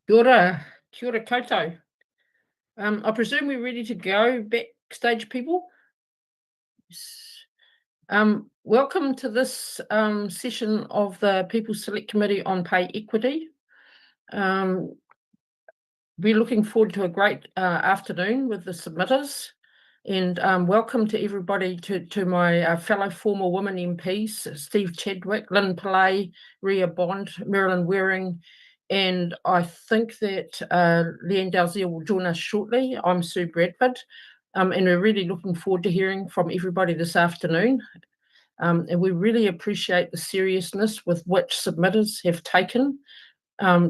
Kia ora koutou. I presume we're ready to go backstage, people? Welcome to this session of the People's Select Committee on Pay Equity. We're looking forward to a great afternoon with the submitters, and welcome to everybody, to my fellow former women MPs, Steve Chadwick, Lynn Pillay, Ria Bond, Marilyn Waring, and I think that Leanne Dalziel will join us shortly. I'm Sue Bradford, and we're really looking forward to hearing from everybody this afternoon. And we really appreciate the seriousness with which submitters have taken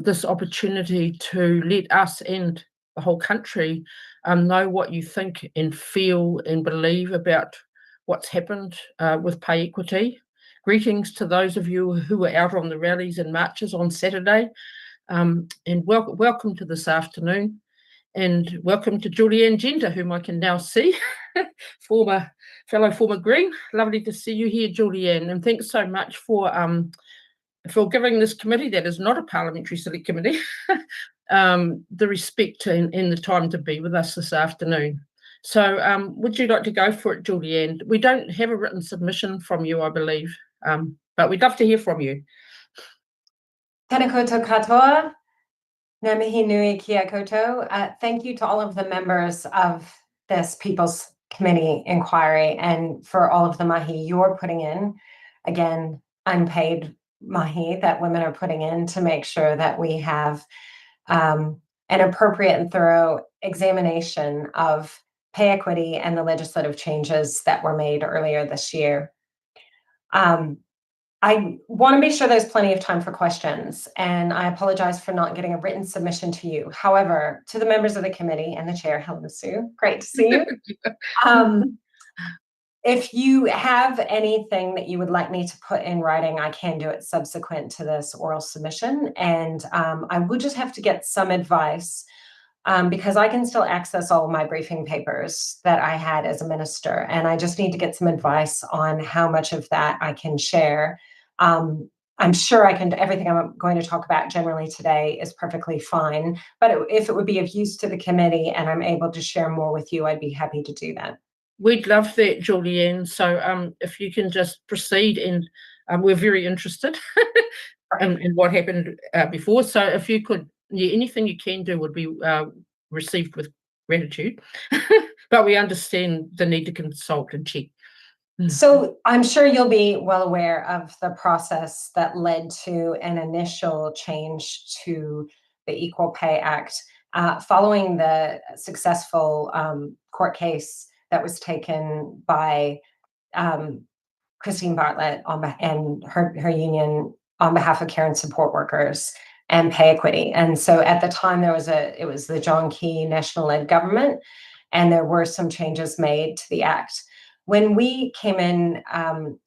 this opportunity to let us and the whole country know what you think and feel and believe about what's happened with pay equity. Greetings to those of you who were out on the rallies and marches on Saturday, and welcome to this afternoon, and welcome to Julie Anne Genter, whom I can now see, fellow former Green. Lovely to see you here, Julie Anne, and thanks so much for giving this committee, that is not a parliamentary select committee, the respect and the time to be with us this afternoon. So would you like to go for it, Julie Anne? We don't have a written submission from you, I believe, but we'd love to hear from you. Tēnā koutou katoa, ngā mihi nui kia koutou. Thank you to all of the members of this People's Committee inquiry and for all of the mahi you're putting in. Again, unpaid mahi that women are putting in to make sure that we have an appropriate and thorough examination of pay equity and the legislative changes that were made earlier this year. I want to be sure there's plenty of time for questions, and I apologize for not getting a written submission to you. However, to the members of the committee and the chair, hello, Sue, great to see you. If you have anything that you would like me to put in writing, I can do it subsequent to this oral submission. And I would just have to get some advice because I can still access all of my briefing papers that I had as a minister. And I just need to get some advice on how much of that I can share. I'm sure I can, everything I'm going to talk about generally today is perfectly fine. But if it would be of use to the committee and I'm able to share more with you, I'd be happy to do that. We'd love that, Julie Anne. So if you can just proceed, and we're very interested in what happened before. So if you could, anything you can do would be received with gratitude. But we understand the need to consult and check. So I'm sure you'll be well aware of the process that led to an initial change to the Equal Pay Act following the successful court case that was taken by Christine Bartlett and her union on behalf of care and support workers and pay equity. And so at the time it was the John Key national-led government, and there were some changes made to the act. When we came in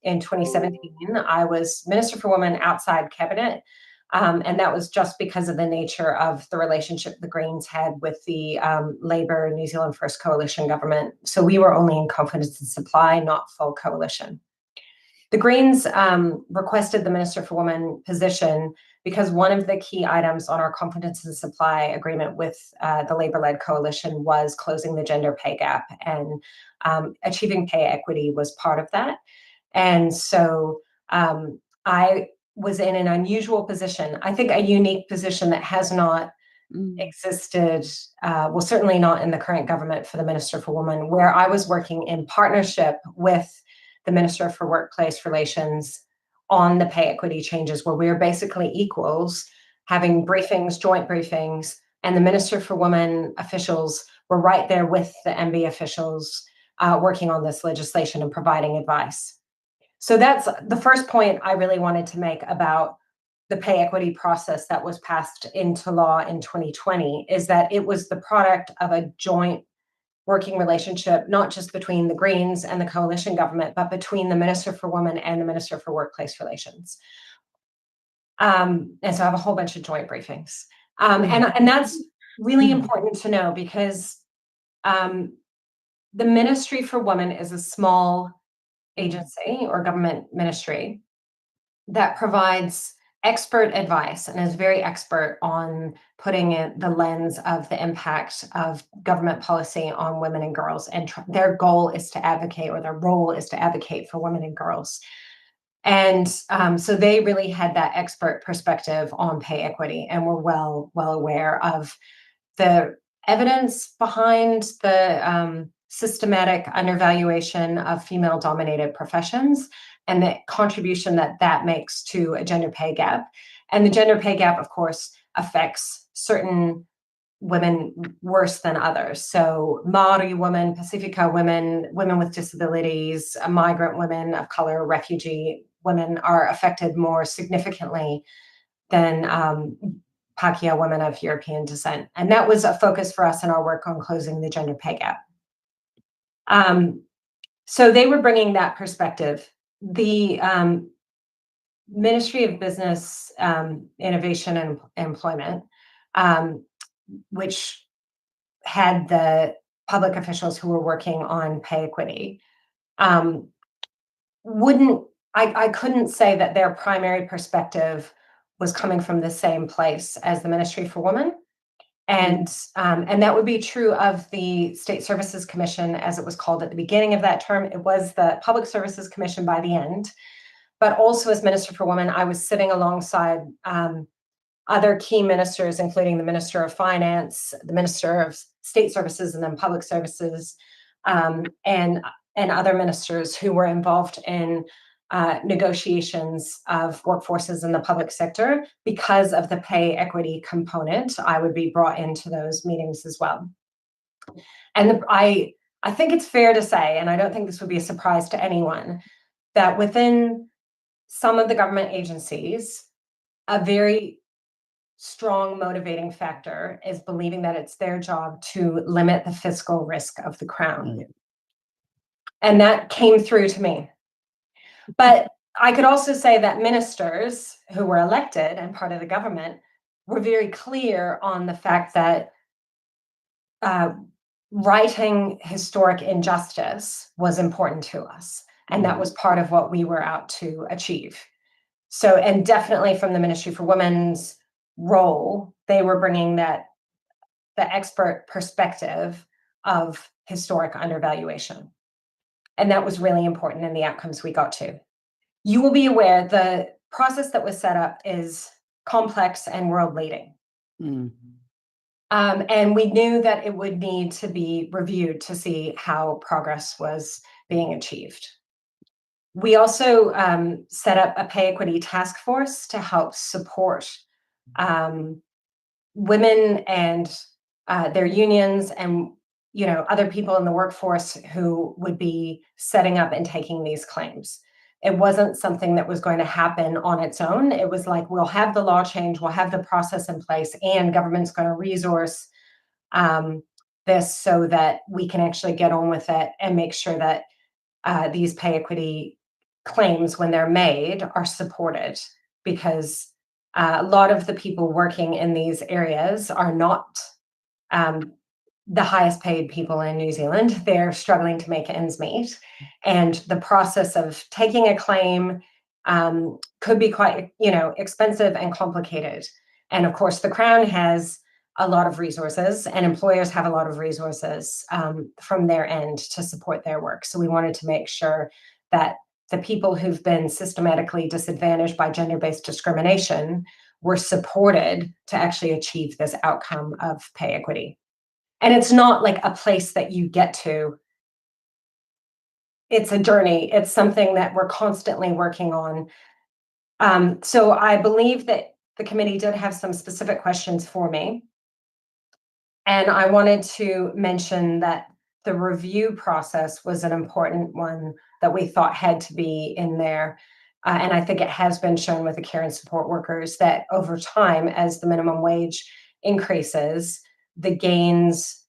2017, I was Minister for Women outside cabinet, and that was just because of the nature of the relationship the Greens had with the Labour New Zealand First Coalition government. So we were only in confidence and supply, not full coalition. The Greens requested the Minister for Women position because one of the key items on our confidence and supply agreement with the Labour-led coalition was closing the gender pay gap, and achieving pay equity was part of that. And so I was in an unusual position, I think a unique position that has not existed, well, certainly not in the current government for the Minister for Women, where I was working in partnership with the Minister for Workplace Relations on the pay equity changes, where we're basically equals, having briefings, joint briefings, and the Minister for Women officials were right there with the MB officials working on this legislation and providing advice. So that's the first point I really wanted to make about the pay equity process that was passed into law in 2020, is that it was the product of a joint working relationship, not just between the Greens and the coalition government, but between the Minister for Women and the Minister for Workplace Relations. And so I have a whole bunch of joint briefings. And that's really important to know, because the Ministry for Women is a small agency or government ministry that provides expert advice and is very expert on putting in the lens of the impact of government policy on women and girls. And their goal is to advocate, or their role is to advocate for women and girls. And so they really had that expert perspective on pay equity, and were well aware of the evidence behind the systematic undervaluation of female-dominated professions and the contribution that makes to a gender pay gap. And the gender pay gap, of course, affects certain women worse than others. So Maori women, Pacifica women, women with disabilities, migrant women of color, refugee women are affected more significantly than Pakeha women of European descent. And that was a focus for us in our work on closing the gender pay gap. So they were bringing that perspective. The Ministry of Business, Innovation and Employment, which had the public officials who were working on pay equity, I couldn't say that their primary perspective was coming from the same place as the Ministry for Women. And that would be true of the State Services Commission, as it was called at the beginning of that term. It was the Public Services Commission by the end. But also as Minister for Women, I was sitting alongside other key ministers, including the Minister of Finance, the Minister of State Services, and then Public Services, and other ministers who were involved in negotiations of workforces in the public sector. Because of the pay equity component, I would be brought into those meetings as well. And I think it's fair to say, and I don't think this would be a surprise to anyone, that within some of the government agencies, a very strong motivating factor is believing that it's their job to limit the fiscal risk of the Crown. And that came through to me. But I could also say that ministers who were elected and part of the government were very clear on the fact that righting historic injustice was important to us. And that was part of what we were out to achieve. So, and definitely from the Ministry for Women's role, they were bringing the expert perspective of historic undervaluation. And that was really important in the outcomes we got to. You will be aware the process that was set up is complex and world-leading. And we knew that it would need to be reviewed to see how progress was being achieved. We also set up a pay equity task force to help support women and their unions and other people in the workforce who would be setting up and taking these claims. It wasn't something that was going to happen on its own. It was like, we'll have the law change, we'll have the process in place, and government's going to resource this so that we can actually get on with it and make sure that these pay equity claims, when they're made, are supported, because a lot of the people working in these areas are not the highest paid people in New Zealand. They're struggling to make ends meet. And the process of taking a claim could be quite, expensive and complicated. And of course, the Crown has a lot of resources, and employers have a lot of resources from their end to support their work. So we wanted to make sure that the people who've been systematically disadvantaged by gender-based discrimination were supported to actually achieve this outcome of pay equity. And it's not like a place that you get to. It's a journey. It's something that we're constantly working on. So I believe that the committee did have some specific questions for me. And I wanted to mention that the review process was an important one that we thought had to be in there. And I think it has been shown with the care and support workers that over time, as the minimum wage increases, the gains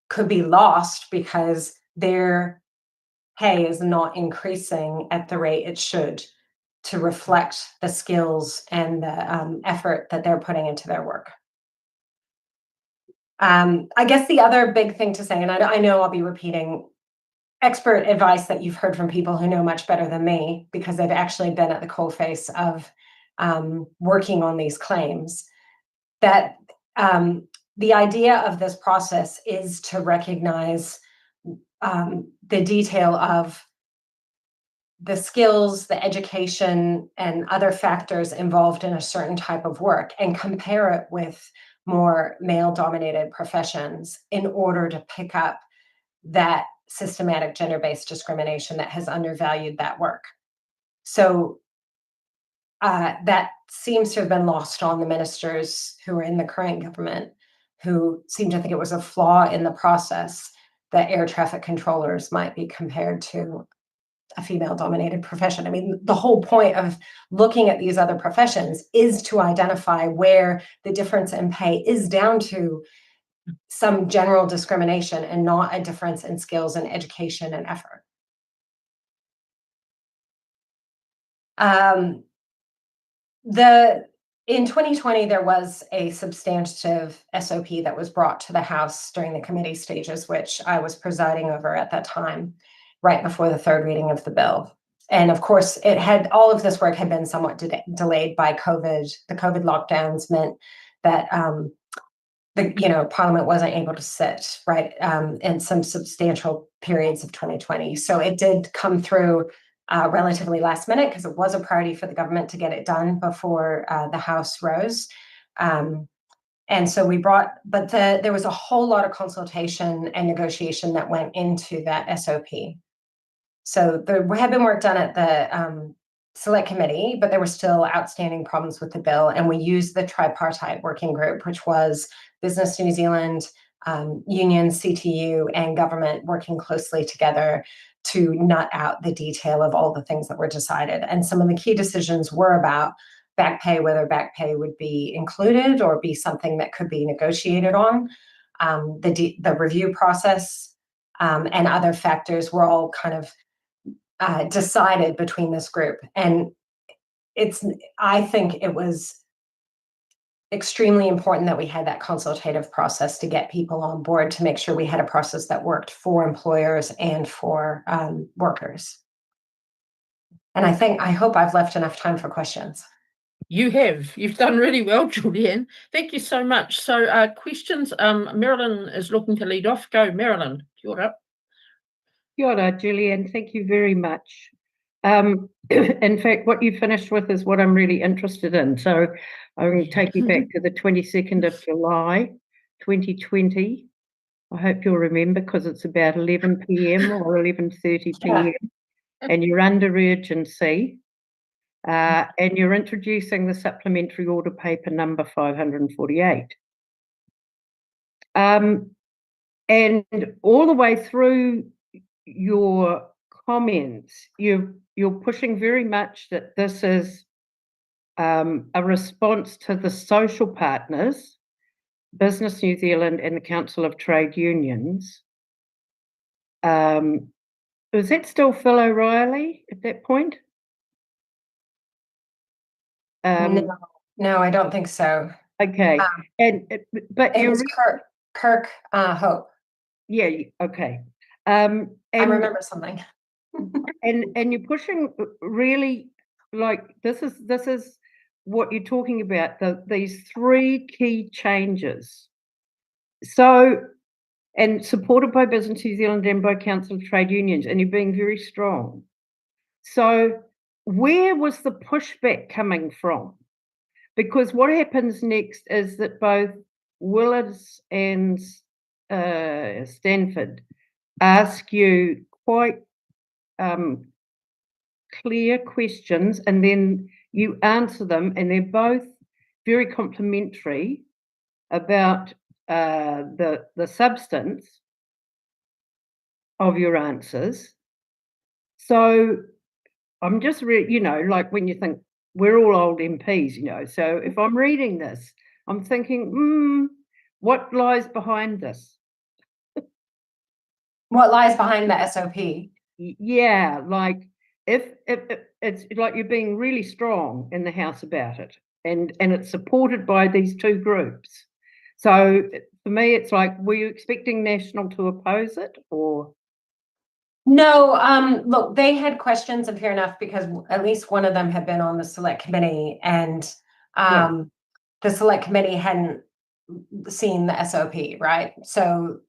could be lost because their pay is not increasing at the rate it should to reflect the skills and the effort that they're putting into their work. I guess the other big thing to say, and I know I'll be repeating expert advice that you've heard from people who know much better than me, because they've actually been at the coalface of working on these claims, that the idea of this process is to recognize the detail of the skills, the education, and other factors involved in a certain type of work and compare it with more male-dominated professions in order to pick up that systematic gender-based discrimination that has undervalued that work. So that seems to have been lost on the ministers who are in the current government, who seem to think it was a flaw in the process that air traffic controllers might be compared to a female-dominated profession. I mean, the whole point of looking at these other professions is to identify where the difference in pay is down to some general discrimination and not a difference in skills and education and effort. In 2020, there was a substantive SOP that was brought to the House during the committee stages, which I was presiding over at that time, right before the third reading of the bill. And of course, all of this work had been somewhat delayed by COVID. The COVID lockdowns meant that Parliament wasn't able to sit, right, in some substantial periods of 2020. So it did come through relatively last minute because it was a priority for the government to get it done before the House rose. And so there was a whole lot of consultation and negotiation that went into that SOP. So there had been work done at the Select Committee, but there were still outstanding problems with the bill. And we used the tripartite working group, which was Business New Zealand, unions, CTU, and government working closely together to nut out the detail of all the things that were decided. And some of the key decisions were about back pay, whether back pay would be included or be something that could be negotiated on. The review process and other factors were all kind of decided between this group. And I think it was extremely important that we had that consultative process to get people on board, to make sure we had a process that worked for employers and for workers. And I hope I've left enough time for questions. You've done really well, Julie Anne. Thank you so much. So questions, Marilyn is looking to lead off. Go, Marilyn, you're up. Kia ora, Julie Anne, thank you very much. In fact, what you finished with is what I'm really interested in. So I'm going to take you back to the 22nd of July, 2020. I hope you'll remember because it's about 11 p.m. or 11:30 p.m. And you're under urgency. And you're introducing the supplementary order paper number 548. And all the way through your comments, you're pushing very much that this is a response to the social partners, Business New Zealand and the Council of Trade Unions. Was that still Phil O'Reilly at that point? No, I don't think so. Okay, but it was Kirk Hope. Yeah. Okay. I remember something. and you're pushing really, like, this is what you're talking about, these three key changes. So, and supported by Business New Zealand and by Council of Trade Unions, and you're being very strong. So where was the pushback coming from? Because what happens next is that both Willards and Stanford ask you quite clear questions, and then you answer them, and they're both very complimentary about the substance of your answers. So I'm just like when you think we're all old MPs, so if I'm reading this, I'm thinking, what lies behind this? What lies behind the SOP? Yeah, like if it's like you're being really strong in the House about it, and it's supported by these two groups. So for me, it's like, were you expecting National to oppose it, or? No, look, they had questions, and fair enough, because at least one of them had been on the select committee, and the select committee hadn't seen the SOP, right? So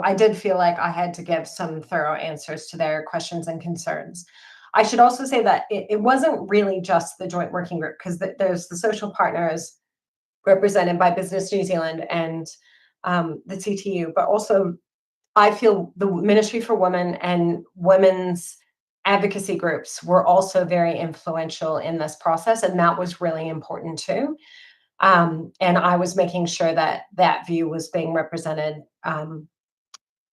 I did feel like I had to give some thorough answers to their questions and concerns. I should also say that it wasn't really just the joint working group, because there's the social partners represented by Business New Zealand and the TTU, but also I feel the Ministry for Women and women's advocacy groups were also very influential in this process, and that was really important too. And I was making sure that that view was being represented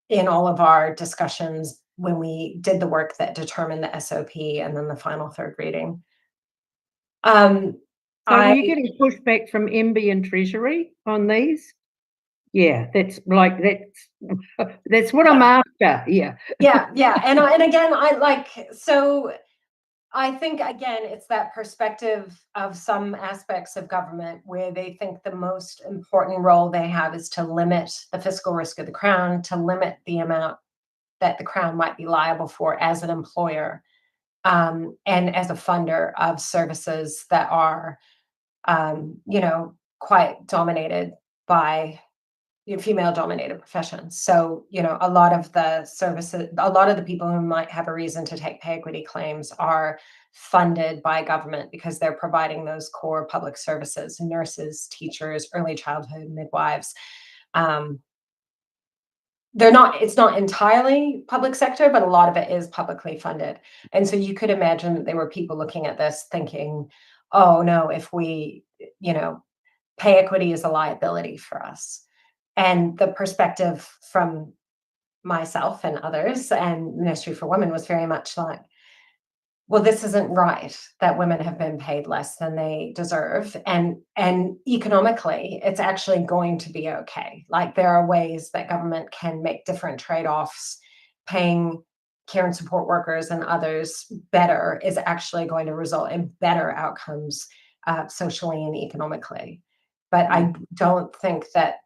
in all of our discussions when we did the work that determined the SOP and then the final third reading. So are you getting pushback from MB and Treasury on these? Yeah, that's what I'm after. Yeah. Yeah. And again, I think, again, it's that perspective of some aspects of government where they think the most important role they have is to limit the fiscal risk of the Crown, to limit the amount that the Crown might be liable for as an employer, and as a funder of services that are, quite dominated by female-dominated professions. So, a lot of the people who might have a reason to take pay equity claims are funded by government because they're providing those core public services: nurses, teachers, early childhood, midwives. It's not entirely public sector, but a lot of it is publicly funded. And so you could imagine that there were people looking at this thinking, oh no, if we, pay equity is a liability for us. And the perspective from myself and others and Ministry for Women was very much like, well, this isn't right that women have been paid less than they deserve. And economically, it's actually going to be okay. Like, there are ways that government can make different trade-offs. Paying care and support workers and others better is actually going to result in better outcomes socially and economically. But I don't think that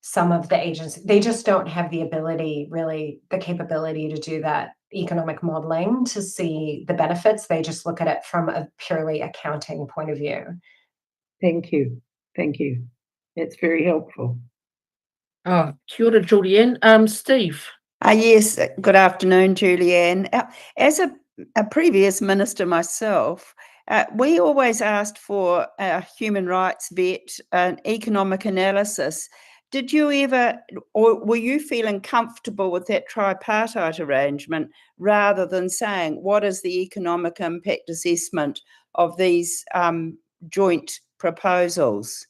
some of the agencies, they just don't have the ability, really, the capability to do that economic modeling to see the benefits. They just look at it from a purely accounting point of view. Thank you. It's very helpful. Oh, kia ora, Julie Anne. Steve. Yes, good afternoon, Julie Anne. As a previous minister myself, we always asked for a human rights vet, an economic analysis. Did you ever, or were you feeling comfortable with that tripartite arrangement rather than saying, what is the economic impact assessment of these joint proposals?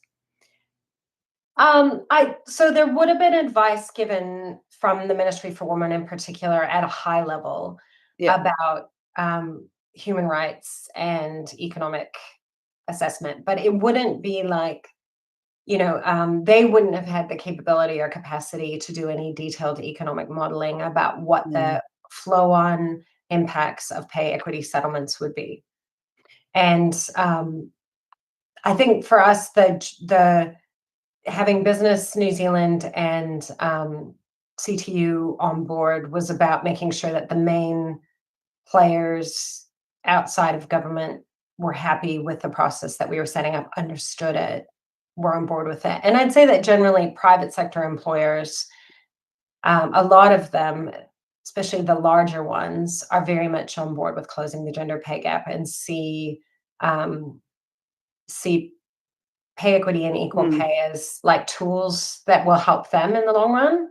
So there would have been advice given from the Ministry for Women in particular at a high level about human rights and economic assessment, but it wouldn't be like, they wouldn't have had the capability or capacity to do any detailed economic modeling about what the flow-on impacts of pay equity settlements would be. And I think for us, the having Business New Zealand and CTU on board was about making sure that the main players outside of government were happy with the process that we were setting up, understood it, were on board with it. And I'd say that generally private sector employers, a lot of them, especially the larger ones, are very much on board with closing the gender pay gap and see pay equity and equal pay as like tools that will help them in the long run.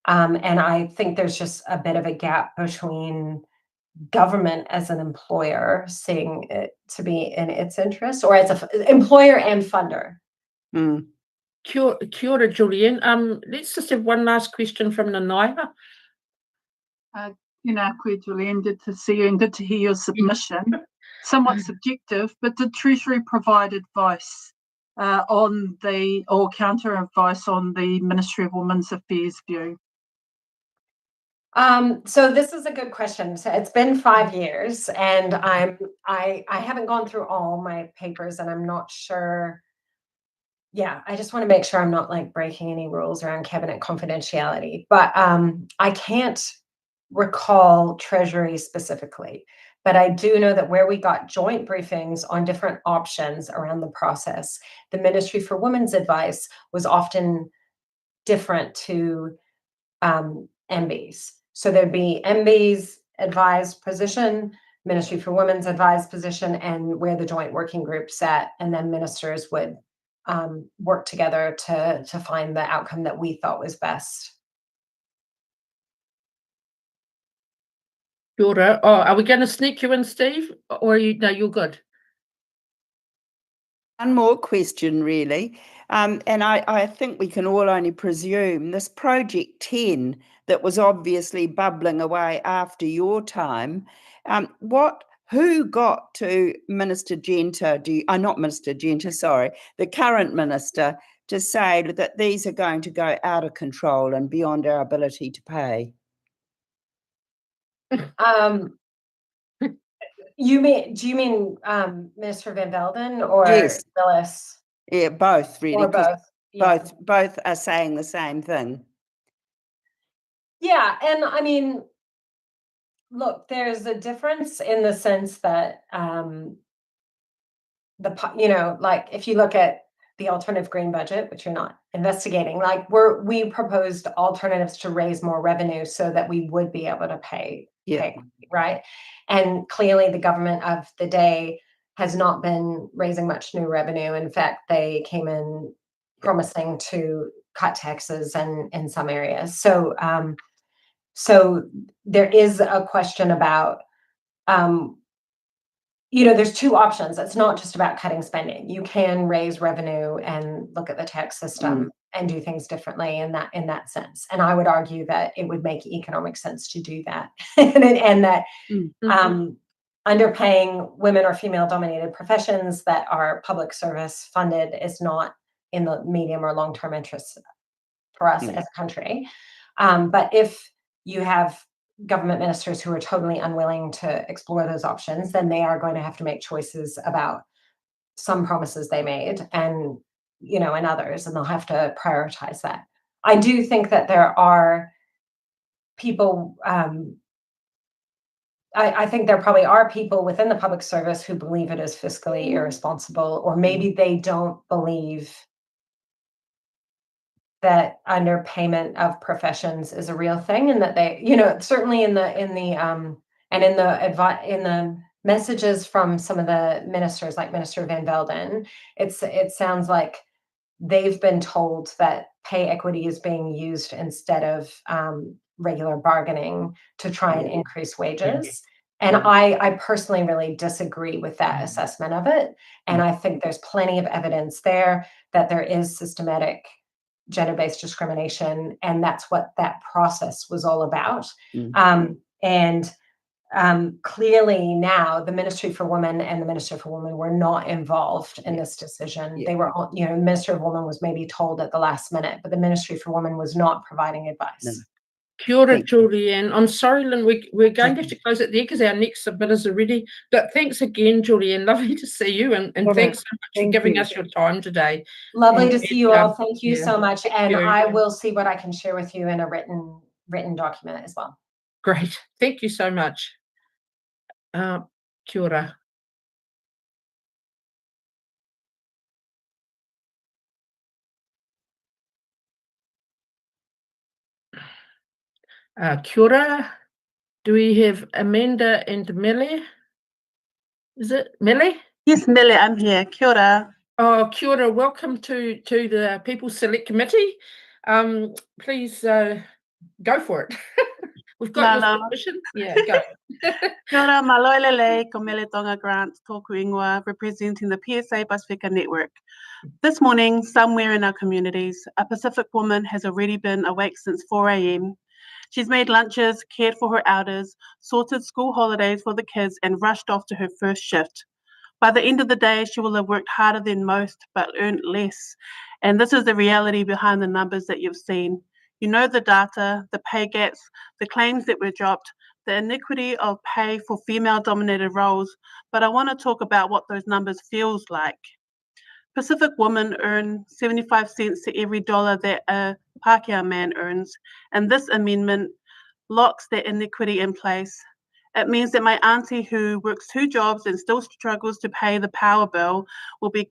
And I think there's just a bit of a gap between government as an employer seeing it to be in its interest, or as an employer and funder. Kia ora, Julie Anne. Let's just have one last question from NZIER. Koe, Julie Anne, good to see you and good to hear your submission. Somewhat subjective, but did Treasury provide advice or counter advice on the Ministry of Women's Affairs view? So this is a good question. So it's been 5 years, and I haven't gone through all my papers, and I'm not sure. Yeah, I just want to make sure I'm not like breaking any rules around cabinet confidentiality. But I can't recall Treasury specifically. But I do know that where we got joint briefings on different options around the process, the Ministry for Women's advice was often different to MB's. So there'd be MB's advised position, Ministry for Women's advised position, and where the joint working group sat, and then ministers would work together to find the outcome that we thought was best. Kia ora. Oh, are we going to sneak you in, Steve? Or no, you're good. One more question, really. And I think we can all only presume this Project 10 that was obviously bubbling away after your time, who got to Minister Genter, not Minister Genter, sorry, the current minister, to say that these are going to go out of control and beyond our ability to pay? Do you mean Minister Van Velden or Yes. Phyllis? Yeah, both really. Or both. Yeah. Both are saying the same thing. Yeah, and I mean, look, there's a difference in the sense that like if you look at the alternative green budget, which you're not investigating, like we proposed alternatives to raise more revenue so that we would be able to pay, right? And clearly the government of the day has not been raising much new revenue. In fact, they came in promising to cut taxes in some areas. So so there is a question about there's two options. It's not just about cutting spending. You can raise revenue and look at the tax system and do things differently in that sense. And I would argue that it would make economic sense to do that, and that underpaying women or female-dominated professions that are public service funded is not in the medium or long-term interest for us as a country. But if you have government ministers who are totally unwilling to explore those options, then they are going to have to make choices about some promises they made and others, and they'll have to prioritize that. I do think that there are people, I think there probably are people within the public service who believe it is fiscally irresponsible, or maybe they don't believe that underpayment of professions is a real thing, and that they, certainly in the messages from some of the ministers, like Minister Van Velden, it sounds like they've been told that pay equity is being used instead of regular bargaining to try and increase wages. And I personally really disagree with that assessment of it. And I think there's plenty of evidence there that there is systematic gender-based discrimination, and that's what that process was all about. Clearly now the Ministry for Women and the Minister for Women were not involved in this decision. They were, the Minister of Women was maybe told at the last minute, but the Ministry for Women was not providing advice. Kia ora, Julie Anne. I'm sorry, Lynn, we're going to have to close it there because our next submitters are ready. But thanks again, Julie Anne. Lovely to see you, and thanks so much for giving us your time today. Lovely to see you all. Thank you so much. Thank you. I will see what I can share with you in a written document as well. Great. Thank you so much. Kia ora. Kia ora. Do we have Amanda and Millie? Is it Millie? Yes, Millie, I'm here. Kia ora. Oh, kia ora. Welcome to the People's Select Committee. Please go for it. We've got your submission. Yeah, go. Kia ora, maloelele, ko Mele Tonga Grant, tōku ingoa, representing the PSA Pasifika network. This morning, somewhere in our communities, a Pacific woman has already been awake since 4 a.m. She's made lunches, cared for her elders, sorted school holidays for the kids, and rushed off to her first shift. By the end of the day, she will have worked harder than most, but earned less. And this is the reality behind the numbers that you've seen. You know the data, the pay gaps, the claims that were dropped, the inequity of pay for female-dominated roles, but I want to talk about what those numbers feels like. Pacific women earn 75 cents to every dollar that a Pākehā man earns, and this amendment locks that inequity in place. It means that my auntie who works 2 jobs and still struggles to pay the power bill will be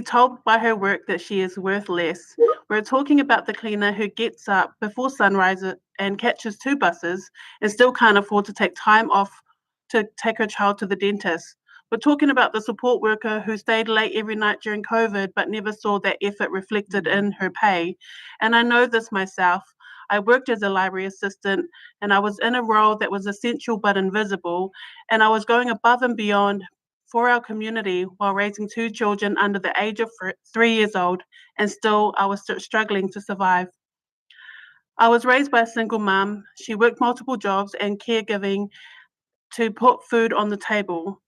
told by her work that she is worth less. We're talking about the cleaner who gets up before sunrise and catches 2 buses and still can't afford to take time off to take her child to the dentist. We're talking about the support worker who stayed late every night during COVID but never saw that effort reflected in her pay. And I know this myself. I worked as a library assistant and I was in a role that was essential but invisible, and I was going above and beyond for our community while raising 2 children under the age of 3 years old, and still I was struggling to survive. I was raised by a single mum. She worked multiple jobs and caregiving to put food on the table.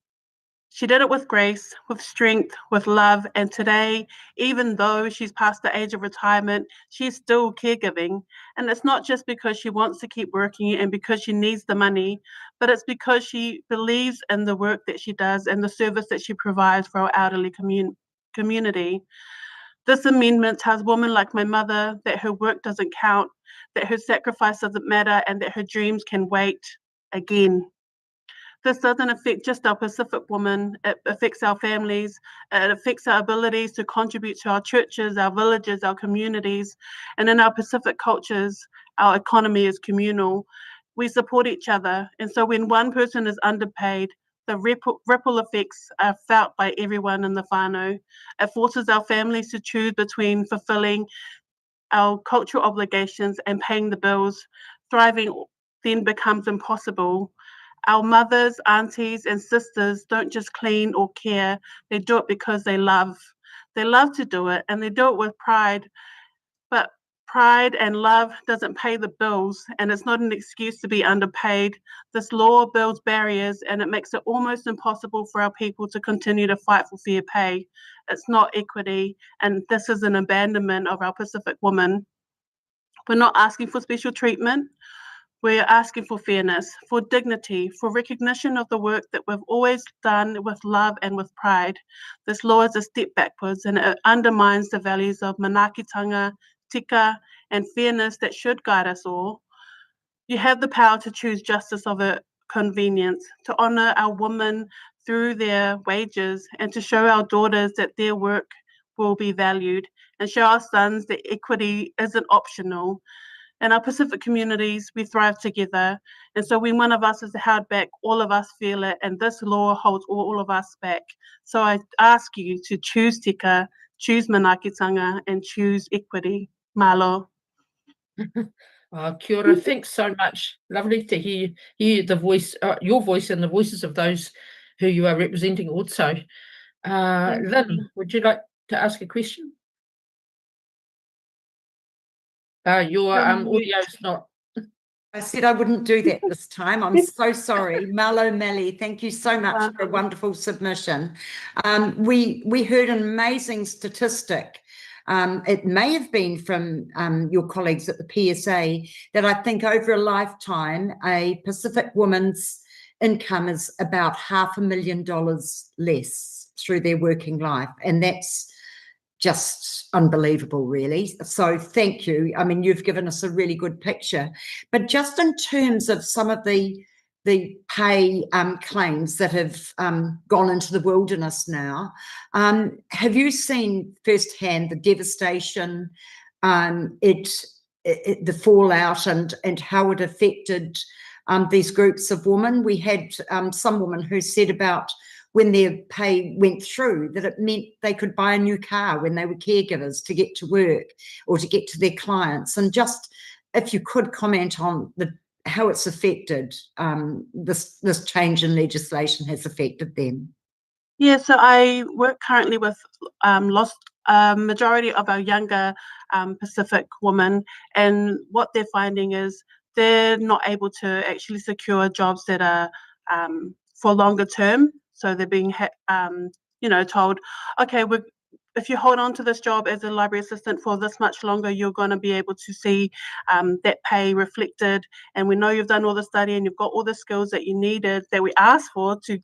She did it with grace, with strength, with love, and today, even though she's past the age of retirement, she's still caregiving. And it's not just because she wants to keep working and because she needs the money, but it's because she believes in the work that she does and the service that she provides for our elderly community. This amendment tells women like my mother that her work doesn't count, that her sacrifice doesn't matter, and that her dreams can wait again. This doesn't affect just our Pacific women, it affects our families, it affects our abilities to contribute to our churches, our villages, our communities, and in our Pacific cultures, our economy is communal. We support each other, and so when one person is underpaid, the ripple effects are felt by everyone in the whānau. It forces our families to choose between fulfilling our cultural obligations and paying the bills. Thriving then becomes impossible. Our mothers, aunties, and sisters don't just clean or care, they do it because they love. They love to do it, and they do it with pride. But pride and love doesn't pay the bills, and it's not an excuse to be underpaid. This law builds barriers, and it makes it almost impossible for our people to continue to fight for fair pay. It's not equity, and this is an abandonment of our Pacific women. We're not asking for special treatment. We're asking for fairness, for dignity, for recognition of the work that we've always done with love and with pride. This law is a step backwards, and it undermines the values of manaakitanga, tika, and fairness that should guide us all. You have the power to choose justice over convenience, to honour our women through their wages, and to show our daughters that their work will be valued, and show our sons that equity isn't optional. In our Pacific communities, we thrive together. And so when one of us is held back, all of us feel it. And this law holds all of us back. So I ask you to choose tika, choose manaakitanga, and choose equity. Malo. Kia ora, thanks so much. Lovely to hear the voice, your voice and the voices of those who you are representing also. Lynn, would you like to ask a question? Your audio is not. I said I wouldn't do that this time. I'm so sorry. Malo Melly, thank you so much for a wonderful submission. We heard an amazing statistic. It may have been from your colleagues at the PSA that I think over a lifetime, a Pacific woman's income is about $500,000 less through their working life. And that's just unbelievable, really. So thank you. I mean, you've given us a really good picture. But just in terms of some of the pay claims that have gone into the wilderness now, have you seen firsthand the devastation, the fallout and how it affected these groups of women? We had some woman who said about when their pay went through, that it meant they could buy a new car when they were caregivers to get to work or to get to their clients. And just if you could comment on how it's affected, this change in legislation has affected them. Yeah, so I work currently with majority of our younger Pacific women, and what they're finding is they're not able to actually secure jobs that are for longer term. So they're being, told, okay, if you hold on to this job as a library assistant for this much longer, you're going to be able to see that pay reflected. And we know you've done all the study and you've got all the skills that you needed, that we asked for to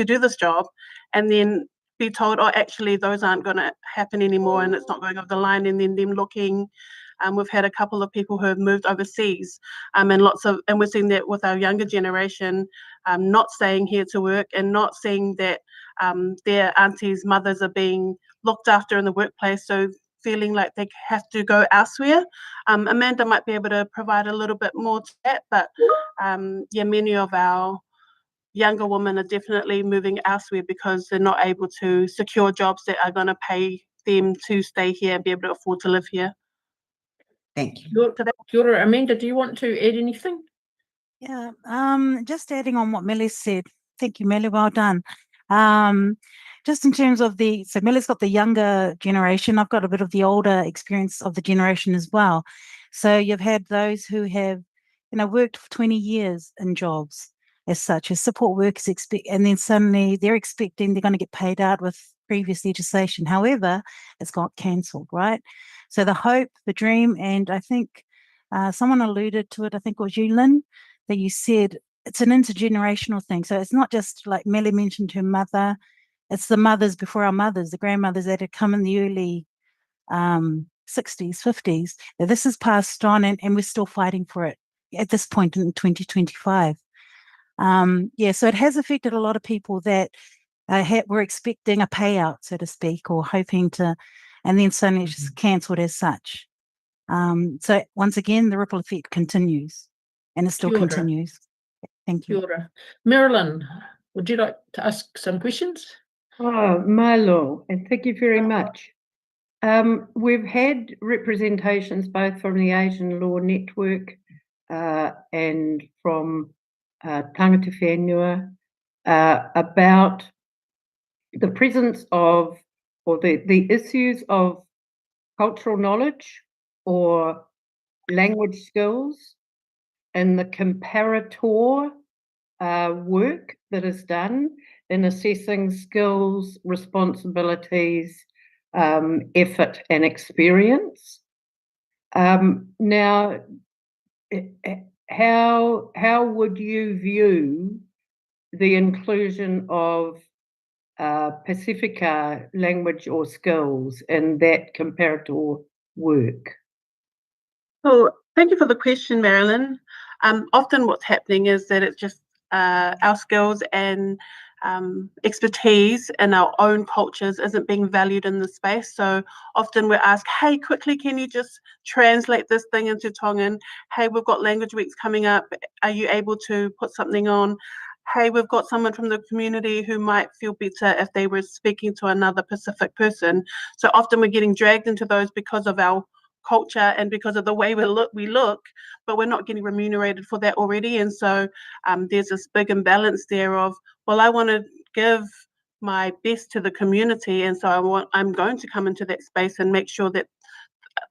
do this job, and then be told, oh, actually, those aren't going to happen anymore, and it's not going over the line, and then them looking We've had a couple of people who have moved overseas, and we're seeing that with our younger generation, not staying here to work and not seeing that their aunties, mothers are being looked after in the workplace, so feeling like they have to go elsewhere. Amanda might be able to provide a little bit more to that, but yeah, many of our younger women are definitely moving elsewhere because they're not able to secure jobs that are going to pay them to stay here and be able to afford to live here. Thank you. Kia ora. Amanda, do you want to add anything? Yeah, just adding on what Millie said. Thank you, Millie. Well done. Just in terms of so Millie's got the younger generation. I've got a bit of the older experience of the generation as well. So you've had those who have, worked for 20 years in jobs as such as support workers and then suddenly they're expecting they're going to get paid out with previous legislation. However, it's got cancelled, right? So the hope, the dream, and I think someone alluded to it, I think it was you, Lynn, that you said it's an intergenerational thing. So it's not just like Melly mentioned her mother, it's the mothers before our mothers, the grandmothers that had come in the early 60s, 50s, that this is passed on and we're still fighting for it at this point in 2025. So it has affected a lot of people that were expecting a payout, so to speak, or hoping to, and then suddenly it's just cancelled as such. So once again, the ripple effect continues, and it still Kia ora. continues. Thank you. Kia ora. Marilyn, would you like to ask some questions? Oh, Malo, and thank you very much. We've had representations both from the Asian Law Network and from Tangata Whenua about the presence of, or the issues of cultural knowledge or language skills in the comparator work that is done in assessing skills, responsibilities, effort and experience. Now, how would you view the inclusion of Pacifica language or skills in that comparator work? Well, thank you for the question, Marilyn. Often what's happening is that it's just our skills and expertise in our own cultures isn't being valued in the space. So often we're asked, hey, quickly, can you just translate this thing into Tongan? Hey, we've got language weeks coming up. Are you able to put something on? Hey, we've got someone from the community who might feel better if they were speaking to another Pacific person. So often we're getting dragged into those because of our culture and because of the way we look, but we're not getting remunerated for that already. And so there's this big imbalance there of, well, I want to give my best to the community, and so I'm going to come into that space and make sure that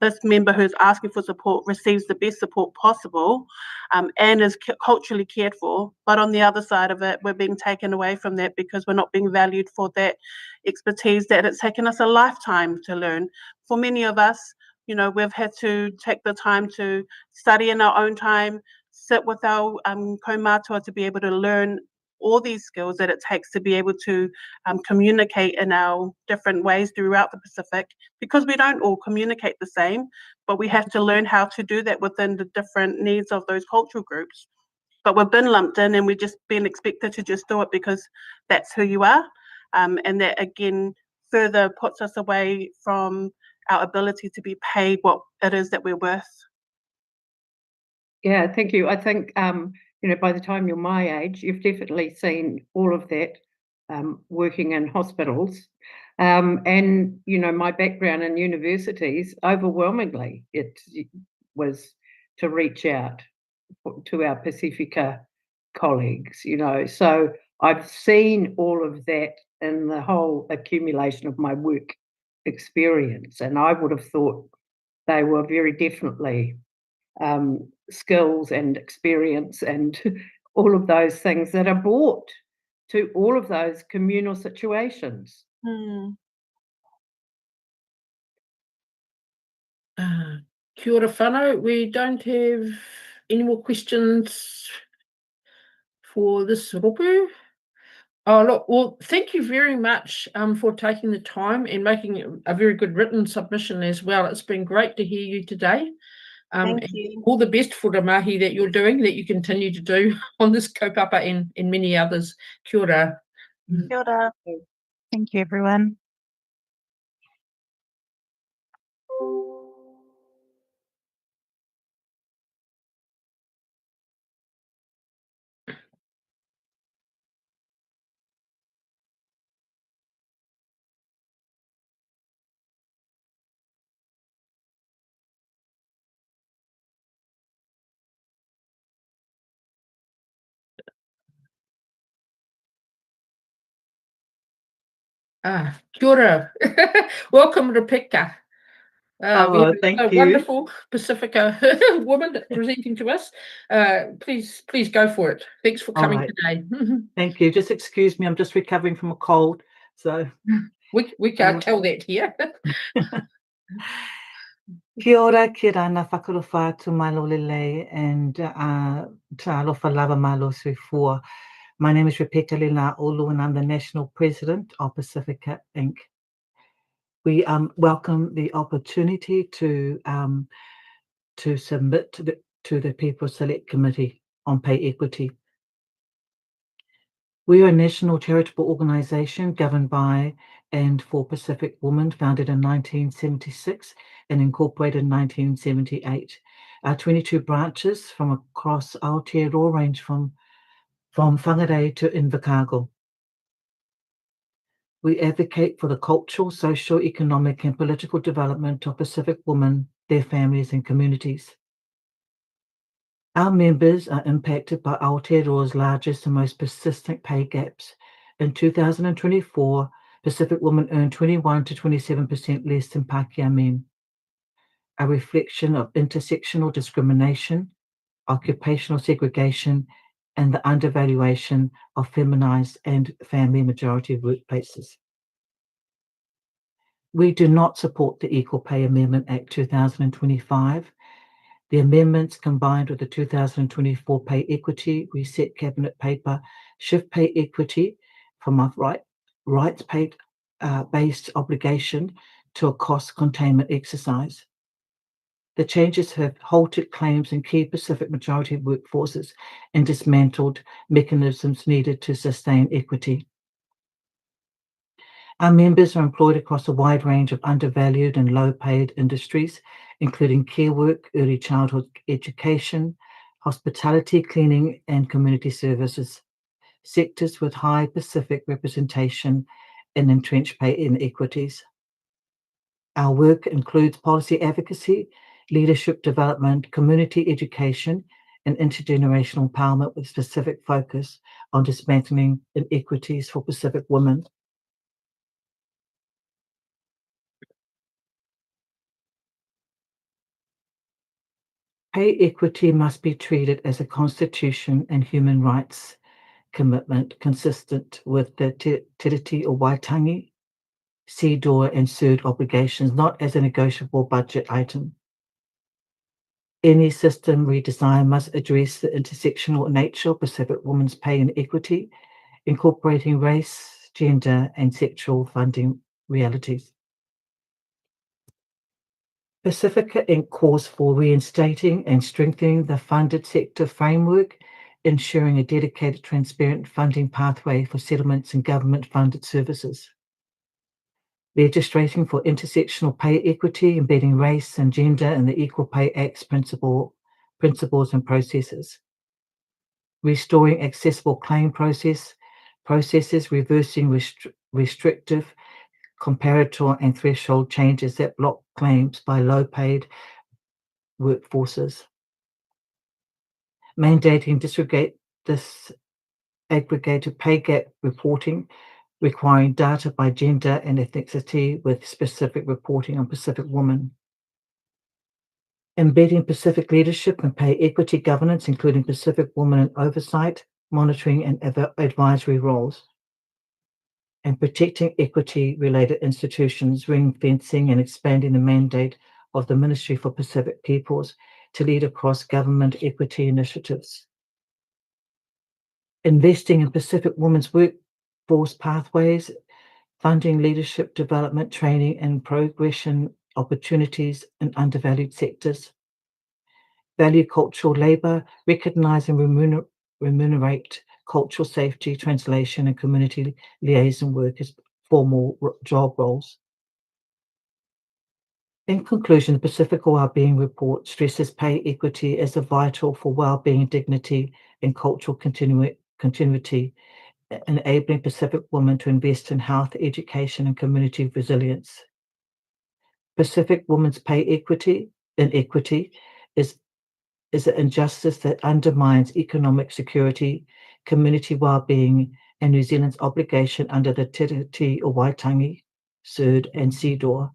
this member who's asking for support receives the best support possible and is culturally cared for. But on the other side of it, we're being taken away from that because we're not being valued for that expertise that it's taken us a lifetime to learn. For many of us, we've had to take the time to study in our own time, sit with our kaumātua to be able to learn all these skills that it takes to be able to communicate in our different ways throughout the Pacific, because we don't all communicate the same, but we have to learn how to do that within the different needs of those cultural groups. But we've been lumped in and we've just been expected to just do it because that's who you are. And that again further puts us away from our ability to be paid what it is that we're worth. Yeah, thank you. I think, by the time you're my age, you've definitely seen all of that working in hospitals. And, my background in universities, overwhelmingly, it was to reach out to our Pacifica colleagues, So I've seen all of that in the whole accumulation of my work experience, and I would have thought they were very definitely skills and experience and all of those things that are brought to all of those communal situations. Kia ora whanau. We don't have any more questions for this ropu. Oh, look, well, thank you very much for taking the time and making a very good written submission as well. It's been great to hear you today. Thank and you. all the best for the mahi that you're doing, that you continue to do on this kaupapa and many others. Kia ora. Kia ora. Thank you, everyone. Kia ora. Welcome, Rebecca. We have thank a you. wonderful Pacifica woman presenting to us. Please go for it. Thanks for All coming right. today. Thank you. Just excuse me, I'm just recovering from a cold. So, We can't tell that here. kia ora, ki rana whakarofa tu mai lolelei and ta alofa lava malo sui. My name is Rebecca Lina Olu and I'm the National President of Pacifica Inc. We welcome the opportunity to submit to the People Select Committee on Pay Equity. We are a national charitable organisation governed by and for Pacific women, founded in 1976 and incorporated in 1978. Our 22 branches from across Aotearoa range from Whangarei to Invercargill. We advocate for the cultural, social, economic and political development of Pacific women, their families and communities. Our members are impacted by Aotearoa's largest and most persistent pay gaps. In 2024, Pacific women earned 21 to 27% less than Pākehā men, a reflection of intersectional discrimination, occupational segregation, and the undervaluation of feminized and family majority workplaces. We do not support the Equal Pay Amendment Act 2025. The amendments, combined with the 2024 Pay Equity Reset Cabinet paper, shift pay equity from a rights-based obligation to a cost containment exercise. The changes have halted claims in key Pacific majority workforces and dismantled mechanisms needed to sustain equity. Our members are employed across a wide range of undervalued and low-paid industries, including care work, early childhood education, hospitality, cleaning, and community services, sectors with high Pacific representation and entrenched pay inequities. Our work includes policy advocacy, leadership development, community education, and intergenerational empowerment with specific focus on dismantling inequities for Pacific women. Pay equity must be treated as a constitution and human rights commitment consistent with the Te Tiriti o Waitangi, CEDAW, and CERD obligations, not as a negotiable budget item. Any system redesign must address the intersectional nature of Pacific women's pay and equity, incorporating race, gender, and sexual funding realities. Pacifica Inc. calls for reinstating and strengthening the funded sector framework, ensuring a dedicated, transparent funding pathway for settlements and government-funded services. Legislating for intersectional pay equity, embedding race and gender in the Equal Pay Act's principles and processes. Restoring accessible claim processes, reversing restrictive comparator and threshold changes that block claims by low-paid workforces. Mandating disaggregated pay gap reporting, requiring data by gender and ethnicity with specific reporting on Pacific women. Embedding Pacific leadership and pay equity governance, including Pacific women in oversight, monitoring, and advisory roles. And protecting equity-related institutions, ring-fencing and expanding the mandate of the Ministry for Pacific Peoples to lead across government equity initiatives. Investing in Pacific women's workforce pathways, funding leadership development, training, and progression opportunities in undervalued sectors. value cultural labour, recognise and remunerate cultural safety, translation and community liaison work as formal job roles. In conclusion, the Pacifica Wellbeing Report stresses pay equity as vital for wellbeing, dignity and cultural continuity, enabling Pacific women to invest in health, education and community resilience. Pacific women's pay inequity is an injustice that undermines economic security, community wellbeing, and New Zealand's obligation under the Te o Waitangi, CERD and CEDAW.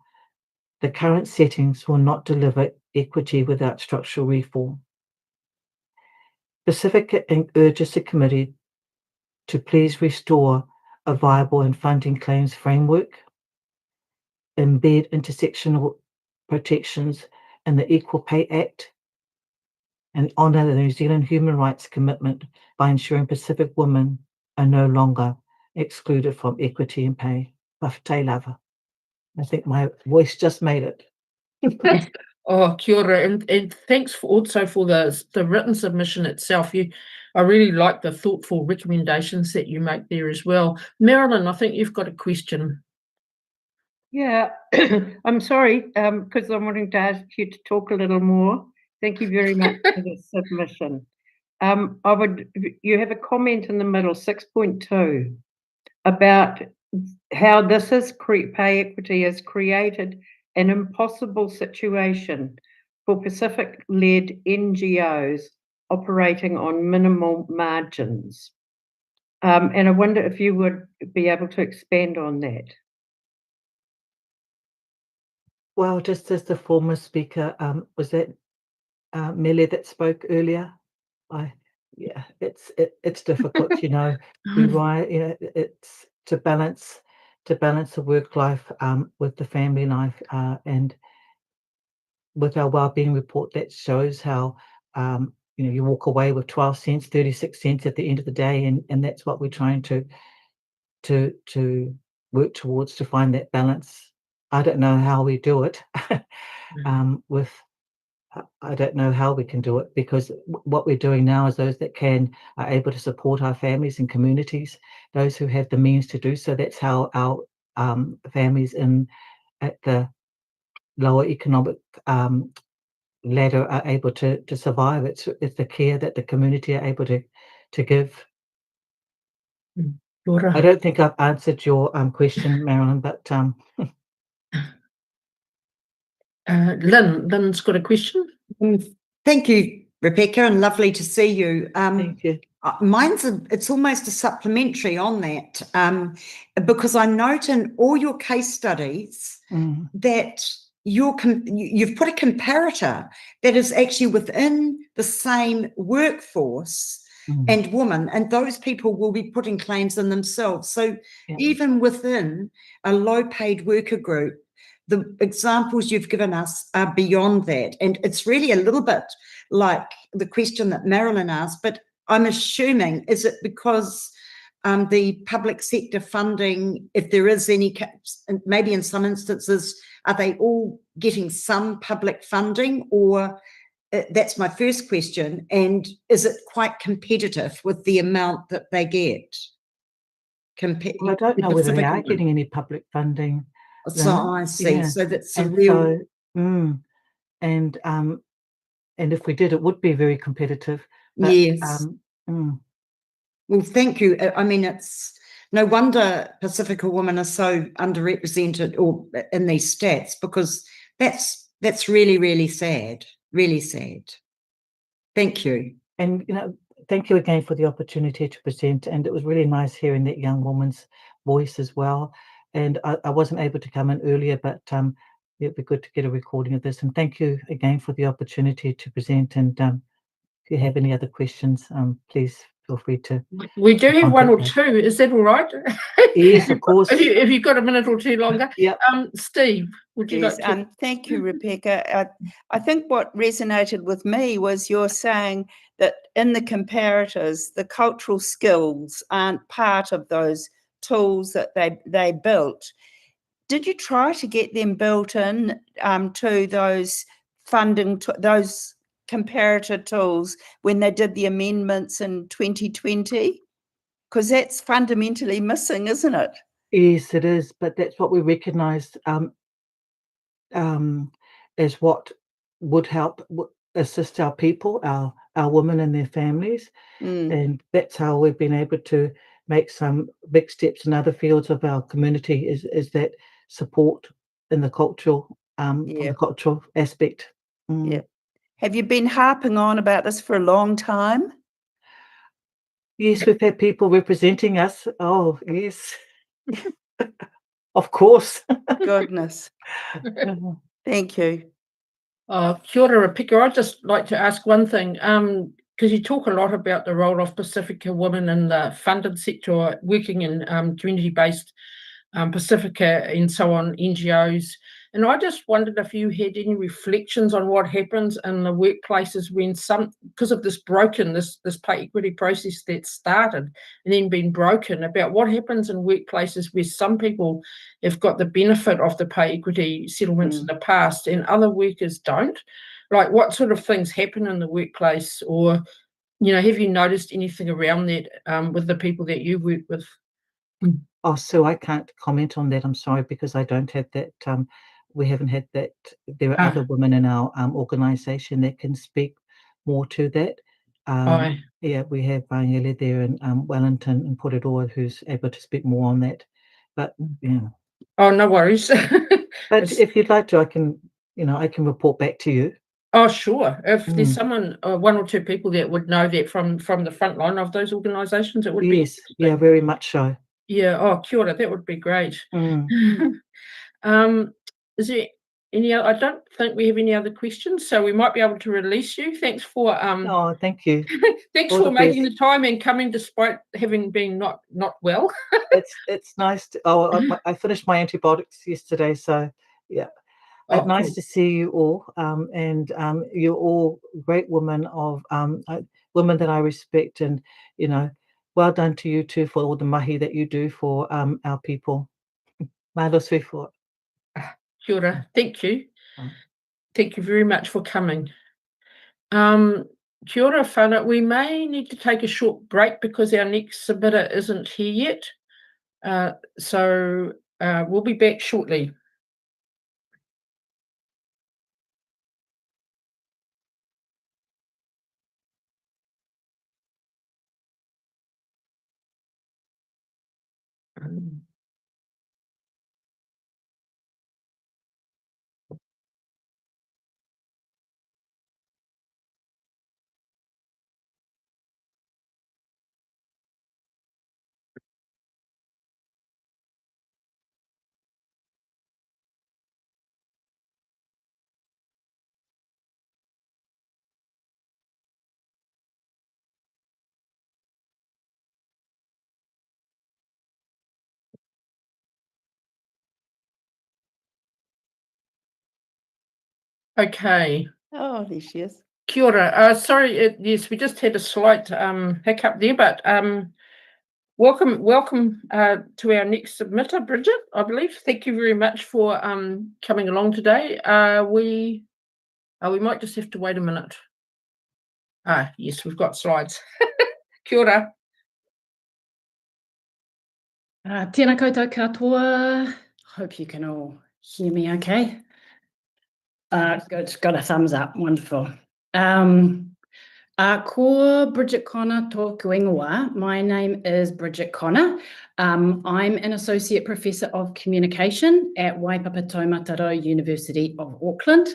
The current settings will not deliver equity without structural reform. Pacifica Inc. urges the committee to please restore a viable and funding claims framework, embed intersectional protections in the Equal Pay Act, and honour the New Zealand human rights commitment by ensuring Pacific women are no longer excluded from equity in pay. Te lava. I think my voice just made it. Oh, kia ora, and thanks also for the written submission itself. I really like the thoughtful recommendations that you make there as well. Marilyn, I think you've got a question. Yeah, I'm sorry, because I'm wanting to ask you to talk a little more. Thank you very much for the submission. You have a comment in the middle, 6.2, about how this is pay equity has created an impossible situation for Pacific-led NGOs operating on minimal margins. And I wonder if you would be able to expand on that. Well, just as the former speaker, was that Millie that spoke earlier? Yeah, it's difficult, you know. It's to balance the work life with the family life, and with our wellbeing report that shows how you walk away with 12 cents, 36 cents at the end of the day, and that's what we're trying to work towards, to find that balance. I don't know how we do it. I don't know how we can do it, because what we're doing now is those that can are able to support our families and communities, those who have the means to do so. That's how our families at the lower economic ladder are able to survive. It's the care that the community are able to give. I don't think I've answered your question, Marilyn, but Lynn's got a question. Thank you, Rebecca, and lovely to see you. thank you. It's almost a supplementary on that, because I note in all your case studies that you've put a comparator that is actually within the same workforce and woman, and those people will be putting claims in themselves. So even within a low-paid worker group, the examples you've given us are beyond that. And it's really a little bit like the question that Marilyn asked, but I'm assuming, is it because the public sector funding, if there is any, maybe in some instances, are they all getting some public funding? Or that's my first question. And is it quite competitive with the amount that they get? Well, I don't know whether they are getting any public funding. So I see. Yeah. So that's and a real. And if we did, it would be very competitive. But, yes. Well, thank you. I mean, it's no wonder Pacifica women are so underrepresented or in these stats, because that's really, really sad. Really sad. Thank you. And thank you again for the opportunity to present. And it was really nice hearing that young woman's voice as well. And I wasn't able to come in earlier, but it'd be good to get a recording of this. And thank you again for the opportunity to present. And if you have any other questions, please feel free to. We do have one or two. Is that all right? Yes, of course. If you've got a minute or two longer. Yeah. Steve, would you like to? Thank you, Rebecca. I think what resonated with me was you're saying that in the comparators, the cultural skills aren't part of those tools that they built. Did you try to get them built in to those funding, those comparator tools when they did the amendments in 2020? Because that's fundamentally missing, isn't it? Yes, it is, but that's what we recognised as what would help assist our people, our women and their families, and that's how we've been able to make some big steps in other fields of our community. Is that support in the cultural the cultural aspect. Yeah. Have you been harping on about this for a long time? Yes, we've had people representing us. Oh, yes. Of course. Goodness. Thank you. Kia ora, Pika. I'd just like to ask one thing, because you talk a lot about the role of Pacifica women in the funded sector, working in community-based Pacifica and so on, NGOs. And I just wondered if you had any reflections on what happens in the workplaces when because of this pay equity process that started and then been broken, about what happens in workplaces where some people have got the benefit of the pay equity settlements in the past and other workers don't. Like, what sort of things happen in the workplace, or, have you noticed anything around that with the people that you work with? Oh, so I can't comment on that. I'm sorry, because I don't have that. We haven't had that. There are other women in our organisation that can speak more to that. Yeah, we have Vangeli there in Wellington and Porirua, who's able to speak more on that. But yeah. Oh, no worries. But if you'd like to, I can report back to you. Oh, sure. If there's someone, one or two people that would know that from the front line of those organisations, it would be. Yes, yeah, very much so. Yeah. Oh, kia ora, that would be great. Is there any other? I don't think we have any other questions, so we might be able to release you. Thanks for Oh, thank you. thanks for making the time and coming despite having been not well. It's nice to, I finished my antibiotics yesterday, so yeah. Nice to see you all, and you're all great women women that I respect, and well done to you too for all the mahi that you do for our people. Malo sui for. Kia ora. Thank you. Thank you very much for coming. Kia ora whānau. We may need to take a short break because our next submitter isn't here yet. So we'll be back shortly. Okay. Oh, there she is. Kia ora. Sorry, yes, we just had a slight hiccup there, but welcome to our next submitter, Bridget, I believe. Thank you very much for coming along today. We might just have to wait a minute. Yes, we've got slides. Kia ora. Tēnā koutou katoa. Hope you can all hear me okay. Good, got a thumbs up, wonderful. Ko Bridget Conor tōku ingoa. My name is Bridget Conor. I'm an Associate Professor of Communication at Waipapa Taumataro University of Auckland.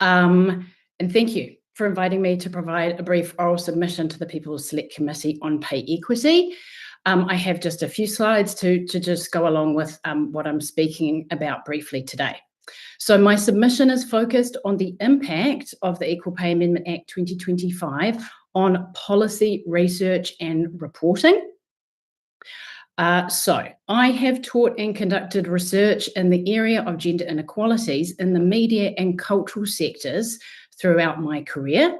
And thank you for inviting me to provide a brief oral submission to the People's Select Committee on Pay Equity. I have just a few slides to just go along with what I'm speaking about briefly today. So my submission is focused on the impact of the Equal Pay Amendment Act 2025 on policy, research and reporting. So I have taught and conducted research in the area of gender inequalities in the media and cultural sectors throughout my career.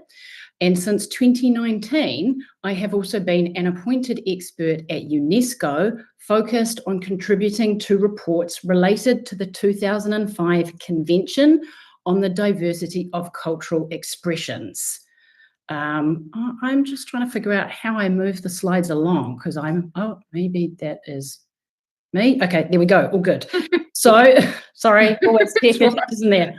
And since 2019, I have also been an appointed expert at UNESCO, focused on contributing to reports related to the 2005 Convention on the diversity of cultural expressions. I'm just trying to figure out how I move the slides along because oh, maybe that is me. Okay, there we go. All good. So, sorry, always isn't there?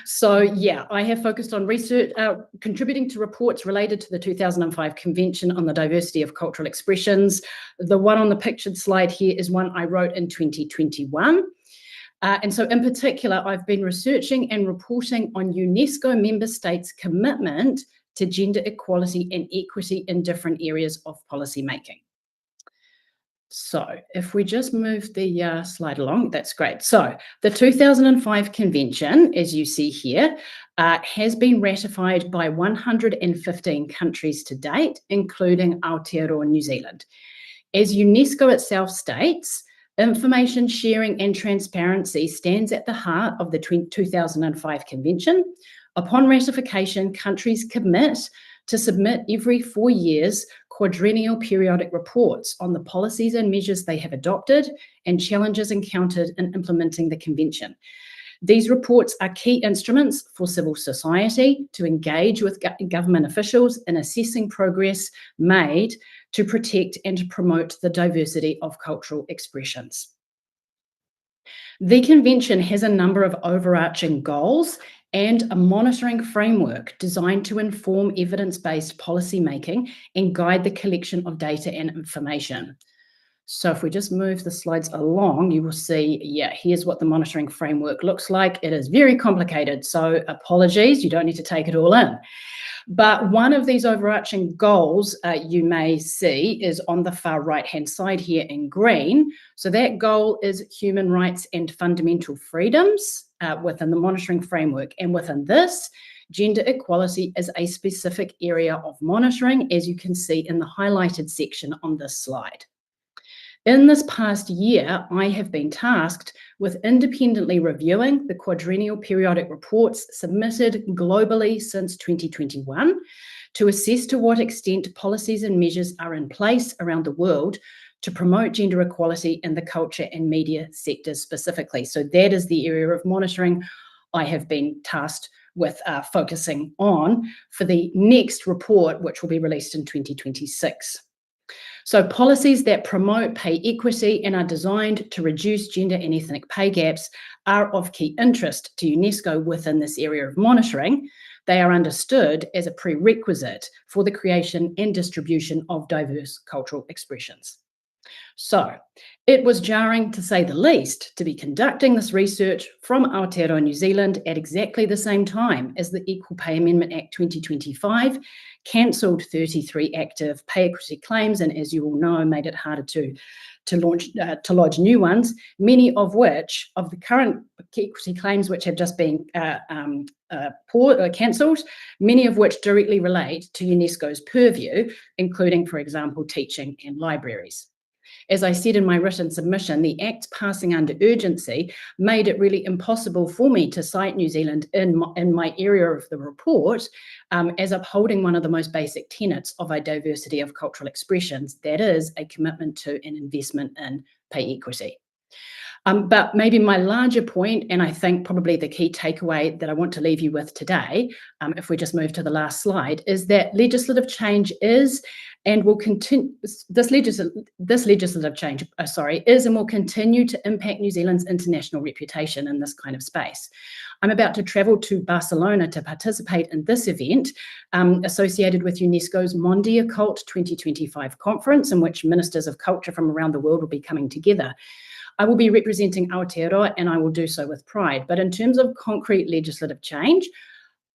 So yeah, I have focused on research, contributing to reports related to the 2005 Convention on the Diversity of Cultural Expressions. The one on the pictured slide here is one I wrote in 2021. And so in particular, I've been researching and reporting on UNESCO member states' commitment to gender equality and equity in different areas of policy making. So if we just move the slide along, that's great. So the 2005 Convention, as you see here, has been ratified by 115 countries to date, including Aotearoa, New Zealand. As UNESCO itself states, information sharing and transparency stands at the heart of the 2005 Convention. Upon ratification, countries commit to submit every 4 years quadrennial periodic reports on the policies and measures they have adopted and challenges encountered in implementing the Convention. These reports are key instruments for civil society to engage with government officials in assessing progress made to protect and promote the diversity of cultural expressions. The Convention has a number of overarching goals and a monitoring framework designed to inform evidence-based policy making and guide the collection of data and information. So if we just move the slides along, you will see, yeah, here's what the monitoring framework looks like. It is very complicated, so apologies, you don't need to take it all in. But one of these overarching goals you may see is on the far right-hand side here in green. So that goal is human rights and fundamental freedoms within the monitoring framework. And within this, gender equality is a specific area of monitoring, as you can see in the highlighted section on this slide. In this past year, I have been tasked with independently reviewing the quadrennial periodic reports submitted globally since 2021 to assess to what extent policies and measures are in place around the world to promote gender equality in the culture and media sectors specifically. So that is the area of monitoring I have been tasked with focusing on for the next report, which will be released in 2026. So policies that promote pay equity and are designed to reduce gender and ethnic pay gaps are of key interest to UNESCO within this area of monitoring. They are understood as a prerequisite for the creation and distribution of diverse cultural expressions. So it was jarring, to say the least, to be conducting this research from Aotearoa, New Zealand at exactly the same time as the Equal Pay Amendment Act 2025 cancelled 33 active pay equity claims, and as you all know, made it harder to lodge new ones, many of which, of the current equity claims which have just been cancelled, many of which directly relate to UNESCO's purview, including, for example, teaching and libraries. As I said in my written submission, the Act passing under urgency made it really impossible for me to cite New Zealand in my area of the report as upholding one of the most basic tenets of a diversity of cultural expressions, that is, a commitment to an investment in pay equity. But maybe my larger point, and I think probably the key takeaway that I want to leave you with today, if we just move to the last slide, is that legislative change is and will continue. This legislative change, is and will continue to impact New Zealand's international reputation in this kind of space. I'm about to travel to Barcelona to participate in this event associated with UNESCO's Mondia Cult 2025 conference, in which ministers of culture from around the world will be coming together. I will be representing Aotearoa, and I will do so with pride. But in terms of concrete legislative change,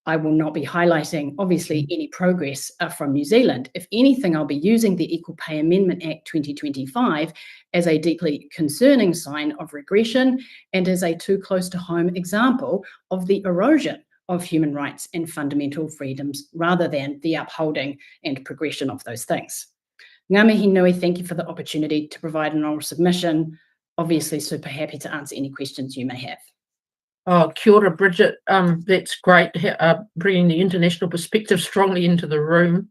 I will not be highlighting, obviously, any progress from New Zealand. If anything, I'll be using the Equal Pay Amendment Act 2025 as a deeply concerning sign of regression and as a too close to home example of the erosion of human rights and fundamental freedoms rather than the upholding and progression of those things. Ngā mihi nui, thank you for the opportunity to provide an oral submission. Obviously, super happy to answer any questions you may have. Oh, kia ora, Bridget. That's great, bringing the international perspective strongly into the room.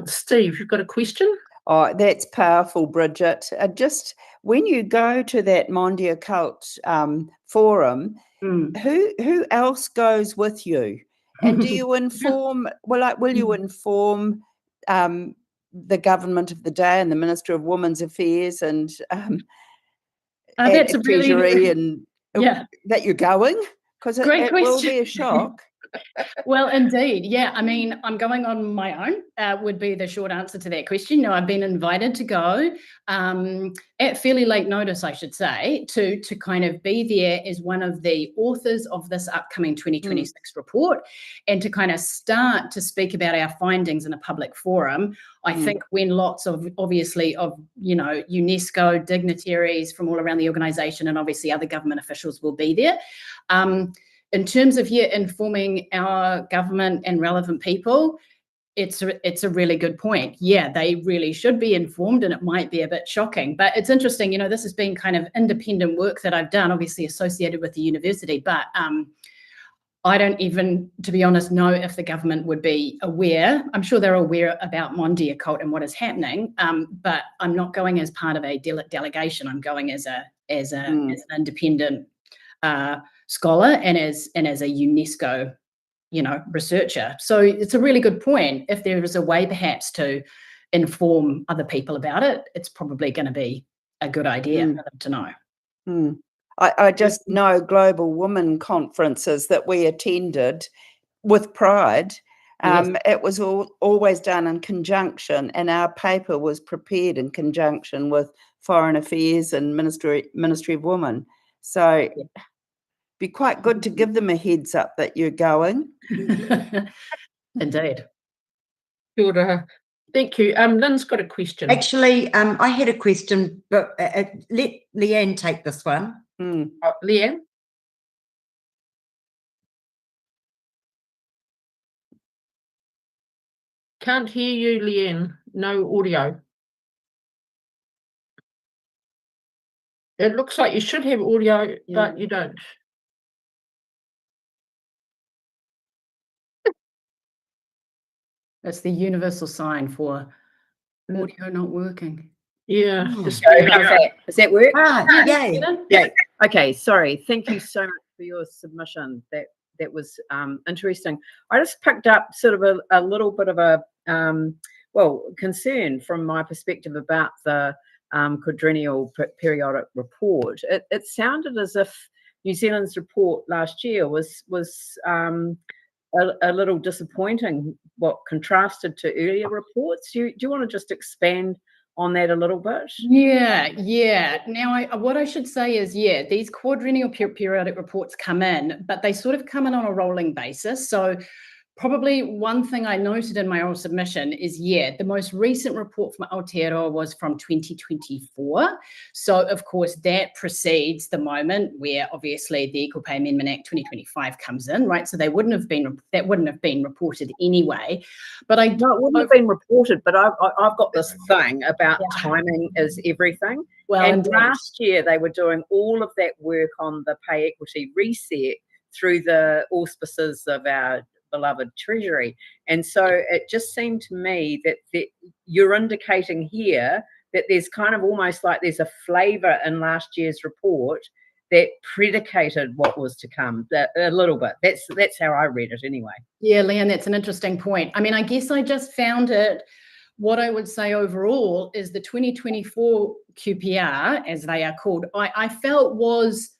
Steve, you've got a question? Oh, that's powerful, Bridget. Just when you go to that Mondia Cult forum, who else goes with you? And do you inform, will you inform the government of the day and the Minister of Women's Affairs and That's a really Treasury and that you're going? Because it will be a shock. Well, indeed. Yeah. I mean, I'm going on my own, would be the short answer to that question. No, I've been invited to go at fairly late notice, I should say, to kind of be there as one of the authors of this upcoming 2026 report and to kind of start to speak about our findings in a public forum. I think when lots of, obviously, of, UNESCO dignitaries from all around the organisation and obviously other government officials will be there. In terms of informing our government and relevant people, it's a really good point. Yeah, they really should be informed, and it might be a bit shocking. But it's interesting, this has been kind of independent work that I've done, obviously associated with the university. But I don't even, to be honest, know if the government would be aware. I'm sure they're aware about Mondia Cult and what is happening, but I'm not going as part of a delegation. I'm going as an independent scholar and as a UNESCO, researcher. So it's a really good point. If there is a way perhaps to inform other people about it, it's probably going to be a good idea for them to know. I just know global women conferences that we attended with pride. It was always done in conjunction, and our paper was prepared in conjunction with Foreign Affairs and Ministry of Women. So be quite good to give them a heads up that you're going. Indeed. Good. Thank you. Lynn's got a question. Actually, I had a question, but let Leanne take this one. Leanne? Can't hear you, Leanne. No audio. It looks like you should have audio, but you don't. That's the universal sign for audio not working. Yeah. Does that work? Yeah. Okay, sorry. Thank you so much for your submission. That was interesting. I just picked up sort of a little bit of a concern from my perspective about the quadrennial periodic report. It sounded as if New Zealand's report last year was a little disappointing, what contrasted to earlier reports. Do you want to just expand on that a little bit? Yeah. Now, what I should say is, these quadrennial periodic reports come in, but they sort of come in on a rolling basis. So probably one thing I noted in my oral submission is, the most recent report from Aotearoa was from 2024. So, of course, that precedes the moment where obviously the Equal Pay Amendment Act 2025 comes in, right? So that wouldn't have been reported anyway. But it wouldn't have been reported, but I've got this thing about timing is everything. Well, and last year they were doing all of that work on the pay equity reset through the auspices of our beloved Treasury. And so it just seemed to me that you're indicating here that there's kind of almost like there's a flavour in last year's report that predicated what was to come a little bit. That's how I read it anyway. Yeah, Leanne, that's an interesting point. I mean, I guess I just found it, what I would say overall is the 2024 QPR, as they are called, I felt was,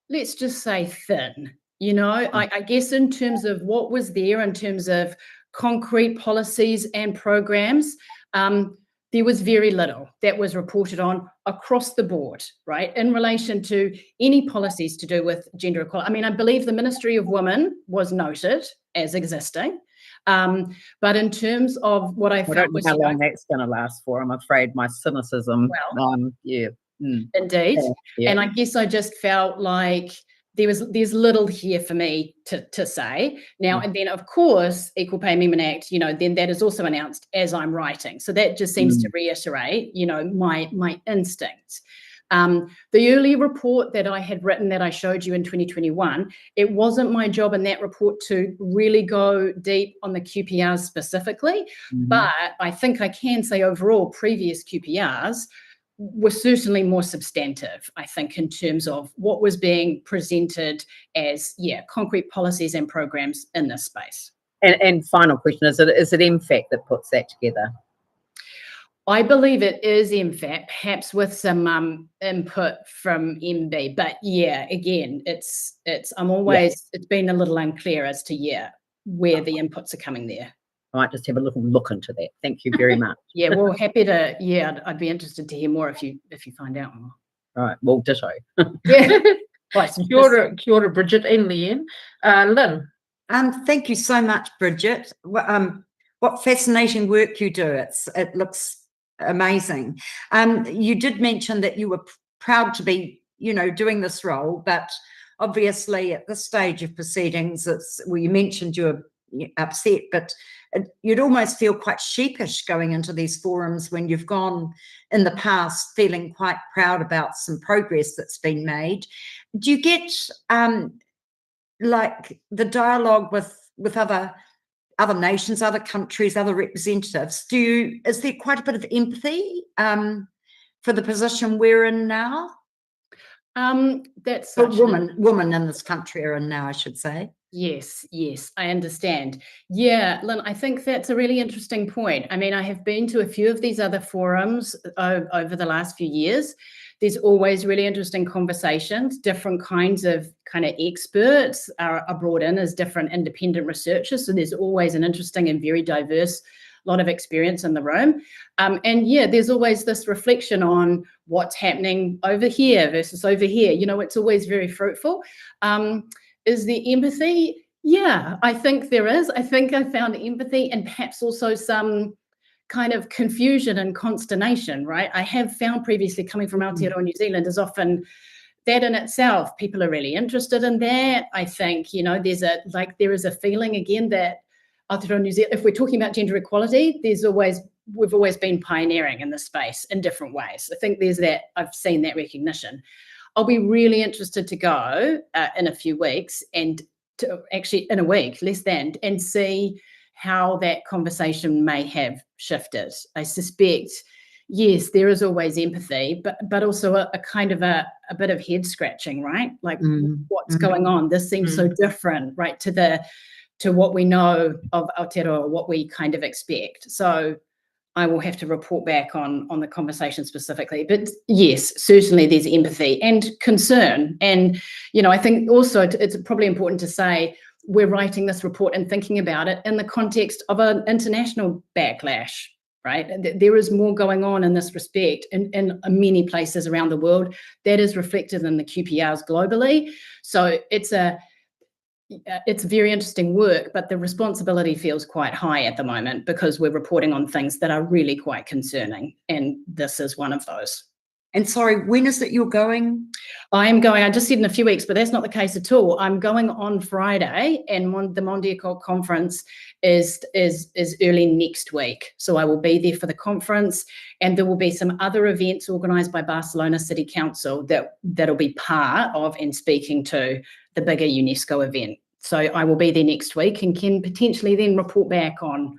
let's just say, thin. I guess in terms of what was there, in terms of concrete policies and programs, there was very little that was reported on across the board, right, in relation to any policies to do with gender equality. I mean, I believe the Ministry of Women was noted as existing, but in terms of what I felt was... I don't know how long that's going to last for. I'm afraid my cynicism... Indeed. Yeah. And I guess I just felt like there's little here for me to say now. And then, of course, Equal Pay Amendment Act, then that is also announced as I'm writing. So that just seems to reiterate, my instincts. The earlier report that I had written that I showed you in 2021, it wasn't my job in that report to really go deep on the QPRs specifically, but I think I can say overall previous QPRs were certainly more substantive, I think, in terms of what was being presented as, concrete policies and programs in this space. And final question, is it MFAC that puts that together? I believe it is MFAT, perhaps with some input from MB, but again, it's been a little unclear as to where the inputs are coming there. I might just have a little look into that. Thank you very much. Well, happy to. I'd be interested to hear more if you find out more. Right. Well, ditto. Right. Kia ora, Bridget and Leanne. Lynn. Thank you so much, Bridget. What fascinating work you do. It looks amazing. You did mention that you were proud to be, doing this role, but obviously at this stage of proceedings, you mentioned you were upset, but you'd almost feel quite sheepish going into these forums when you've gone in the past feeling quite proud about some progress that's been made. Do you get like the dialogue with other nations, other countries, other representatives? Is there quite a bit of empathy for the position we're in now? That's women in this country are in now, I should say. Yes, I understand. Lynn, I think that's a really interesting point. I mean, I have been to a few of these other forums over the last few years. There's always really interesting conversations. Different kinds of experts are brought in as different independent researchers. So there's always an interesting and very diverse lot of experience in the room. There's always this reflection on what's happening over here versus over here. It's always very fruitful. Is there empathy? Yeah, I think there is. I think I found empathy and perhaps also some kind of confusion and consternation, right? I have found previously coming from Aotearoa New Zealand is often that in itself, people are really interested in that. I think, there is a feeling again that Aotearoa New Zealand, if we're talking about gender equality, we've always been pioneering in this space in different ways. I think there's that, I've seen that recognition. I'll be really interested to go in a few weeks and in a week, less than, and see how that conversation may have shifted. I suspect, yes, there is always empathy, but also a kind of a bit of head scratching, right? Like what's going on? This seems so different, right, to what we know of Aotearoa, what we kind of expect. So I will have to report back on the conversation specifically. But yes, certainly there's empathy and concern. And, I think also it's probably important to say we're writing this report and thinking about it in the context of an international backlash, right? There is more going on in this respect in many places around the world that is reflected in the QPRs globally. So it's very interesting work, but the responsibility feels quite high at the moment because we're reporting on things that are really quite concerning, and this is one of those. And sorry, when is it you're going? I'm going, I just said in a few weeks, but that's not the case at all. I'm going on Friday, and the Mondial conference is early next week. So I will be there for the conference, and there will be some other events organised by Barcelona City Council that'll be part of and speaking to the bigger UNESCO event. So I will be there next week and can potentially then report back on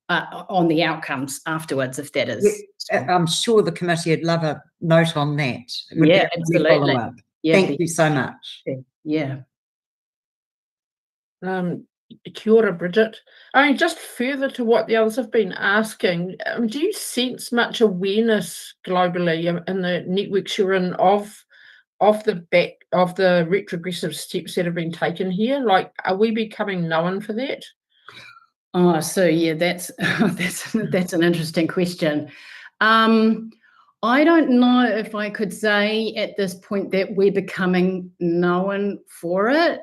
the outcomes afterwards, if that is. I'm sure the committee would love a note on that. Yeah, absolutely. Yeah, thank you so much. Yeah. Kia ora, Bridget. I mean, just further to what the others have been asking, do you sense much awareness globally in the networks you're in of the retrogressive steps that have been taken here? Like, are we becoming known for that? Oh, so yeah, that's an interesting question. I don't know if I could say at this point that we're becoming known for it.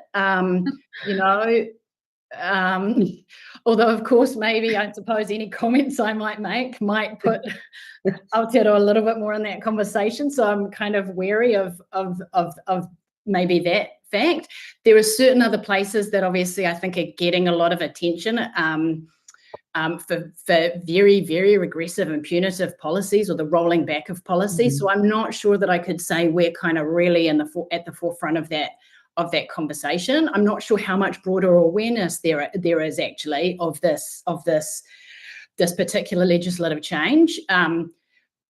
Although of course, maybe I suppose any comments I might make might put Aotearoa a little bit more in that conversation. So I'm kind of wary of maybe that fact. There are certain other places that obviously I think are getting a lot of attention for very, very regressive and punitive policies, or the rolling back of policies. So I'm not sure that I could say we're kind of really at the forefront of that conversation. I'm not sure how much broader awareness there is actually of this particular legislative change.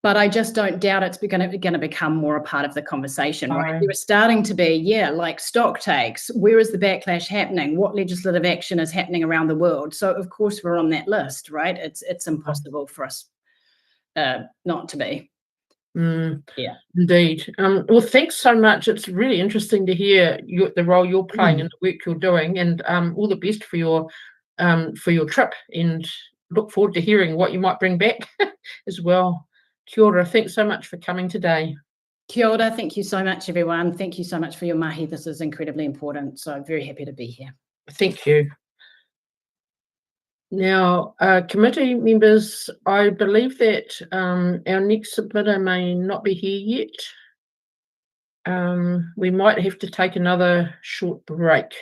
but I just don't doubt it's going to become more a part of the conversation, right? Aye. There are starting to be, like stock takes. Where is the backlash happening? What legislative action is happening around the world? So of course we're on that list, right? It's impossible for us not to be. Yeah, indeed. Well, thanks so much. It's really interesting to hear the role you're playing and the work you're doing, and all the best for your trip. And look forward to hearing what you might bring back as well. Kia ora. Thanks so much for coming today. Kia ora. Thank you so much, everyone. Thank you so much for your mahi. This is incredibly important. So I'm very happy to be here. Thank you. Now, committee members, I believe that our next submitter may not be here yet. We might have to take another short break.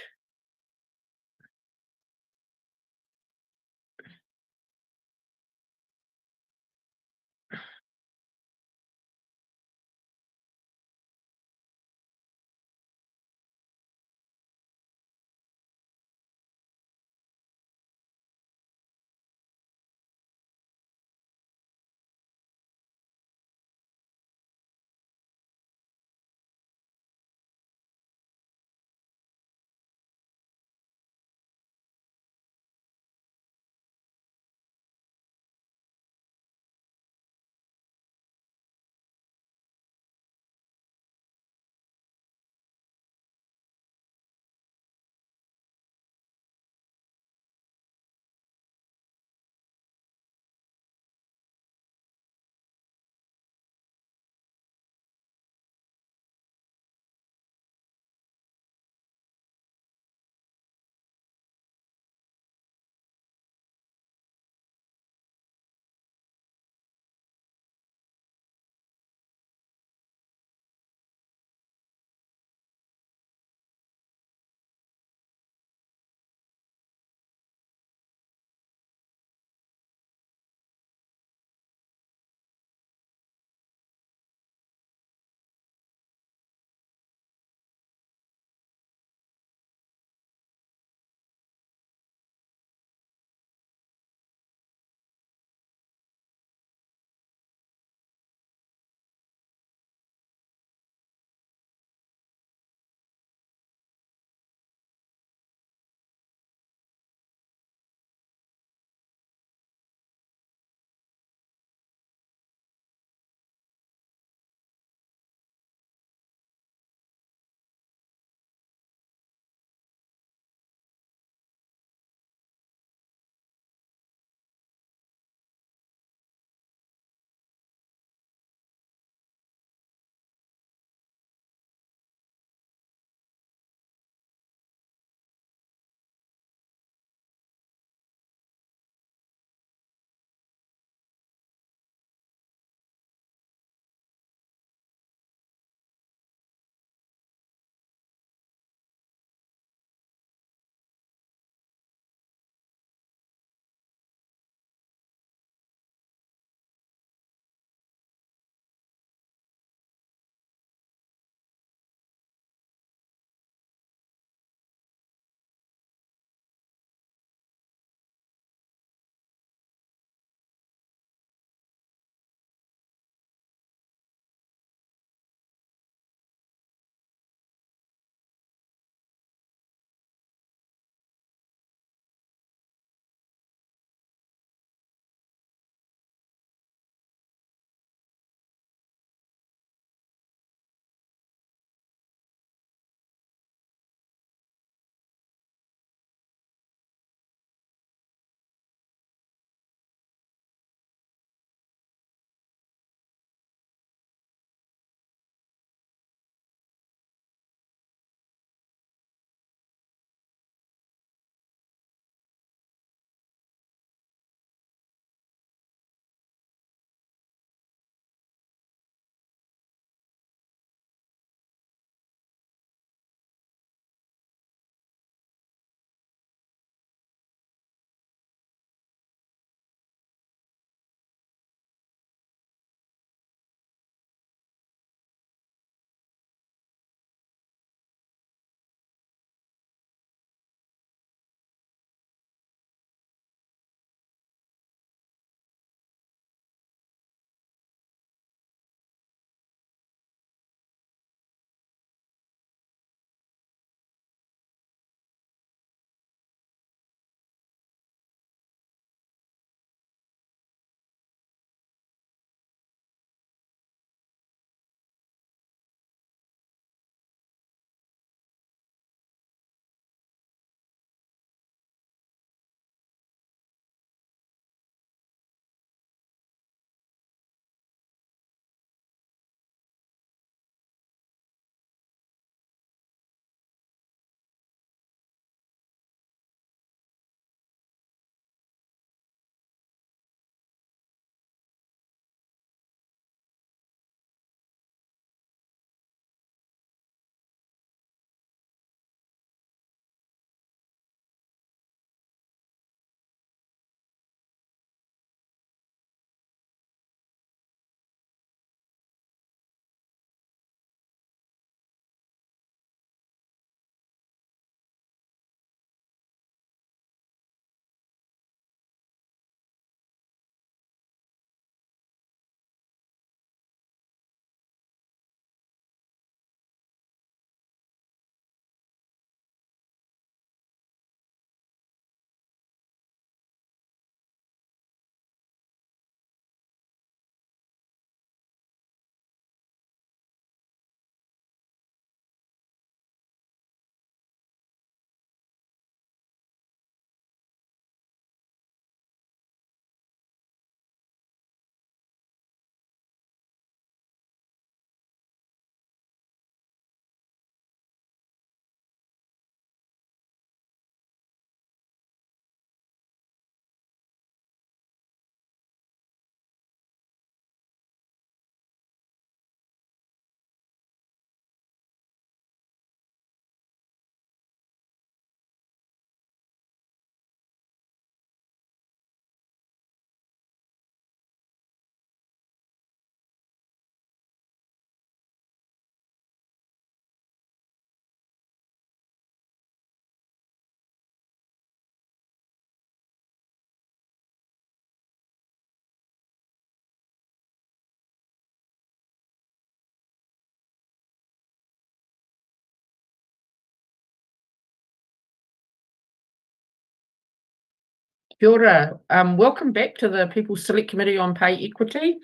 Kia ora. Welcome back to the People's Select Committee on Pay Equity.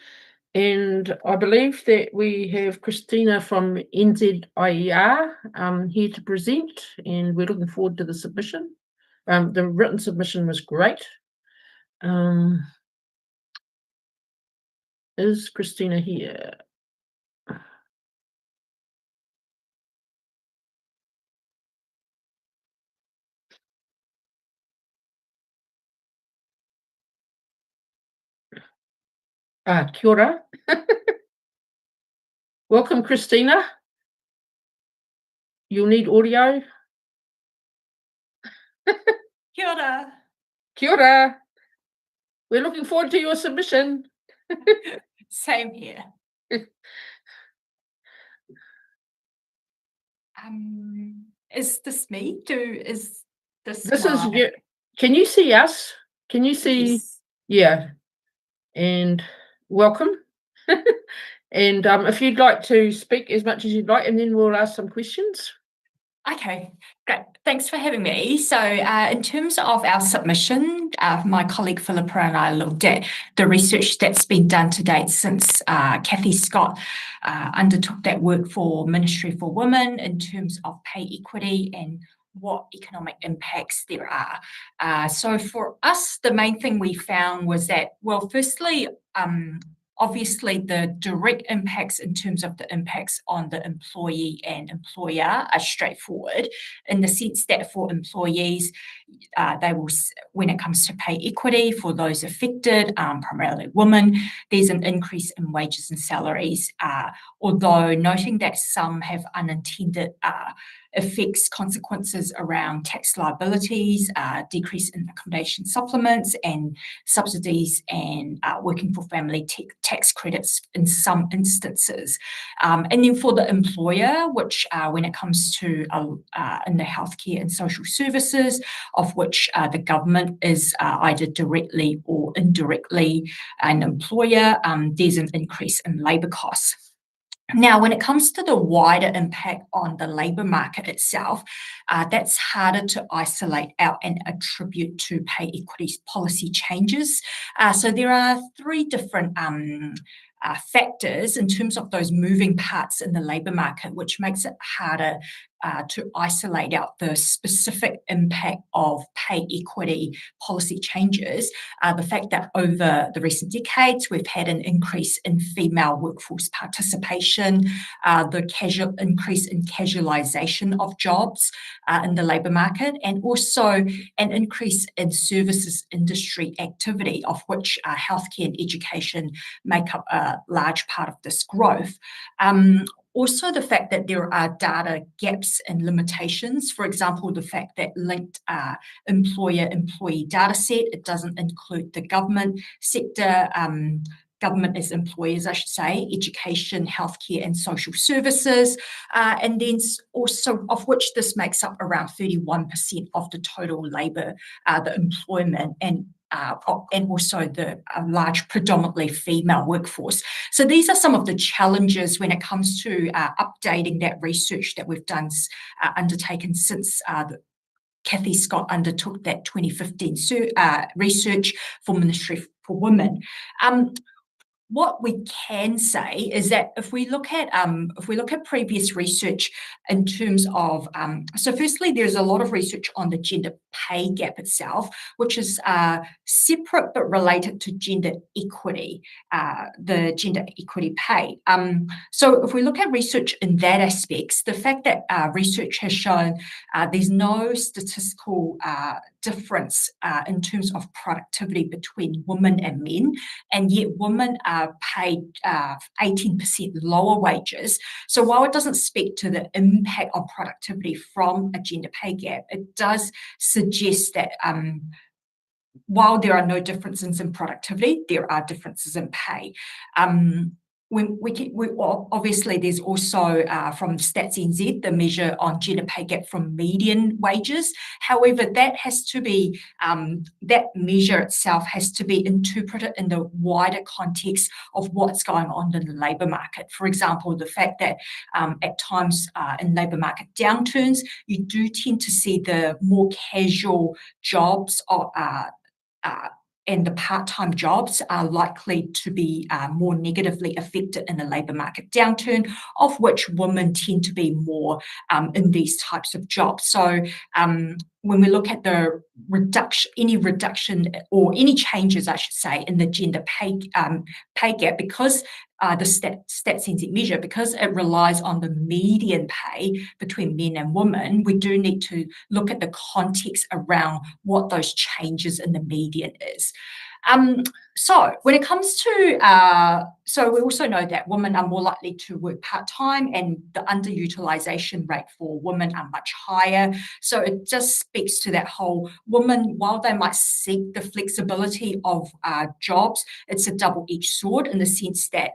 And I believe that we have Christina from NZIER here to present, and we're looking forward to the submission. The written submission was great. Is Christina here? Kia ora. Welcome, Christina. You'll need audio. Kia ora. Kia ora. We're looking forward to your submission. Same here. Is this me? Is this? This is you. Can you see us? Can you see? Yes. Yeah. And welcome. And if you'd like to speak as much as you'd like, and then we'll ask some questions. Okay, great. Thanks for having me. So in terms of our submission, my colleague Philippa and I looked at the research that's been done to date since Kathy Scott undertook that work for Ministry for Women in terms of pay equity and what economic impacts there are. So for us, the main thing we found was that, well, firstly, obviously, the direct impacts in terms of the impacts on the employee and employer are straightforward in the sense that for employees, they will, when it comes to pay equity for those affected, primarily women, there's an increase in wages and salaries, although noting that some have unintended effects, consequences around tax liabilities, decrease in accommodation supplements and subsidies, and working for family tax credits in some instances. And then for the employer, which when it comes to in the healthcare and social services, of which the government is either directly or indirectly an employer, there's an increase in labour costs. Now, when it comes to the wider impact on the labour market itself, that's harder to isolate out and attribute to pay equity policy changes. So there are three different factors in terms of those moving parts in the labour market, which makes it harder to isolate out the specific impact of pay equity policy changes. The fact that over the recent decades, we've had an increase in female workforce participation, the increase in casualisation of jobs in the labour market, and also an increase in services industry activity, of which healthcare and education make up a large part of this growth. Also, the fact that there are data gaps and limitations. For example, the fact that linked employer-employee data set, it doesn't include the government sector, government as employers, I should say, education, healthcare and social services, and then also of which this makes up around 31% of the total labour, the employment and also the large predominantly female workforce. So these are some of the challenges when it comes to updating that research that we've done, undertaken since Kathy Scott undertook that 2015 research for Ministry for Women. What we can say is that if we look at previous research in terms of so firstly, there's a lot of research on the gender pay gap itself, which is separate but related to gender equity, the gender equity pay. So if we look at research in that aspects, the fact that research has shown there's no statistical difference in terms of productivity between women and men, and yet women are paid 18% lower wages. So while it doesn't speak to the impact on productivity from a gender pay gap, it does suggest that while there are no differences in productivity, there are differences in pay. Obviously, there's also from Stats NZ the measure on gender pay gap from median wages. However, that has to be that measure itself has to be interpreted in the wider context of what's going on in the labour market. For example, the fact that at times in labour market downturns, you do tend to see the more casual jobs and the part-time jobs are likely to be more negatively affected in a labour market downturn, of which women tend to be more in these types of jobs. So when we look at the reduction or any changes, I should say, in the gender pay gap, because the Stats NZ measure, because it relies on the median pay between men and women, we do need to look at the context around what those changes in the median is. So when it comes to, so we also know that women are more likely to work part-time, and the underutilisation rate for women are much higher. So it just speaks to that whole women, while they might seek the flexibility of jobs, it's a double-edged sword in the sense that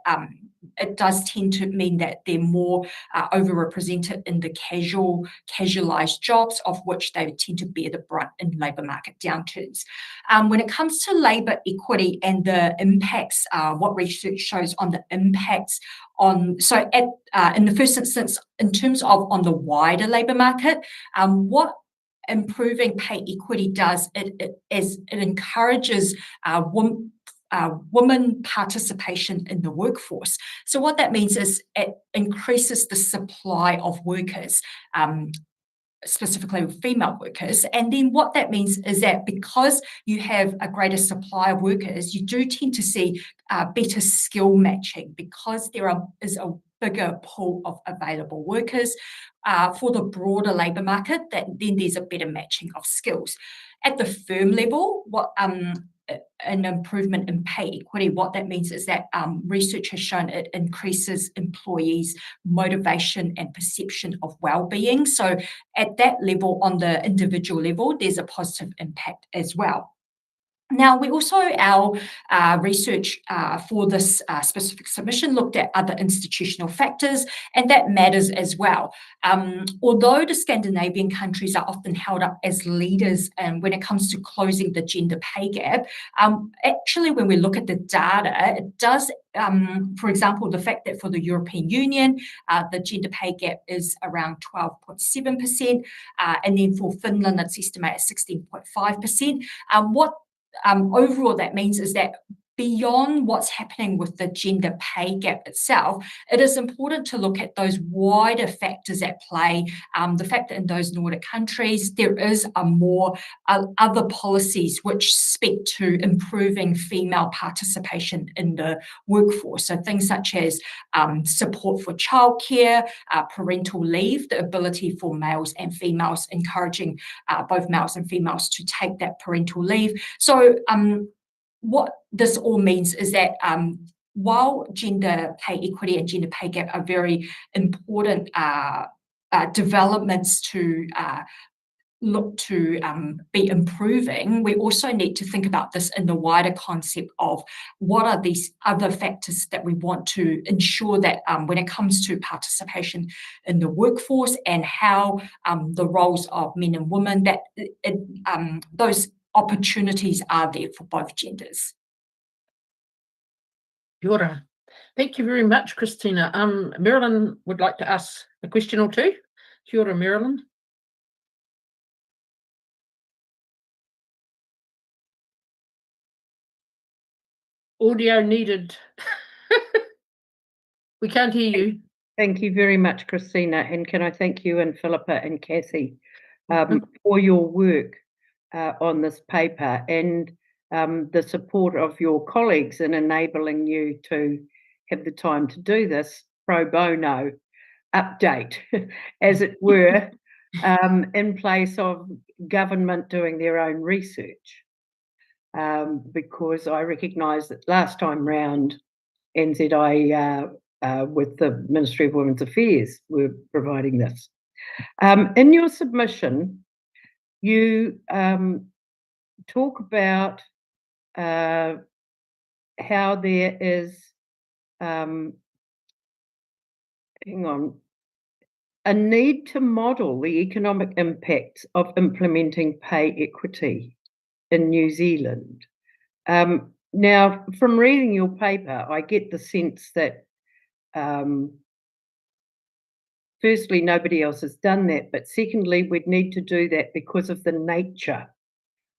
it does tend to mean that they're more overrepresented in the casualised jobs, of which they tend to bear the brunt in labour market downturns. When it comes to labour equity and the impacts, what research shows on the impacts on, so in the first instance, in terms of on the wider labour market, what improving pay equity does, it encourages women participation in the workforce. So what that means is it increases the supply of workers, specifically with female workers. And then what that means is that because you have a greater supply of workers, you do tend to see better skill matching, because there is a bigger pool of available workers for the broader labour market, that then there's a better matching of skills. At the firm level, what an improvement in pay equity, what that means is that research has shown it increases employees' motivation and perception of well-being. So at that level, on the individual level, there's a positive impact as well. Now, we also, our research for this specific submission looked at other institutional factors, and that matters as well. Although the Scandinavian countries are often held up as leaders when it comes to closing the gender pay gap, actually, when we look at the data, it does, for example, the fact that for the European Union, the gender pay gap is around 12.7%, and then for Finland, it's estimated at 16.5%. What overall that means is that beyond what's happening with the gender pay gap itself, it is important to look at those wider factors at play. The fact that in those Nordic countries, there is other policies which speak to improving female participation in the workforce. So things such as support for childcare, parental leave, the ability for males and females, encouraging both males and females to take that parental leave. So what this all means is that while gender pay equity and gender pay gap are very important developments to look to be improving, we also need to think about this in the wider concept of what are these other factors that we want to ensure that when it comes to participation in the workforce and how the roles of men and women, that those opportunities are there for both genders. Kia ora. Thank you very much, Christina. Marilyn would like to ask a question or two. Kia ora, Marilyn. Audio needed. We can't hear you. Thank you very much, Christina. And can I thank you and Philippa and Kathy for your work on this paper and the support of your colleagues in enabling you to have the time to do this pro bono update, as it were, in place of government doing their own research. Because I recognise that last time round, NZIER with the Ministry of Women's Affairs were providing this. In your submission, you talk about how there is, a need to model the economic impacts of implementing pay equity in New Zealand. Now, from reading your paper, I get the sense that firstly, nobody else has done that, but secondly, we'd need to do that because of the nature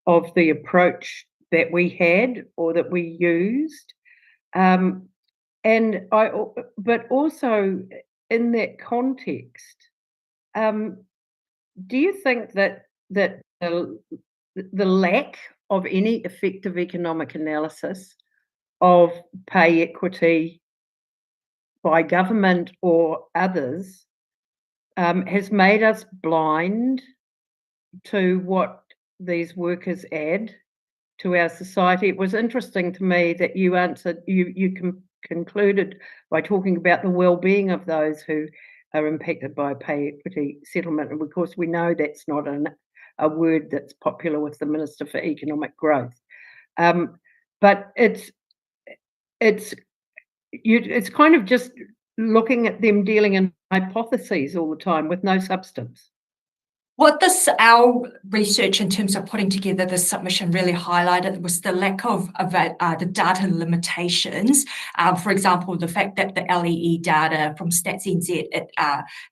of the approach that we had or that we used. But also in that context, do you think that the lack of any effective economic analysis of pay equity by government or others has made us blind to what these workers add to our society? It was interesting to me that you concluded by talking about the well-being of those who are impacted by pay equity settlement. And of course, we know that's not a word that's popular with the Minister for Economic Growth. But it's kind of just looking at them dealing in hypotheses all the time with no substance. What our research in terms of putting together this submission really highlighted was the lack of the data limitations. For example, the fact that the LEE data from Stats NZ, it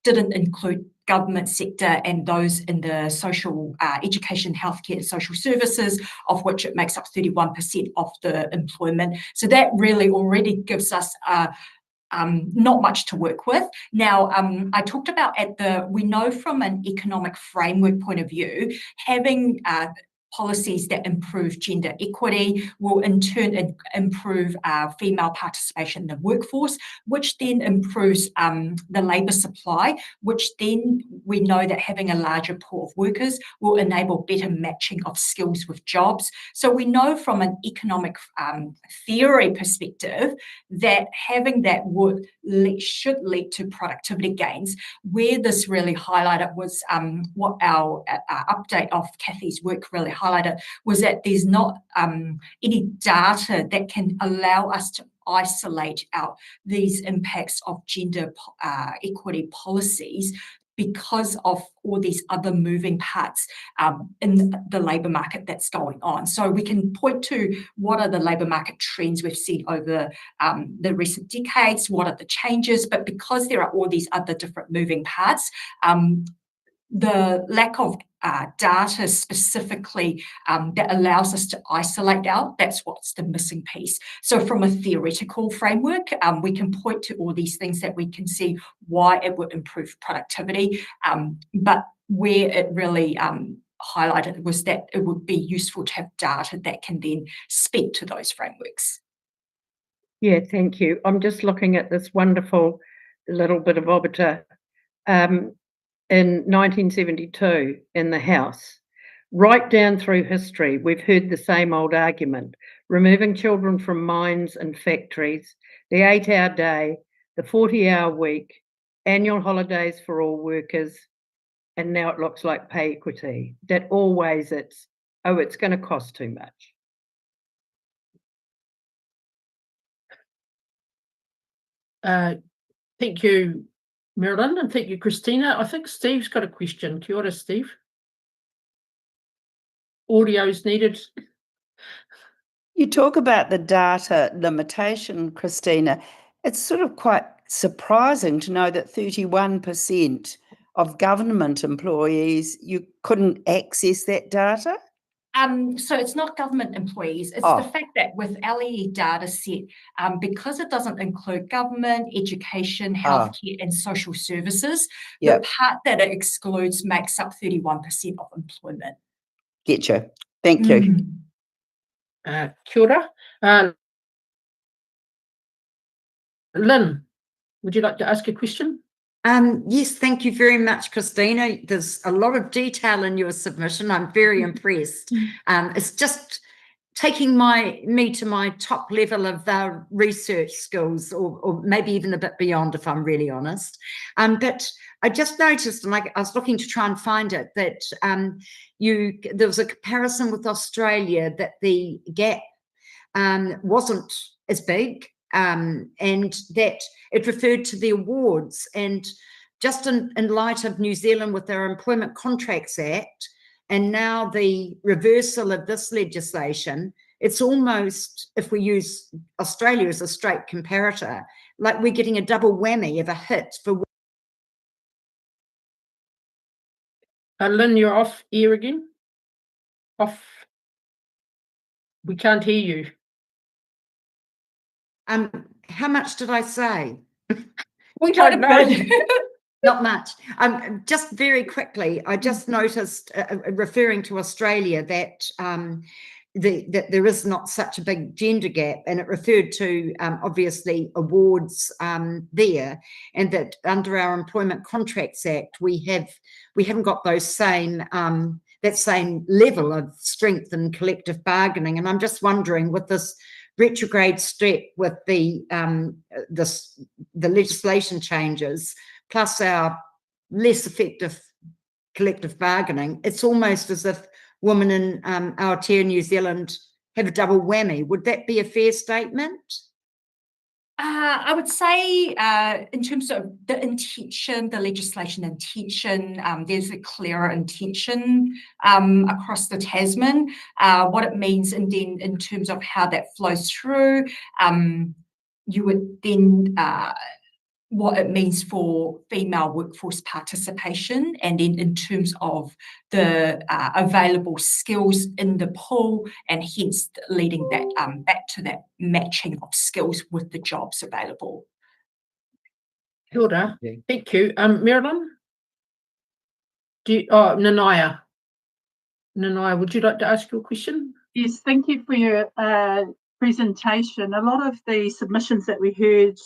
didn't include government sector and those in the social education, healthcare and social services, of which it makes up 31% of the employment. So that really already gives us not much to work with. Now, I talked about we know from an economic framework point of view, having policies that improve gender equity will in turn improve female participation in the workforce, which then improves the labour supply, which then we know that having a larger pool of workers will enable better matching of skills with jobs. So we know from an economic theory perspective that having that should lead to productivity gains. Where this really highlighted was what our update of Kathy's work really highlighted was that there's not any data that can allow us to isolate out these impacts of gender equity policies because of all these other moving parts in the labour market that's going on. So we can point to what are the labour market trends we've seen over the recent decades, what are the changes, but because there are all these other different moving parts, the lack of data specifically that allows us to isolate out, that's what's the missing piece. So from a theoretical framework, we can point to all these things that we can see why it would improve productivity, but where it really highlighted was that it would be useful to have data that can then speak to those frameworks. Yeah, thank you. I'm just looking at this wonderful little bit of obiter in 1972 in the House. Right down through history, we've heard the same old argument: removing children from mines and factories, the 8-hour day, the 40-hour week, annual holidays for all workers, and now it looks like pay equity. That always it's going to cost too much. Thank you, Marilyn, and thank you, Christina. I think Steve's got a question. Kia ora, Steve. Audio's needed. You talk about the data limitation, Christina. It's sort of quite surprising to know that 31% of government employees, you couldn't access that data? So it's not government employees, it's the fact that with LEE data set, because it doesn't include government, education, healthcare and social services, the part that it excludes makes up 31% of employment. Getcha. Thank you. Kia ora. Lynn, would you like to ask a question? Yes, thank you very much, Christina. There's a lot of detail in your submission. I'm very impressed. It's just taking me to my top level of research skills, or maybe even a bit beyond, if I'm really honest. But I just noticed, and I was looking to try and find it, that there was a comparison with Australia that the gap wasn't as big, and that it referred to the awards. And just in light of New Zealand with their Employment Contracts Act, and now the reversal of this legislation, it's almost, if we use Australia as a straight comparator, like we're getting a double whammy of a hit for. Lynn, you're off air again. Off. We can't hear you. How much did I say? We don't know. Not much. Just very quickly, I just noticed, referring to Australia, that that there is not such a big gender gap, and it referred to obviously awards there, and that under our Employment Contracts Act we haven't got those same that same level of strength in collective bargaining. And I'm just wondering, with this retrograde step, with the legislation changes, plus our less effective collective bargaining, it's almost as if women in Aotearoa New Zealand have a double whammy. Would that be a fair statement? I would say in terms of the intention, the legislation intention, there's a clearer intention across the Tasman. What it means, and then in terms of how that flows through, you would then what it means for female workforce participation, and then in terms of the available skills in the pool, and hence leading that back to that matching of skills with the jobs available. Kia ora. Thank you. Marilyn? Nanaya, would you like to ask your question? Yes, thank you for your presentation. A lot of the submissions that we heard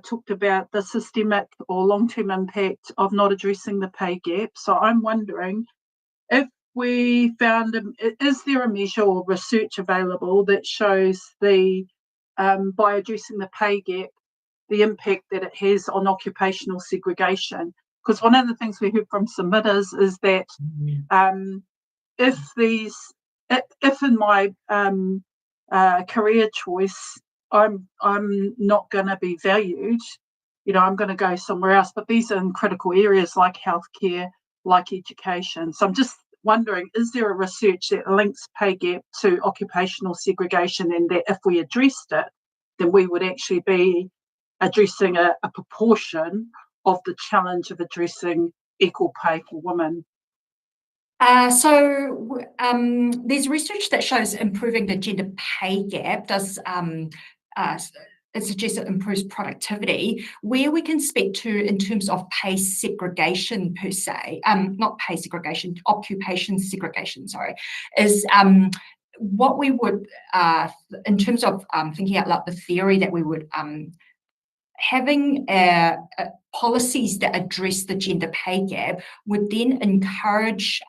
talked about the systemic or long-term impact of not addressing the pay gap. So I'm wondering if we found, is there a measure or research available that shows the, by addressing the pay gap, the impact that it has on occupational segregation? Because one of the things we heard from submitters is that if in my career choice I'm not going to be valued, I'm going to go somewhere else. But these are in critical areas like healthcare, like education. So I'm just wondering, is there a research that links pay gap to occupational segregation, and that if we addressed it, then we would actually be addressing a proportion of the challenge of addressing equal pay for women? So there's research that shows improving the gender pay gap does it suggests it improves productivity. Where we can speak to in terms of pay segregation per se, not pay segregation, occupation segregation, sorry, is what we would, in terms of thinking out loud the theory that we would, having policies that address the gender pay gap would then encourage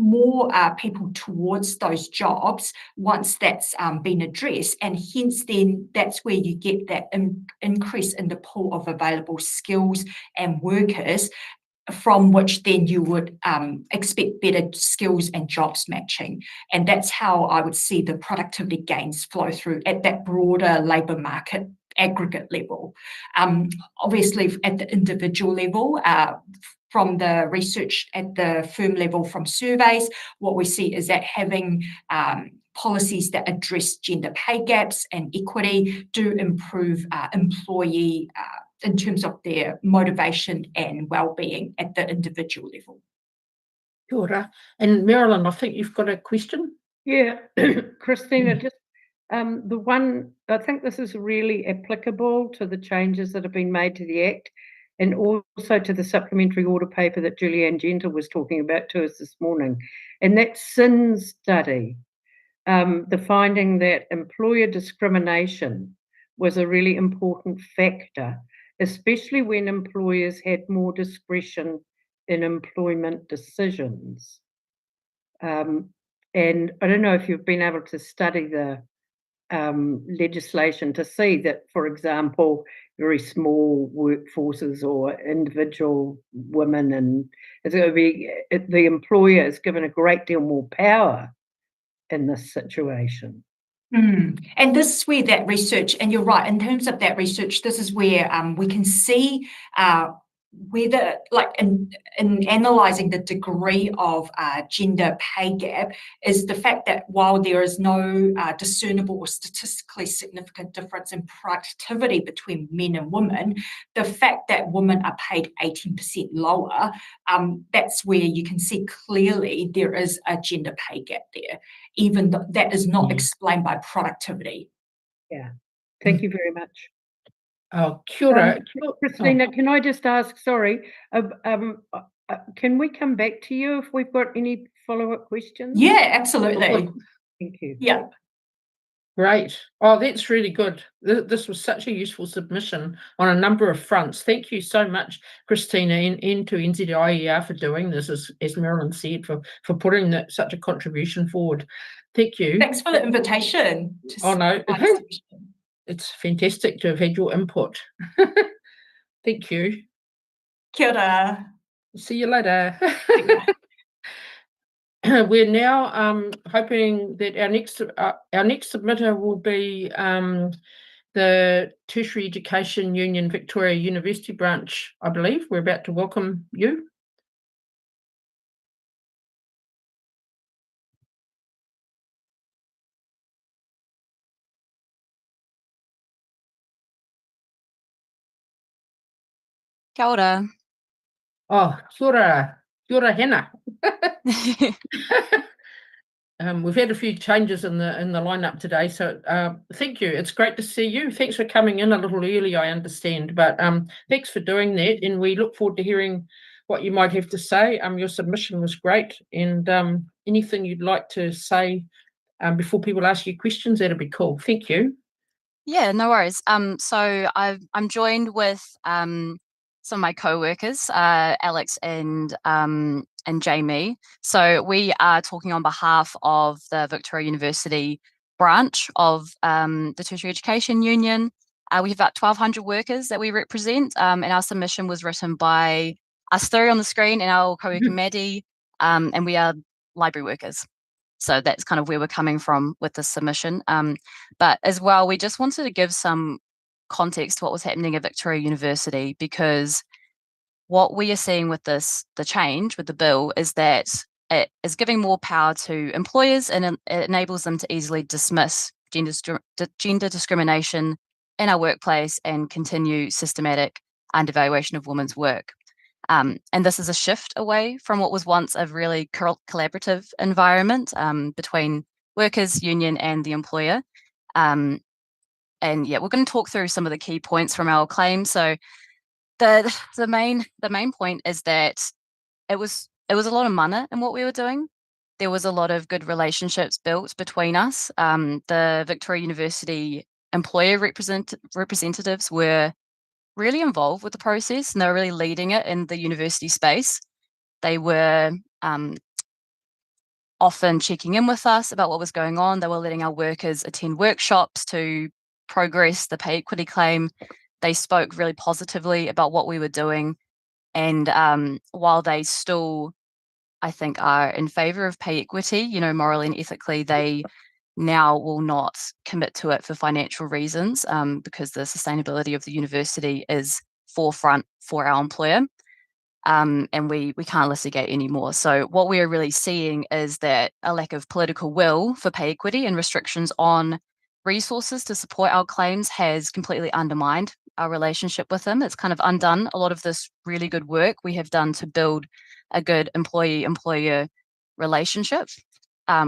more people towards those jobs once that's been addressed, and hence then that's where you get that increase in the pool of available skills and workers, from which then you would expect better skills and jobs matching. And that's how I would see the productivity gains flow through at that broader labour market aggregate level. Obviously at the individual level, from the research at the firm level from surveys, what we see is that having policies that address gender pay gaps and equity do improve employee in terms of their motivation and well-being at the individual level. Kia ora. And Marilyn, I think you've got a question? Yeah, Christina, just the one, I think this is really applicable to the changes that have been made to the Act, and also to the supplementary order paper that Julie Anne Genter was talking about to us this morning. And that SIN study, the finding that employer discrimination was a really important factor, especially when employers had more discretion in employment decisions. And I don't know if you've been able to study the legislation to see that, for example, very small workforces or individual women, and it's going to be the employer is given a great deal more power in this situation. And this is where that research, and you're right, in terms of that research, this is where we can see whether, like in analysing the degree of gender pay gap, is the fact that while there is no discernible or statistically significant difference in productivity between men and women, the fact that women are paid 18% lower, that's where you can see clearly there is a gender pay gap there, even though that is not explained by productivity. Yeah, thank you very much. Oh, kia ora. Christina, can I just ask, sorry, can we come back to you if we've got any follow-up questions? Yeah, absolutely. Thank you. Yeah. Great. Oh, that's really good. This was such a useful submission on a number of fronts. Thank you so much, Christina, and to NZIER for doing this, as Marilyn said, for putting such a contribution forward. Thank you. Thanks for the invitation. Oh, no. It's fantastic to have had your input. Thank you. Kia ora. See you later. We're now hoping that our next submitter will be the Tertiary Education Union Victoria University branch, I believe. We're about to welcome you. Kia ora. Oh, kia ora hena. We've had a few changes in the lineup today, so thank you. It's great to see you. Thanks for coming in a little early, I understand, but thanks for doing that, and we look forward to hearing what you might have to say. Your submission was great, and anything you'd like to say before people ask you questions, that'd be cool. Thank you. Yeah, no worries. So I'm joined with some of my co-workers, Alex and Jamie. So we are talking on behalf of the Victoria University branch of the Tertiary Education Union. We have about 1,200 workers that we represent, and our submission was written by us three on the screen and our co-worker Maddie, and we are library workers. So that's kind of where we're coming from with this submission. But as well, we just wanted to give some context to what was happening at Victoria University, because what we are seeing with the change with the bill is that it is giving more power to employers, and it enables them to easily dismiss gender discrimination in our workplace and continue systematic undervaluation of women's work. And this is a shift away from what was once a really collaborative environment between workers, union, and the employer. And yeah, we're going to talk through some of the key points from our claim. So the main point is that it was a lot of mana in what we were doing. There was a lot of good relationships built between us. The Victoria University employer representatives were really involved with the process, and they were really leading it in the university space. They were often checking in with us about what was going on. They were letting our workers attend workshops to progress the pay equity claim. They spoke really positively about what we were doing. And while they still, I think, are in favour of pay equity, you know, morally and ethically, they now will not commit to it for financial reasons, because the sustainability of the university is forefront for our employer, and we can't litigate anymore. So what we are really seeing is that a lack of political will for pay equity and restrictions on resources to support our claims has completely undermined our relationship with them. It's kind of undone a lot of this really good work we have done to build a good employee-employer relationship,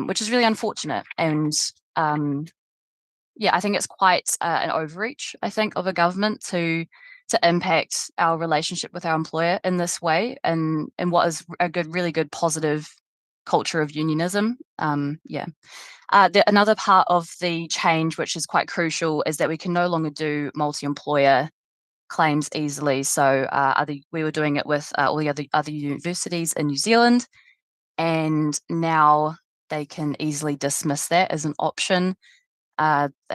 which is really unfortunate. And yeah, I think it's quite an overreach, I think, of a government to impact our relationship with our employer in this way, and what is a really good positive culture of unionism. Yeah. Another part of the change, which is quite crucial, is that we can no longer do multi-employer claims easily. So we were doing it with all the other universities in New Zealand, and now they can easily dismiss that as an option.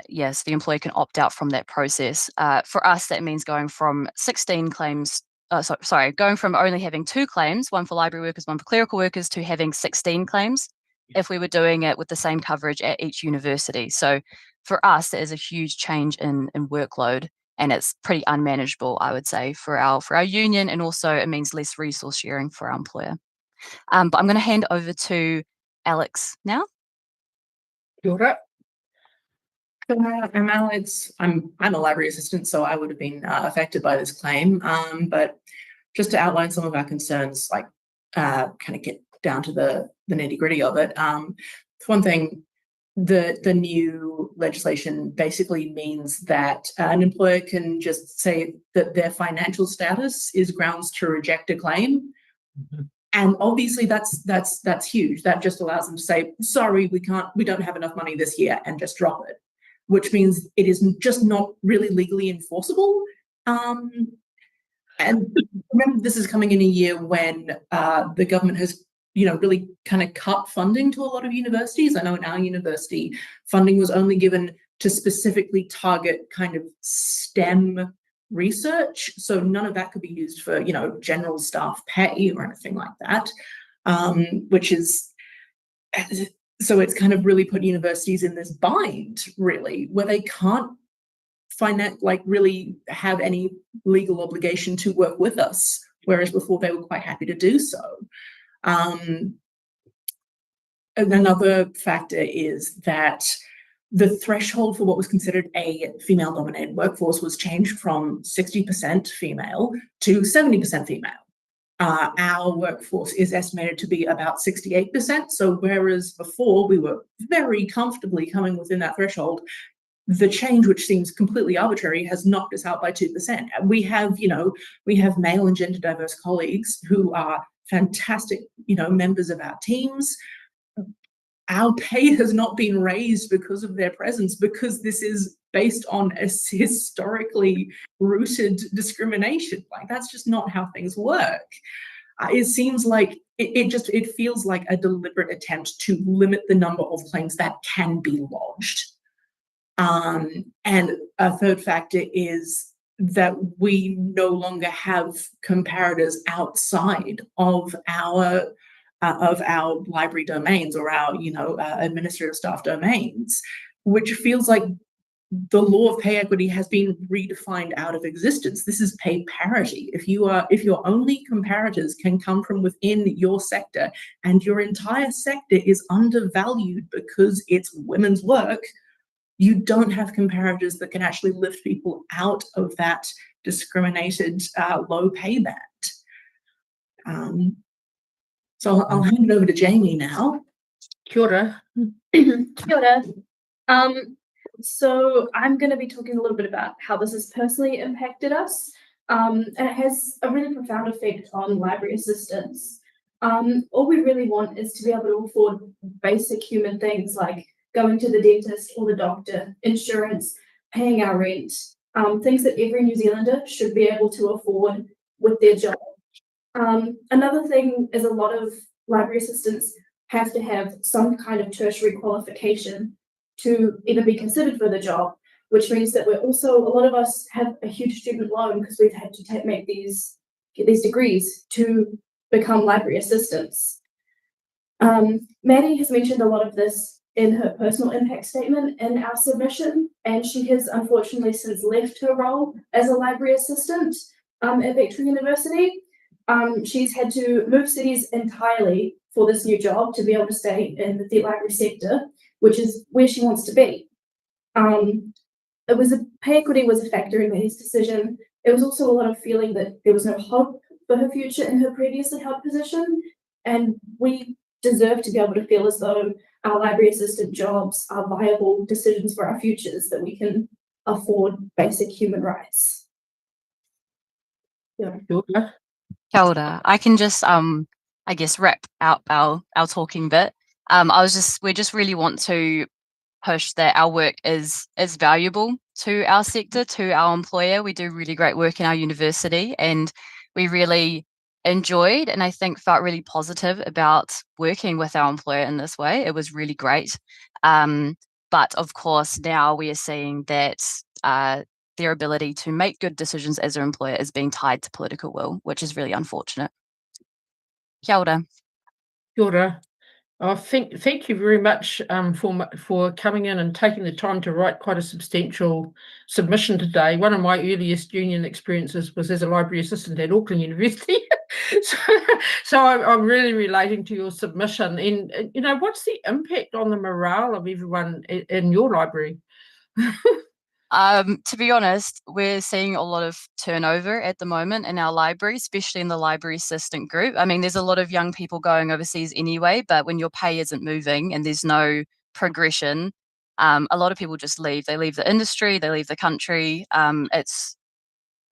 Yes, the employer can opt out from that process. For us, that means going from 16 claims, going from only having 2 claims, one for library workers, one for clerical workers, to having 16 claims if we were doing it with the same coverage at each university. So for us, that is a huge change in workload. and it's pretty unmanageable, I would say, for our union, and also it means less resource sharing for our employer. But I'm going to hand over to Alex now. Kia ora. I'm Alex. I'm a library assistant, so I would have been affected by this claim. But just to outline some of our concerns, like kind of get down to the nitty gritty of it. One thing, the new legislation basically means that an employer can just say that their financial status is grounds to reject a claim. Mm-hmm. And obviously that's huge. That just allows them to say, sorry, we don't have enough money this year, and just drop it, which means it is just not really legally enforceable. And remember, this is coming in a year when the government has, really kind of cut funding to a lot of universities. I know in our university, funding was only given to specifically target kind of STEM research. So none of that could be used for, general staff pay or anything like that, which is, so it's kind of really put universities in this bind, really, where they can't really have any legal obligation to work with us, whereas before they were quite happy to do so. And another factor is that the threshold for what was considered a female-dominated workforce was changed from 60% female to 70% female. Our workforce is estimated to be about 68%. So whereas before we were very comfortably coming within that threshold, the change, which seems completely arbitrary, has knocked us out by 2%. We have male and gender diverse colleagues who are fantastic, members of our teams. Our pay has not been raised because of their presence, because this is based on a historically rooted discrimination. Like, that's just not how things work. It seems like it feels like a deliberate attempt to limit the number of claims that can be lodged. And a third factor is that we no longer have comparators outside of our library domains or our administrative staff domains, which feels like the law of pay equity has been redefined out of existence. This is pay parity. If your only comparators can come from within your sector and your entire sector is undervalued because it's women's work, you don't have comparators that can actually lift people out of that discriminated low pay band. So I'll hand it over to Jamie now. Kia ora. Kia ora. So I'm going to be talking a little bit about how this has personally impacted us, and it has a really profound effect on library assistants. All we really want is to be able to afford basic human things like going to the dentist or the doctor, insurance, paying our rent, things that every New Zealander should be able to afford with their job. Another thing is a lot of library assistants have to have some kind of tertiary qualification to even be considered for the job, which means that a lot of us have a huge student loan because we've had to get these degrees to become library assistants. Maddie has mentioned a lot of this in her personal impact statement in our submission, and she has unfortunately since left her role as a library assistant at Victoria University. She's had to move cities entirely for this new job to be able to stay in the library sector, which is where she wants to be. Pay equity was a factor in Maddie's decision. It was also a lot of feeling that there was no hope for her future in her previously held position, and we deserve to be able to feel as though our library assistant jobs are viable decisions for our futures, that we can afford basic human rights. Kia ora. I can just wrap out our talking bit. We just really want to push that our work is valuable to our sector, to our employer. We do really great work in our university, and we really enjoyed and I think felt really positive about working with our employer in this way. It was really great. But of course, now we are seeing that their ability to make good decisions as their employer is being tied to political will, which is really unfortunate. Kia ora. Kia ora. Thank you very much for coming in and taking the time to write quite a substantial submission today. One of my earliest union experiences was as a library assistant at Auckland University. so I'm really relating to your submission. And, what's the impact on the morale of everyone in your library? To be honest, we're seeing a lot of turnover at the moment in our library, especially in the library assistant group. I mean, there's a lot of young people going overseas anyway, but when your pay isn't moving and there's no progression, a lot of people just leave. They leave the industry, they leave the country.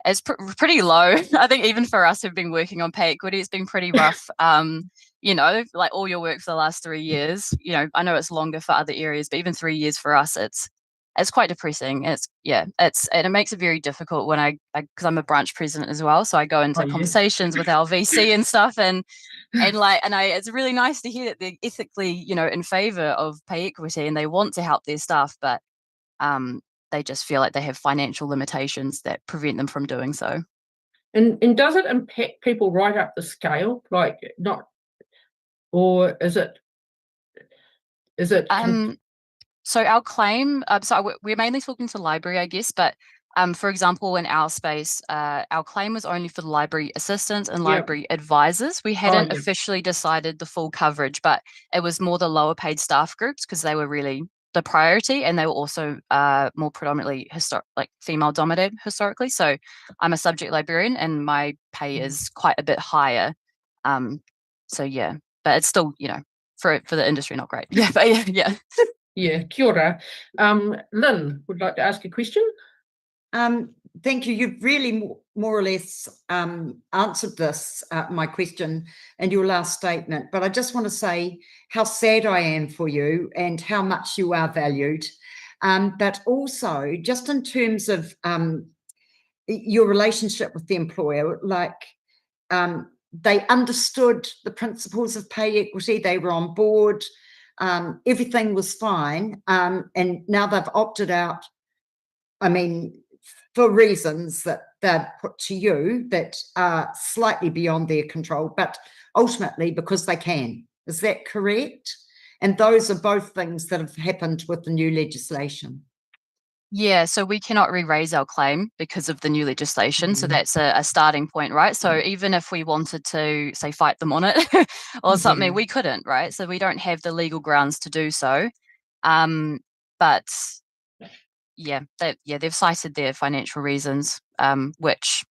It's pretty low. I think even for us who've been working on pay equity, it's been pretty rough. Like all your work for the last 3 years, I know it's longer for other areas, but even 3 years for us, it's quite depressing. And it makes it very difficult when because I'm a branch president as well. So I go into conversations with our VC and stuff and it's really nice to hear that they're ethically, in favor of pay equity and they want to help their staff, but they just feel like they have financial limitations that prevent them from doing so. And does it impact people right up the scale? Or is it? So our claim, so we're mainly talking to library, I guess, but for example, in our space, our claim was only for the library assistants and library advisors. We hadn't officially decided the full coverage, but it was more the lower paid staff groups because they were really the priority, and they were also more predominantly female dominated historically. So I'm a subject librarian and my pay is quite a bit higher. But it's still, for the industry, not great. Yeah, kia ora. Lynn would like to ask a question. Thank you. You've really more or less answered my question in your last statement, but I just want to say how sad I am for you and how much you are valued. But also just in terms of your relationship with the employer, they understood the principles of pay equity, they were on board, everything was fine, and now they've opted out, for reasons that they'd put to you that are slightly beyond their control, but ultimately because they can. Is that correct? And those are both things that have happened with the new legislation. Yeah, so we cannot re-raise our claim because of the new legislation. So that's a starting point, right? So even if we wanted to, say, fight them on it or something, we couldn't, right? So we don't have the legal grounds to do so. But they've cited their financial reasons, which,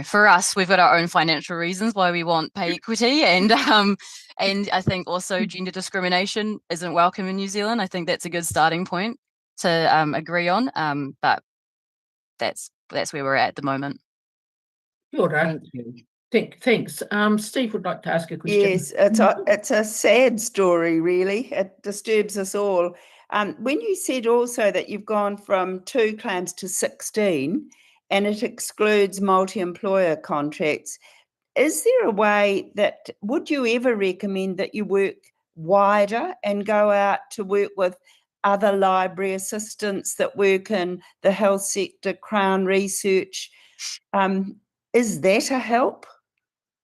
for us, we've got our own financial reasons why we want pay equity, and I think also gender discrimination isn't welcome in New Zealand. I think that's a good starting point to agree on, but that's where we're at the moment. Thank you. Thanks. Steve would like to ask a question. Yes, it's a sad story, really. It disturbs us all. When you said also that you've gone from 2 claims to 16 and it excludes multi-employer contracts, is there a way would you ever recommend that you work wider and go out to work with other library assistants that work in the health sector, Crown Research? Is that a help?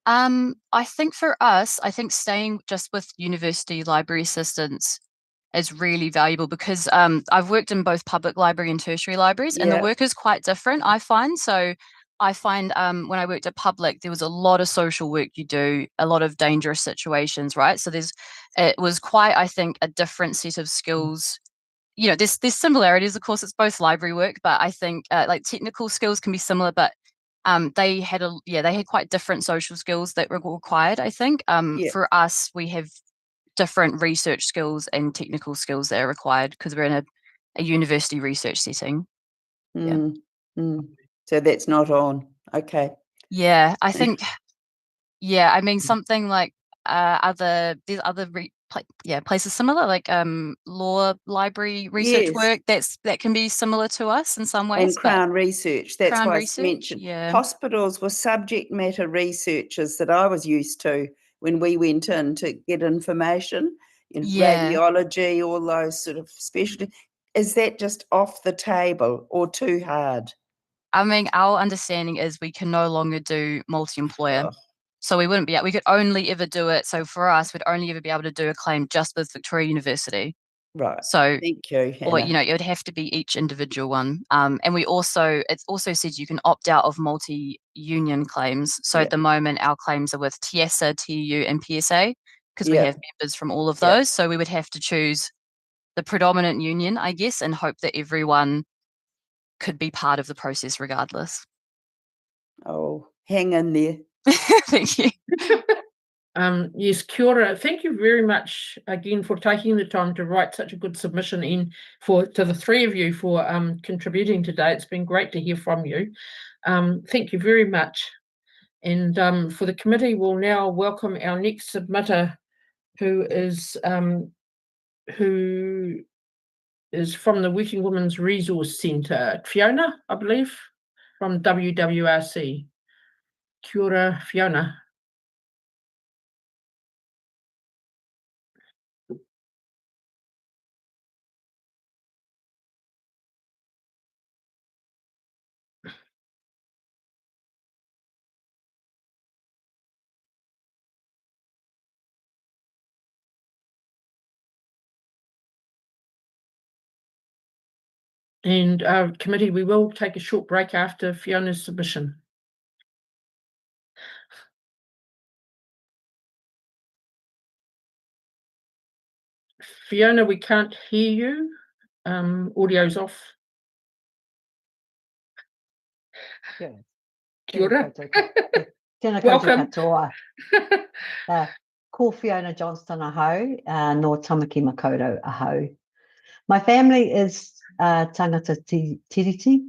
I think for us, staying just with university library assistants is really valuable because I've worked in both public library and tertiary libraries, and the work is quite different, I find. So I find when I worked at public, there was a lot of social work you do, a lot of dangerous situations, right? So it was quite, I think, a different set of skills. There's similarities, of course, it's both library work, but I think technical skills can be similar, but they had quite different social skills that were required, I think. For us, we have different research skills and technical skills that are required because we're in a university research setting. So that's not on. Okay. Yeah, I think, something like there's other places similar, like law library research work that can be similar to us in some ways. And Crown Research, that's Crown why Research, I mentioned hospitals were subject matter researchers that I was used to when we went in to get information, radiology, all those sort of specialty. Is that just off the table or too hard? Our understanding is we can no longer do multi-employer. So we could only ever do it. So for us, we'd only ever be able to do a claim just with Victoria University. Right. So, Thank you, or, Hannah. it would have to be each individual one. And it also says you can opt out of multi-union claims. So Yeah. at the moment, our claims are with TIESA, TEU, and PSA, because we Yeah. have members from all of Yeah. those. So we would have to choose the predominant union, I guess, and hope that everyone could be part of the process regardless. Oh, hang in there. Thank you. Yes, kia ora. Thank you very much again for taking the time to write such a good submission in to the three of you for contributing today. It's been great to hear from you. Thank you very much. And for the committee, we'll now welcome our next submitter, who is from the Working Women's Resource Centre, Fiona, I believe, from WWRC. Kia ora, Fiona. And committee, we will take a short break after Fiona's submission. Fiona, we can't hear you. Audio's off. Kia Kia ora. Tēnā koutou Welcome. katoa. Ko Fiona Johnston ahau, no Tamaki Makaurau ahau. My family is tangata tiriti.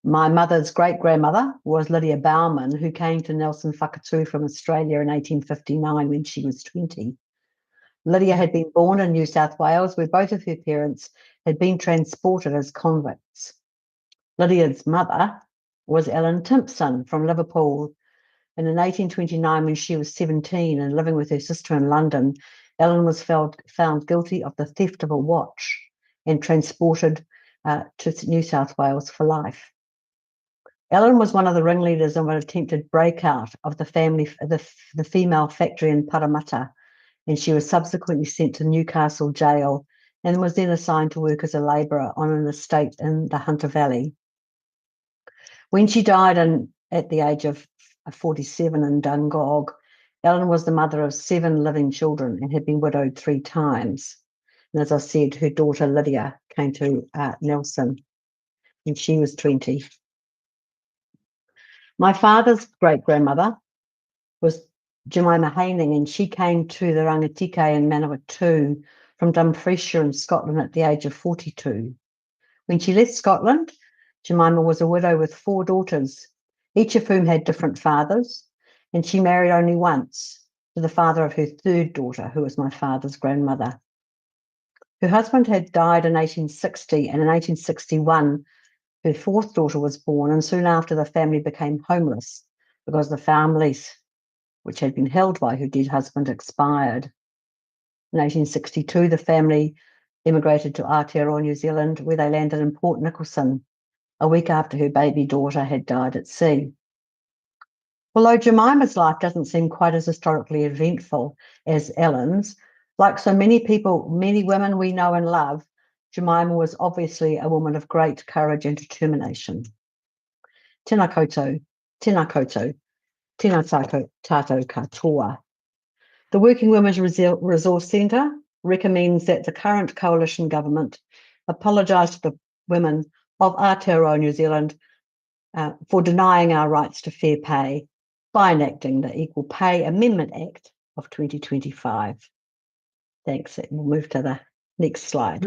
My mother's great-grandmother was Lydia Bauman, who came to Nelson Whakatū from Australia in 1859 when she was 20. Lydia had been born in New South Wales, where both of her parents had been transported as convicts. Lydia's mother was Ellen Timpson from Liverpool. And in 1829, when she was 17 and living with her sister in London, Ellen was found guilty of the theft of a watch and transported to New South Wales for life. Ellen was one of the ringleaders of an attempted breakout of the female factory in Parramatta, and she was subsequently sent to Newcastle jail and was then assigned to work as a labourer on an estate in the Hunter Valley. When she died at the age of 47 in Dungog, Ellen was the mother of 7 living children and had been widowed 3 times. And as I said, her daughter Lydia came to Nelson when she was 20. My father's great-grandmother was Jemima Haining, and she came to the Rangatike in Manawatu from Dumfriesshire in Scotland at the age of 42. When she left Scotland, Jemima was a widow with 4 daughters, each of whom had different fathers, and she married only once, to the father of her 3rd daughter, who was my father's grandmother. Her husband had died in 1860, and in 1861, her 4th daughter was born, and soon after the family became homeless because the farm lease, which had been held by her dead husband, expired. In 1862, the family immigrated to Aotearoa, New Zealand, where they landed in Port Nicholson, a week after her baby daughter had died at sea. Although Jemima's life doesn't seem quite as historically eventful as Ellen's, like so many people, many women we know and love, Jemima was obviously a woman of great courage and determination. Tēnā koutou, tēnā koutou, tēnā tātou katoa. The Working Women's Resource Centre recommends that the current coalition government apologise to the women of Aotearoa, New Zealand, for denying our rights to fair pay by enacting the Equal Pay Amendment Act of 2025. Thanks. We'll move to the next slide.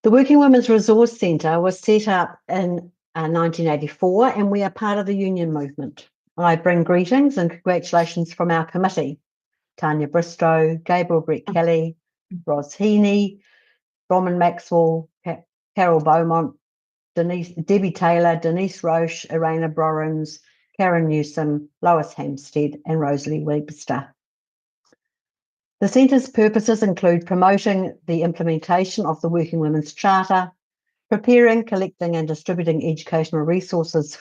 The Working Women's Resource Centre was set up in 1984, and we are part of the union movement. I bring greetings and congratulations from our committee: Tanya Bristow, Gabriel Brett Kelly, Ros Heaney, Bronwyn Maxwell, Carol Beaumont, Debbie Taylor, Denise Roche, Irena Brorins, Karen Newsom, Lois Hampstead, and Rosalie Webster. The Centre's purposes include promoting the implementation of the Working Women's Charter, preparing, collecting and distributing educational resources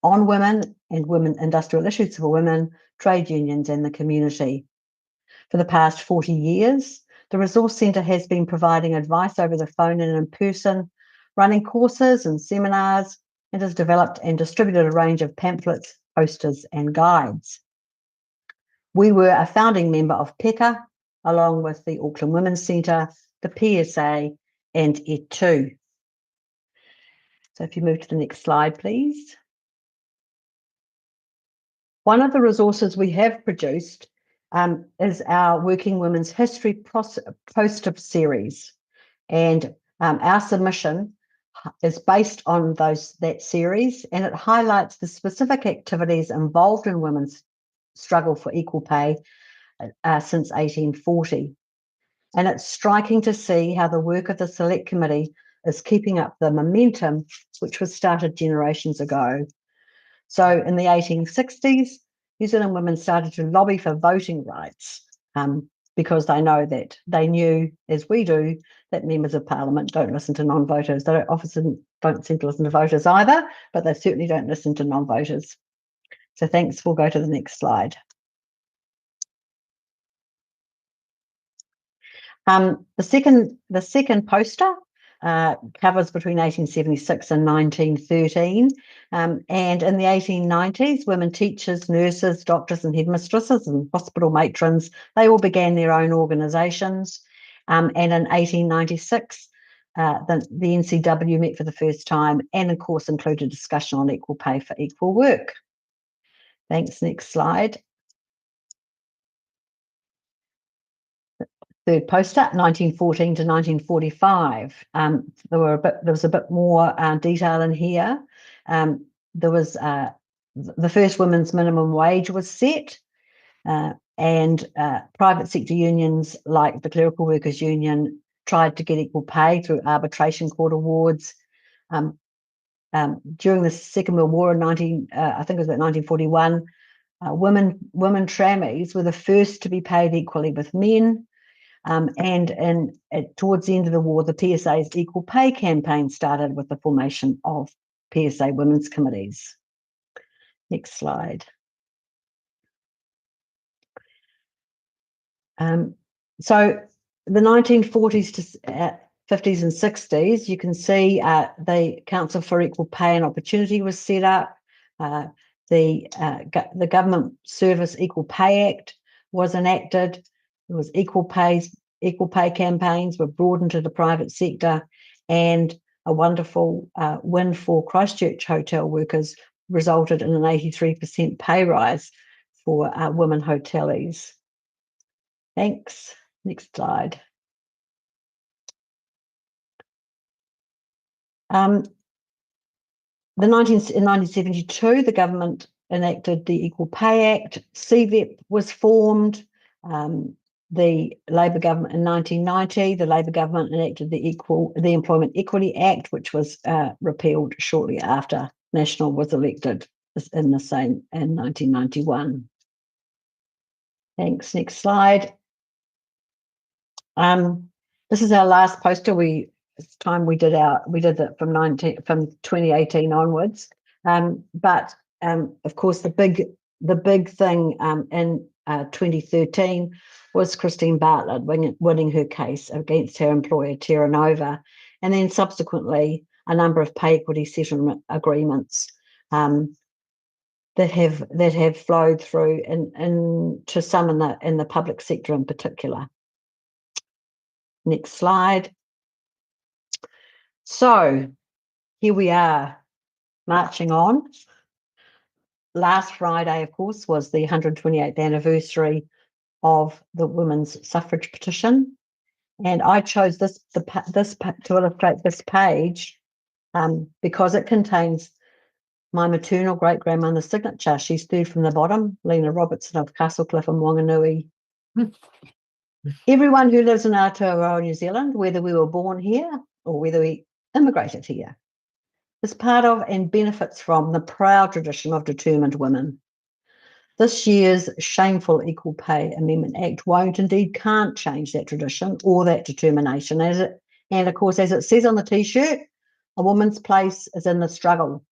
on women and industrial issues for women, trade unions and the community. For the past 40 years, the Resource Centre has been providing advice over the phone and in person, running courses and seminars, and has developed and distributed a range of pamphlets, posters and guides. We were a founding member of PECA, along with the Auckland Women's Centre, the PSA and TEU. So if you move to the next slide, please. One of the resources we have produced is our Working Women's History poster series. And our submission is based on that series, and it highlights the specific activities involved in women's struggle for equal pay since 1840. And it's striking to see how the work of the Select Committee is keeping up the momentum which was started generations ago. So in the 1860s, New Zealand women started to lobby for voting rights because they knew, as we do, that members of parliament don't listen to non-voters. They often don't seem to listen to voters either, but they certainly don't listen to non-voters. So thanks, we'll go to the next slide. The second poster covers between 1876 and 1913. And in the 1890s, women teachers, nurses, doctors and headmistresses and hospital matrons, they all began their own organisations. And in 1896, the NCW met for the first time and, of course, included discussion on equal pay for equal work. Thanks. Next slide. Third poster, 1914 to 1945. There was a bit more detail in here. There was the first women's minimum wage was set, and private sector unions like the Clerical Workers Union tried to get equal pay through arbitration court awards. During the Second World War in I think it was about 1941, women trammies were the first to be paid equally with men. And towards the end of the war, the PSA's equal pay campaign started with the formation of PSA women's committees. Next slide. So the 1940s to 50s and 60s, you can see the Council for Equal Pay and Opportunity was set up. The Government Service Equal Pay Act was enacted. There was equal pay campaigns were broadened to the private sector, and a wonderful win for Christchurch hotel workers resulted in an 83% pay rise for women hoteliers. Thanks. Next slide. In 1972, the government enacted the Equal Pay Act. CVEP was formed. The Labor government in 1990, the Labor government enacted the Employment Equity Act, which was repealed shortly after National was elected in 1991. Thanks. Next slide. This is our last poster. It's time we did it from 2018 onwards. But of course, the big thing in 2013 was Christine Bartlett winning her case against her employer Terra Nova, and then subsequently a number of pay equity settlement agreements that have flowed through to some in the public sector in particular. Next slide. So here we are, marching on. Last Friday, of course, was the 128th anniversary of the women's suffrage petition, and I chose this to illustrate this page because it contains my maternal great-grandmother's signature. She's third from the bottom, Lena Robertson of Castlecliff and Wanganui. Everyone who lives in Aotearoa, New Zealand, whether we were born here or whether we immigrated here, is part of and benefits from the proud tradition of determined women. This year's shameful Equal Pay Amendment Act won't, indeed can't, change that tradition or that determination. And of course, as it says on the T-shirt, a woman's place is in the struggle.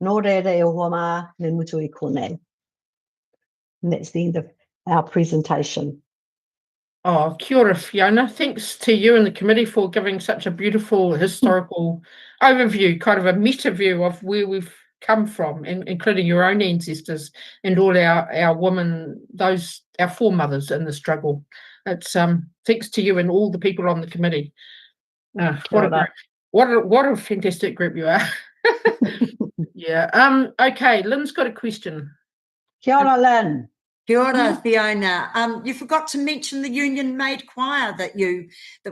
Nō reira e hoa mā, me mutu i konei. And that's the end of our presentation. Oh, kia ora, Fiona. Thanks to you and the committee for giving such a beautiful historical overview, kind of a meta view of where we've come from, and including your own ancestors and all our women, our foremothers in the struggle. It's thanks to you and all the people on the committee. What a group. What a fantastic group you are. Yeah. Okay, Lynn's got a question. Kia ora, Lynn. Kia ora, Fiona. You forgot to mention the Union Maid Choir that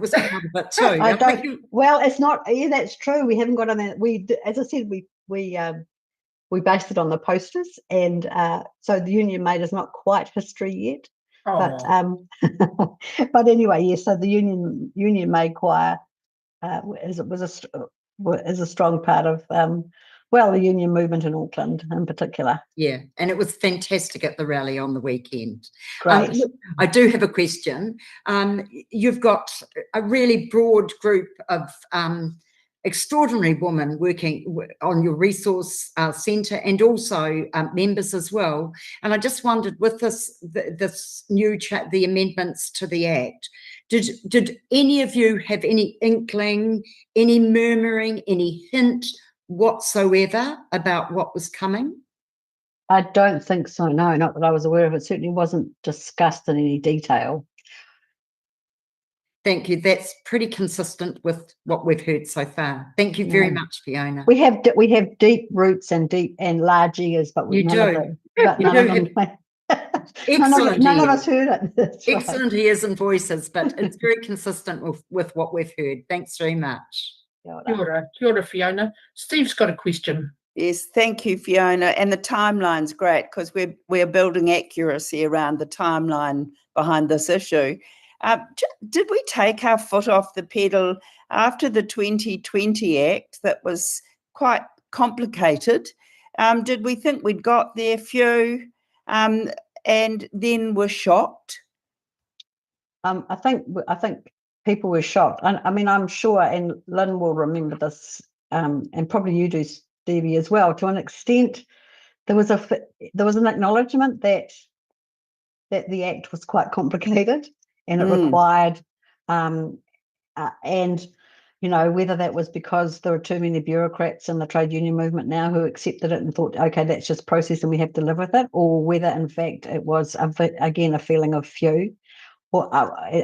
was part of it too. Well, it's not. Yeah, that's true. We haven't got on that. As I said, we based it on the posters, and so the Union Maid is not quite history yet. Oh. But anyway, yes. So the Union Maid Choir is a strong part of the union movement in Auckland in particular. Yeah, and it was fantastic at the rally on the weekend. Great. Look, I do have a question. You've got a really broad group of extraordinary women working on your resource centre, and also members as well. And I just wondered, with this new the amendments to the Act, did any of you have any inkling, any murmuring, any hint whatsoever about what was coming? I don't think so, no, not that I was aware of. It certainly wasn't discussed in any detail. Thank you. That's pretty consistent with what we've heard so far. Thank you very much, Fiona. We have deep roots and large ears, but none of us heard it. That's excellent ears and voices, but it's very consistent with what we've heard. Thanks very much. Kia ora, Fiona. Steve's got a question. Yes, thank you, Fiona. And the timeline's great because we're building accuracy around the timeline behind this issue. Did we take our foot off the pedal after the 2020 Act that was quite complicated? Did we think we'd got there few and then were shocked? I think people were shocked. I mean, I'm sure, and Lynn will remember this, and probably you do, Stevie, as well. To an extent, there was an acknowledgement that the Act was quite complicated, and it required, and whether that was because there were too many bureaucrats in the trade union movement now who accepted it and thought, okay, that's just process and we have to live with it, or whether in fact it was again a feeling of few. Well,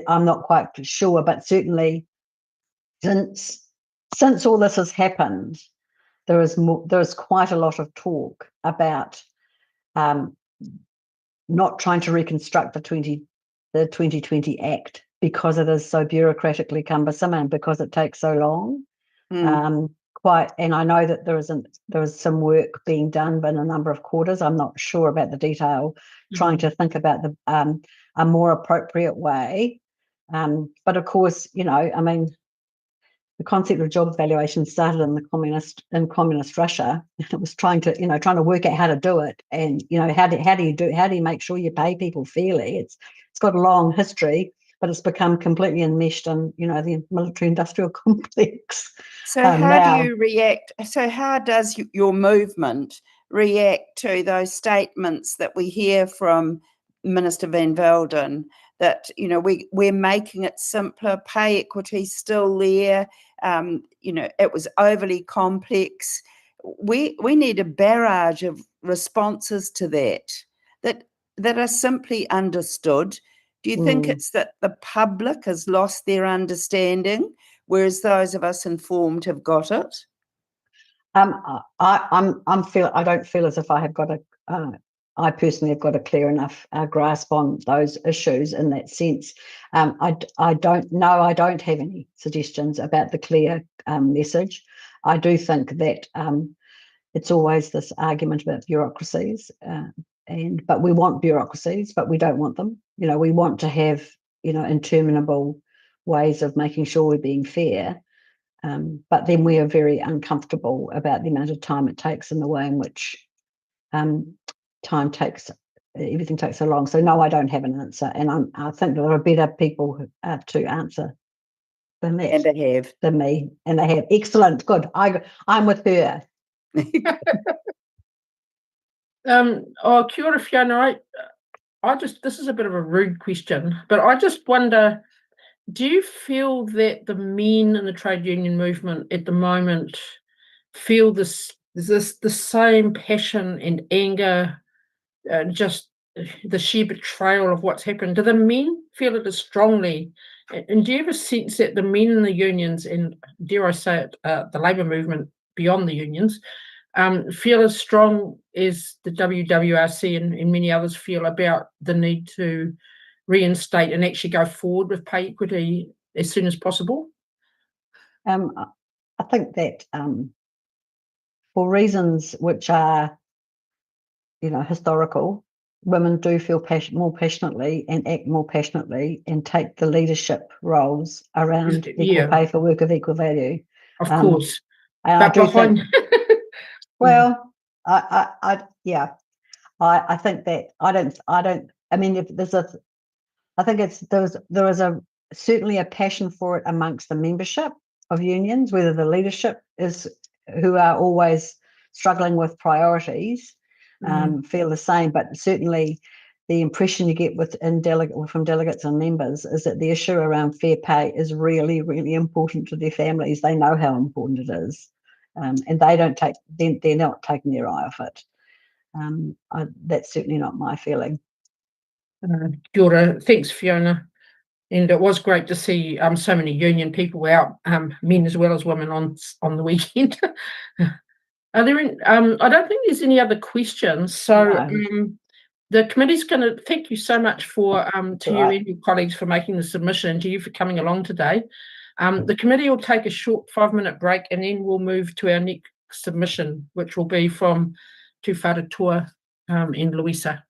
I'm not quite sure, but certainly since all this has happened, there is quite a lot of talk about not trying to reconstruct the 2020 Act because it is so bureaucratically cumbersome and because it takes so long. And I know that there is some work being done in a number of quarters. I'm not sure about the detail, trying to think about a more appropriate way. But of course, I mean, the concept of job valuation started in communist Russia. It was trying to work out how to do it, and how do you make sure you pay people fairly? It's got a long history, but it's become completely enmeshed in the military-industrial complex. So how do you react? So how does your movement react to those statements that we hear from Minister Van Velden that we're making it simpler, pay equity still there, it was overly complex? We need a barrage of responses to that are simply understood. Do you think it's that the public has lost their understanding, whereas those of us informed have got it? I don't feel as if I have got I personally have got a clear enough grasp on those issues in that sense. I don't know. I don't have any suggestions about the clear message. I do think that it's always this argument about bureaucracies, but we want bureaucracies, but we don't want them. We want to have interminable ways of making sure we're being fair. But then we are very uncomfortable about the amount of time it takes and the way in which everything takes so long. So no, I don't have an answer, and I think there are better people to answer than that. And they have. Than me, and they have. Excellent, good. I'm with her. Kia ora, Fiona. This is a bit of a rude question, but I just wonder, do you feel that the men in the trade union movement at the moment feel the same passion and anger, just the sheer betrayal of what's happened? Do the men feel it as strongly? And do you have a sense that the men in the unions, and dare I say it, the labour movement beyond the unions, feel as strong as the WWRC and many others feel about the need to reinstate and actually go forward with pay equity as soon as possible? I think that for reasons which are, historical, women do feel more passionately and act more passionately and take the leadership roles around equal pay for work of equal value. Of course. I do think. Well, I think that I mean, if there's I think there is certainly a passion for it amongst the membership of unions, whether the leadership who are always struggling with priorities, feel the same, but certainly the impression you get from delegates and members is that the issue around fair pay is really, really important to their families. They know how important it is. And they're not taking their eye off it. That's certainly not my feeling. Kia ora. Thanks, Fiona. And it was great to see so many union people out, men as well as women, on the weekend. Are there any, I don't think there's any other questions. So the committee's going to thank you so much to you and your colleagues for making the submission, and to you for coming along today. The committee will take a short 5-minute break, and then we'll move to our next submission, which will be from Te Whare and Louisa.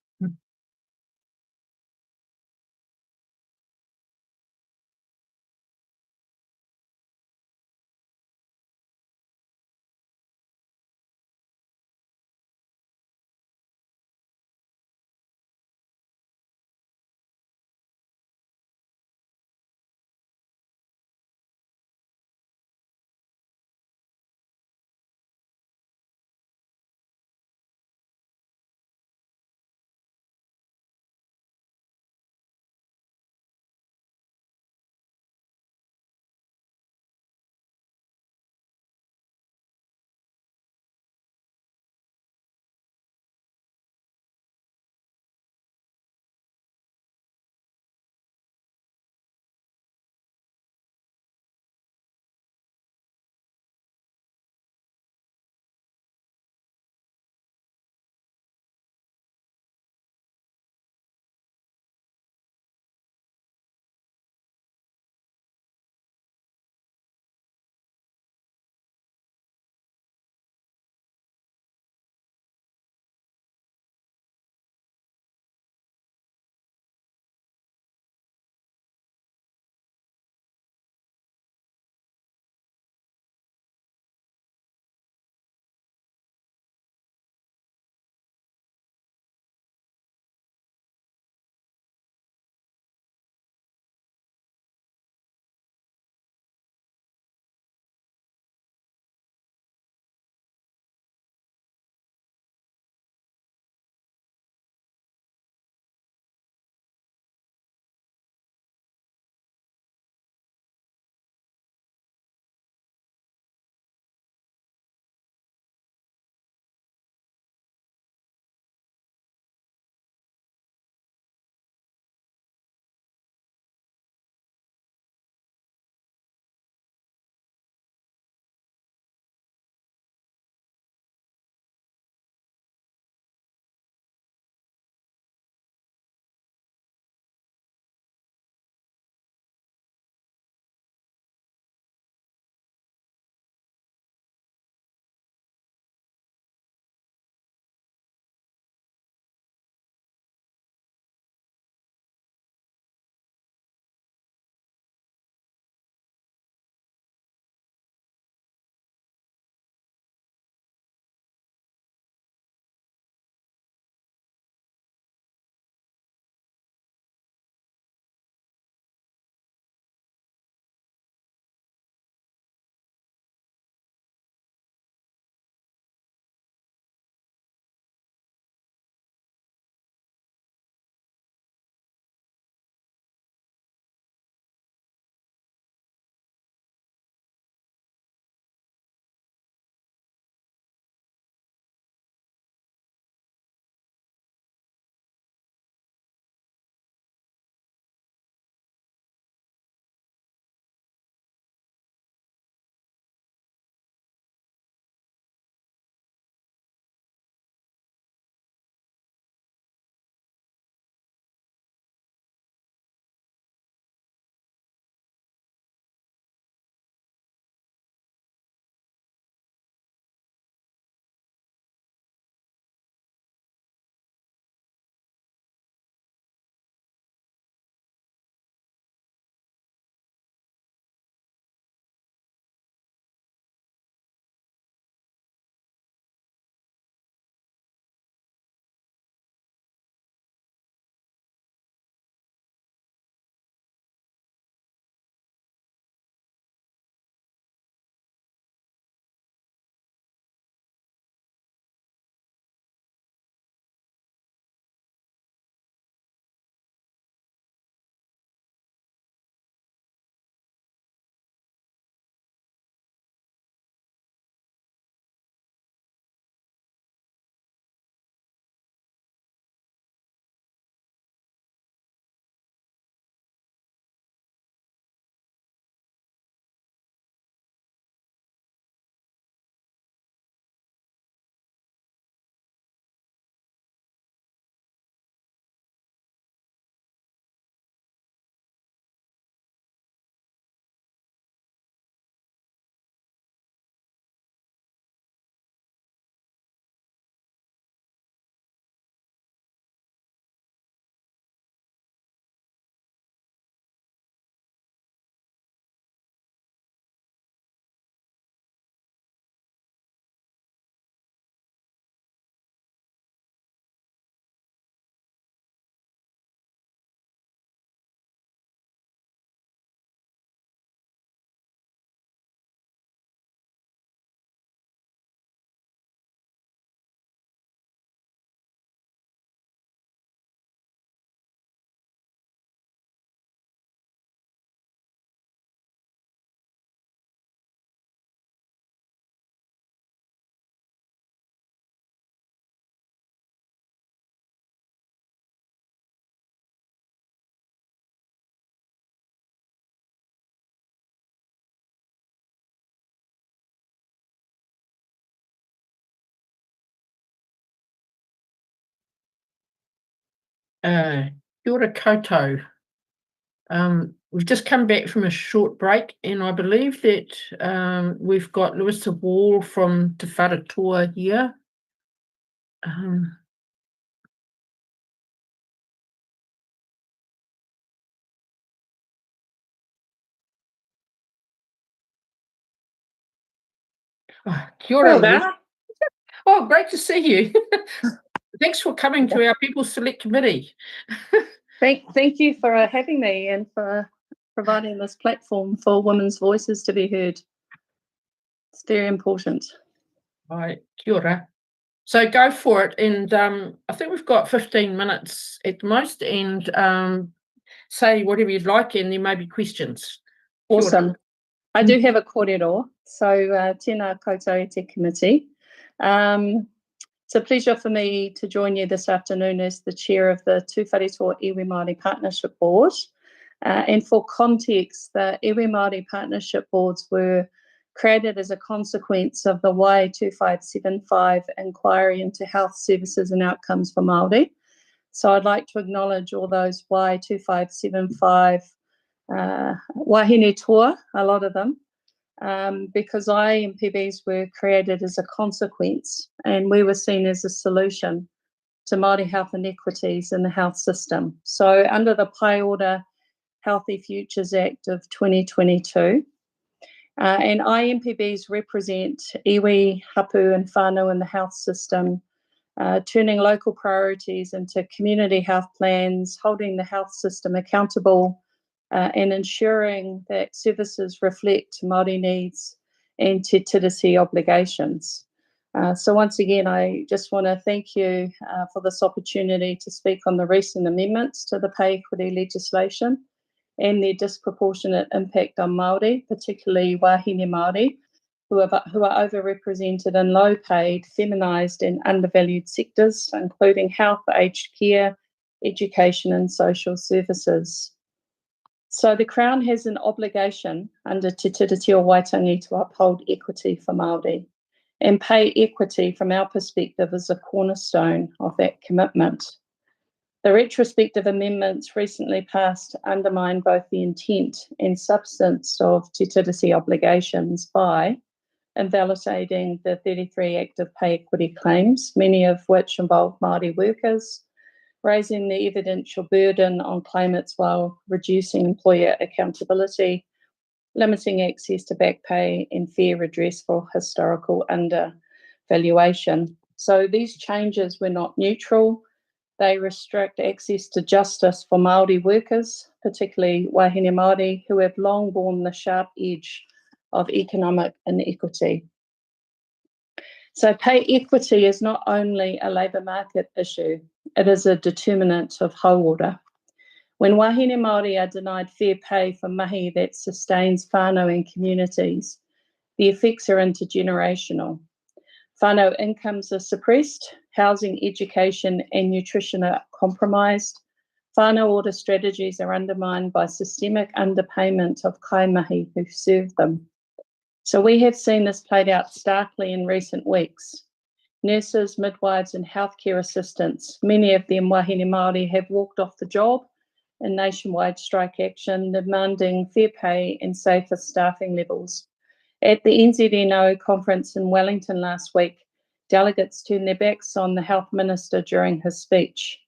Kia ora koutou. We've just come back from a short break, and I believe that we've got Louisa Wall from Te Wharatua here. Kia ora, Louisa. Oh, great to see you. Thanks for coming to our People Select Committee. Thank you for having me and for providing this platform for women's voices to be heard. It's very important. Right, kia ora. So go for it, and I think we've got 15 minutes at the most, and say whatever you'd like, and there may be questions. Kia ora. Awesome. I do have a kōrero, so tēnā koutou e te committee. It's a pleasure for me to join you this afternoon as the chair of the Tūwharetoa Iwi Māori Partnership Board. And for context, the Iwi Māori Partnership Boards were created as a consequence of the Y2575 inquiry into health services and outcomes for Māori. So I'd like to acknowledge all those Y2575 wahine toa, a lot of them, because IMPBs were created as a consequence, and we were seen as a solution to Māori health inequities in the health system. So under the Pai Ora Healthy Futures Act of 2022, and IMPBs represent iwi, hapu and whānau in the health system, turning local priorities into community health plans, holding the health system accountable, and ensuring that services reflect Māori needs and te tiriti obligations. So once again, I just want to thank you for this opportunity to speak on the recent amendments to the pay equity legislation and their disproportionate impact on Māori, particularly wahine Māori, who are overrepresented in low-paid, feminised and undervalued sectors, including health, aged care, education and social services. So the Crown has an obligation under Te Tiriti o Waitangi to uphold equity for Māori, and pay equity from our perspective is a cornerstone of that commitment. The retrospective amendments recently passed undermine both the intent and substance of Te Tiriti obligations by invalidating the 33 active pay equity claims, many of which involve Māori workers, raising the evidential burden on claimants while reducing employer accountability, limiting access to back pay and fair redress for historical undervaluation. So these changes were not neutral. They restrict access to justice for Māori workers, particularly wahine Māori, who have long borne the sharp edge of economic inequity. So pay equity is not only a labour market issue, it is a determinant of hauora. When wahine Māori are denied fair pay for mahi that sustains whānau and communities, the effects are intergenerational. Whānau incomes are suppressed, housing, education and nutrition are compromised, whānau order strategies are undermined by systemic underpayment of kaimahi who serve them. So we have seen this played out starkly in recent weeks. Nurses, midwives and healthcare assistants, many of them wahine Māori, have walked off the job in nationwide strike action, demanding fair pay and safer staffing levels. At the NZIER conference in Wellington last week, delegates turned their backs on the health minister during his speech.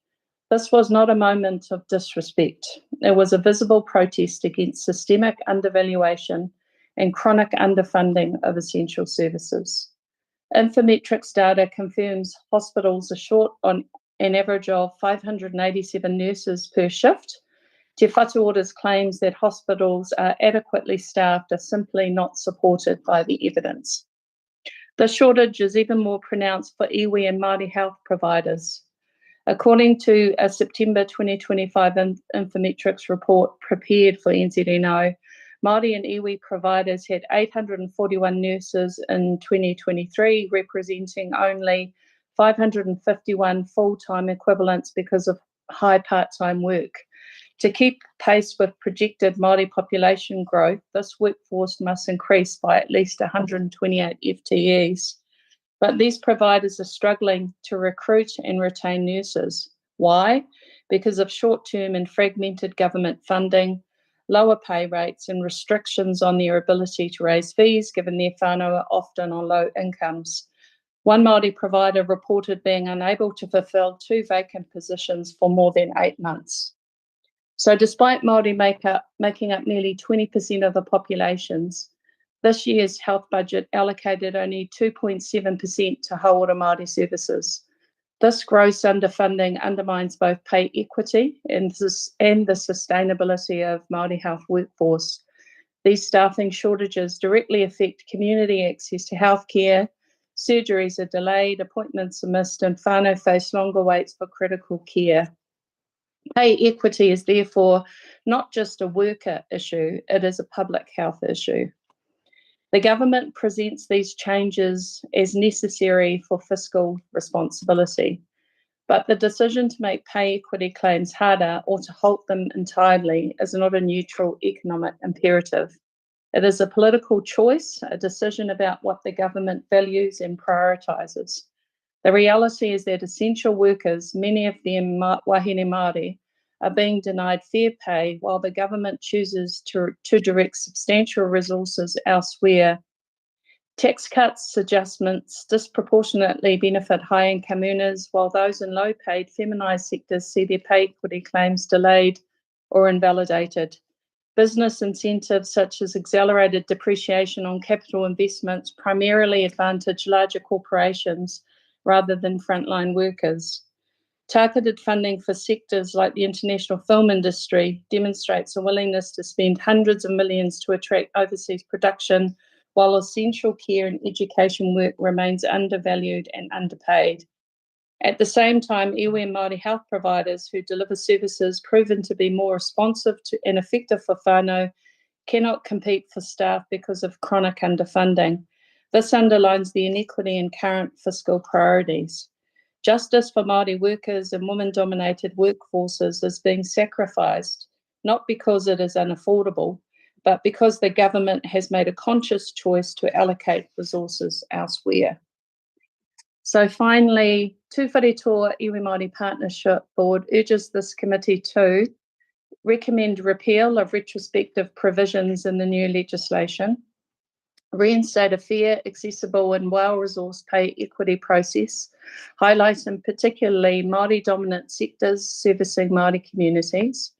This was not a moment of disrespect. It was a visible protest against systemic undervaluation and chronic underfunding of essential services. Infometrics data confirms hospitals are short on an average of 587 nurses per shift. Te Whatu Orders claims that hospitals are adequately staffed are simply not supported by the evidence. The shortage is even more pronounced for iwi and Māori health providers. According to a September 2025 Infometrics report prepared for NZNO, Māori and iwi providers had 841 nurses in 2023, representing only 551 full-time equivalents because of high part-time work. To keep pace with projected Māori population growth, this workforce must increase by at least 128 FTEs. But these providers are struggling to recruit and retain nurses. Why? Because of short-term and fragmented government funding, lower pay rates and restrictions on their ability to raise fees given their whānau are often on low incomes. One Māori provider reported being unable to fulfil 2 vacant positions for more than 8 months. So despite Māori making up nearly 20% of the populations, this year's health budget allocated only 2.7% to Hauora Māori services. This gross underfunding undermines both pay equity and the sustainability of Māori health workforce. These staffing shortages directly affect community access to healthcare. Surgeries are delayed, appointments are missed, and whānau face longer waits for critical care. Pay equity is therefore not just a worker issue, it is a public health issue. The government presents these changes as necessary for fiscal responsibility, but the decision to make pay equity claims harder or to halt them entirely is not a neutral economic imperative. It is a political choice, a decision about what the government values and prioritises. The reality is that essential workers, many of them wahine Māori, are being denied fair pay while the government chooses to direct substantial resources elsewhere. Tax cuts, adjustments disproportionately benefit high-income earners, while those in low-paid, feminised sectors see their pay equity claims delayed or invalidated. Business incentives such as accelerated depreciation on capital investments primarily advantage larger corporations rather than frontline workers. Targeted funding for sectors like the international film industry demonstrates a willingness to spend hundreds of millions to attract overseas production, while essential care and education work remains undervalued and underpaid. At the same time, iwi and Māori health providers who deliver services proven to be more responsive to and effective for whānau cannot compete for staff because of chronic underfunding. This underlines the inequity in current fiscal priorities. Justice for Māori workers and women-dominated workforces is being sacrificed, not because it is unaffordable, but because the government has made a conscious choice to allocate resources elsewhere. So finally, Tū Wharetoa Iwi Māori Partnership Board urges this committee to recommend repeal of retrospective provisions in the new legislation, reinstate a fair, accessible and well-resourced pay equity process, highlighting particularly Māori-dominant sectors servicing Māori communities,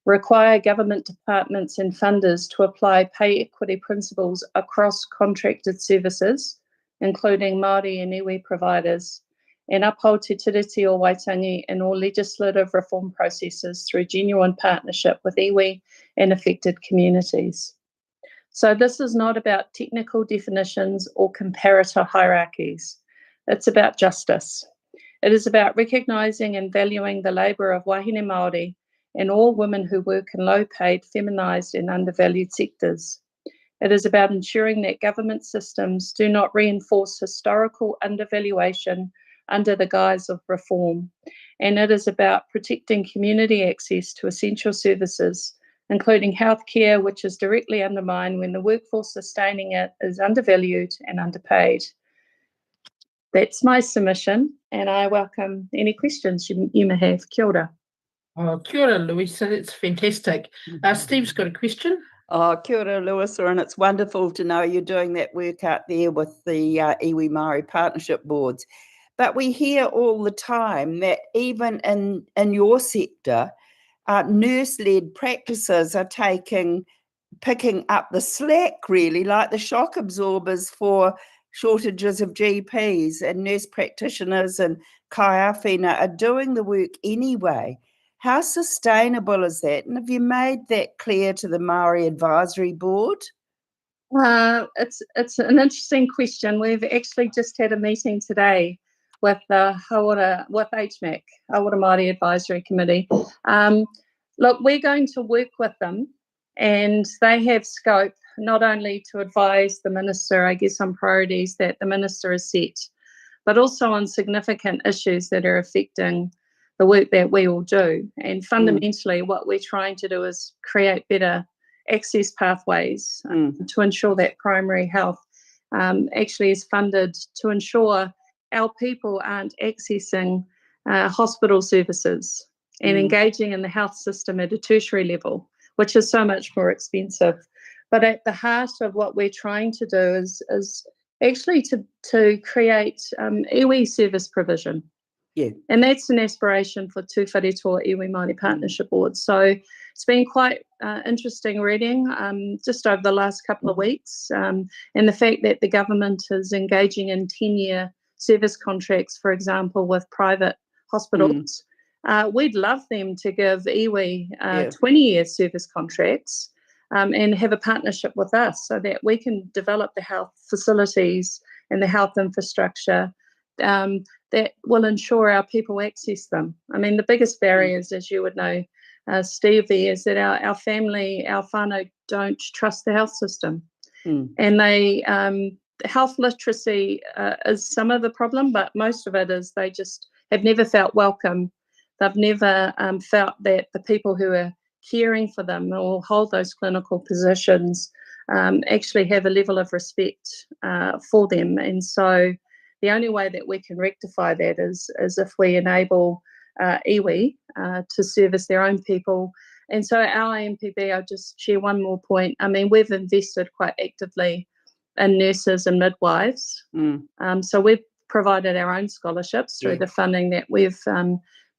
require government departments and funders to apply pay equity principles across contracted services, including Māori and iwi providers, and uphold Te Tiriti o Waitangi in all legislative reform processes through genuine partnership with iwi and affected communities. So this is not about technical definitions or comparator hierarchies. It's about justice. It is about recognising and valuing the labour of wahine Māori and all women who work in low-paid, feminised and undervalued sectors. It is about ensuring that government systems do not reinforce historical undervaluation under the guise of reform. And it is about protecting community access to essential services, including healthcare, which is directly undermined when the workforce sustaining it is undervalued and underpaid. That's my submission, and I welcome any questions you may have. Kia ora. Oh, kia ora, Louisa. That's fantastic. Steve's got a question. Oh, kia ora, Louisa, and it's wonderful to know you're doing that work out there with the iwi Māori partnership boards. But we hear all the time that even in your sector, nurse-led practices are picking up the slack, really, like the shock absorbers for shortages of GPs, and nurse practitioners and kaiawhina are doing the work anyway. How sustainable is that? And have you made that clear to the Māori Advisory Board? It's an interesting question. We've actually just had a meeting today with with HMAC, Hauora Māori Advisory Committee. Look, we're going to work with them, and they have scope not only to advise the Minister, I guess, on priorities that the Minister has set, but also on significant issues that are affecting the work that we all do. And fundamentally, what we're trying to do is create better access pathways to ensure that primary health actually is funded to ensure our people aren't accessing hospital services, and engaging in the health system at a tertiary level, which is so much more expensive. But at the heart of what we're trying to do is actually to create iwi service provision. Yeah. And that's an aspiration for Tū Wharetoa Iwi Māori Partnership Board. So it's been quite interesting reading just over the last couple of weeks, and the fact that the government is engaging in 10-year service contracts, for example, with private hospitals. We'd love them to give iwi 20-year service contracts and have a partnership with us so that we can develop the health facilities and the health infrastructure that will ensure our people access them. I mean, the biggest barriers, as you would know, Stevie, is that our family, our whānau, don't trust the health system. And they health literacy is some of the problem, but most of it is they just have never felt welcome. They've never felt that the people who are caring for them or hold those clinical positions actually have a level of respect for them. And so the only way that we can rectify that is if we enable iwi to service their own people. And so our AMPB, I'll just share one more point. I mean, we've invested quite actively in nurses and midwives. So we've provided our own scholarships through the funding that we've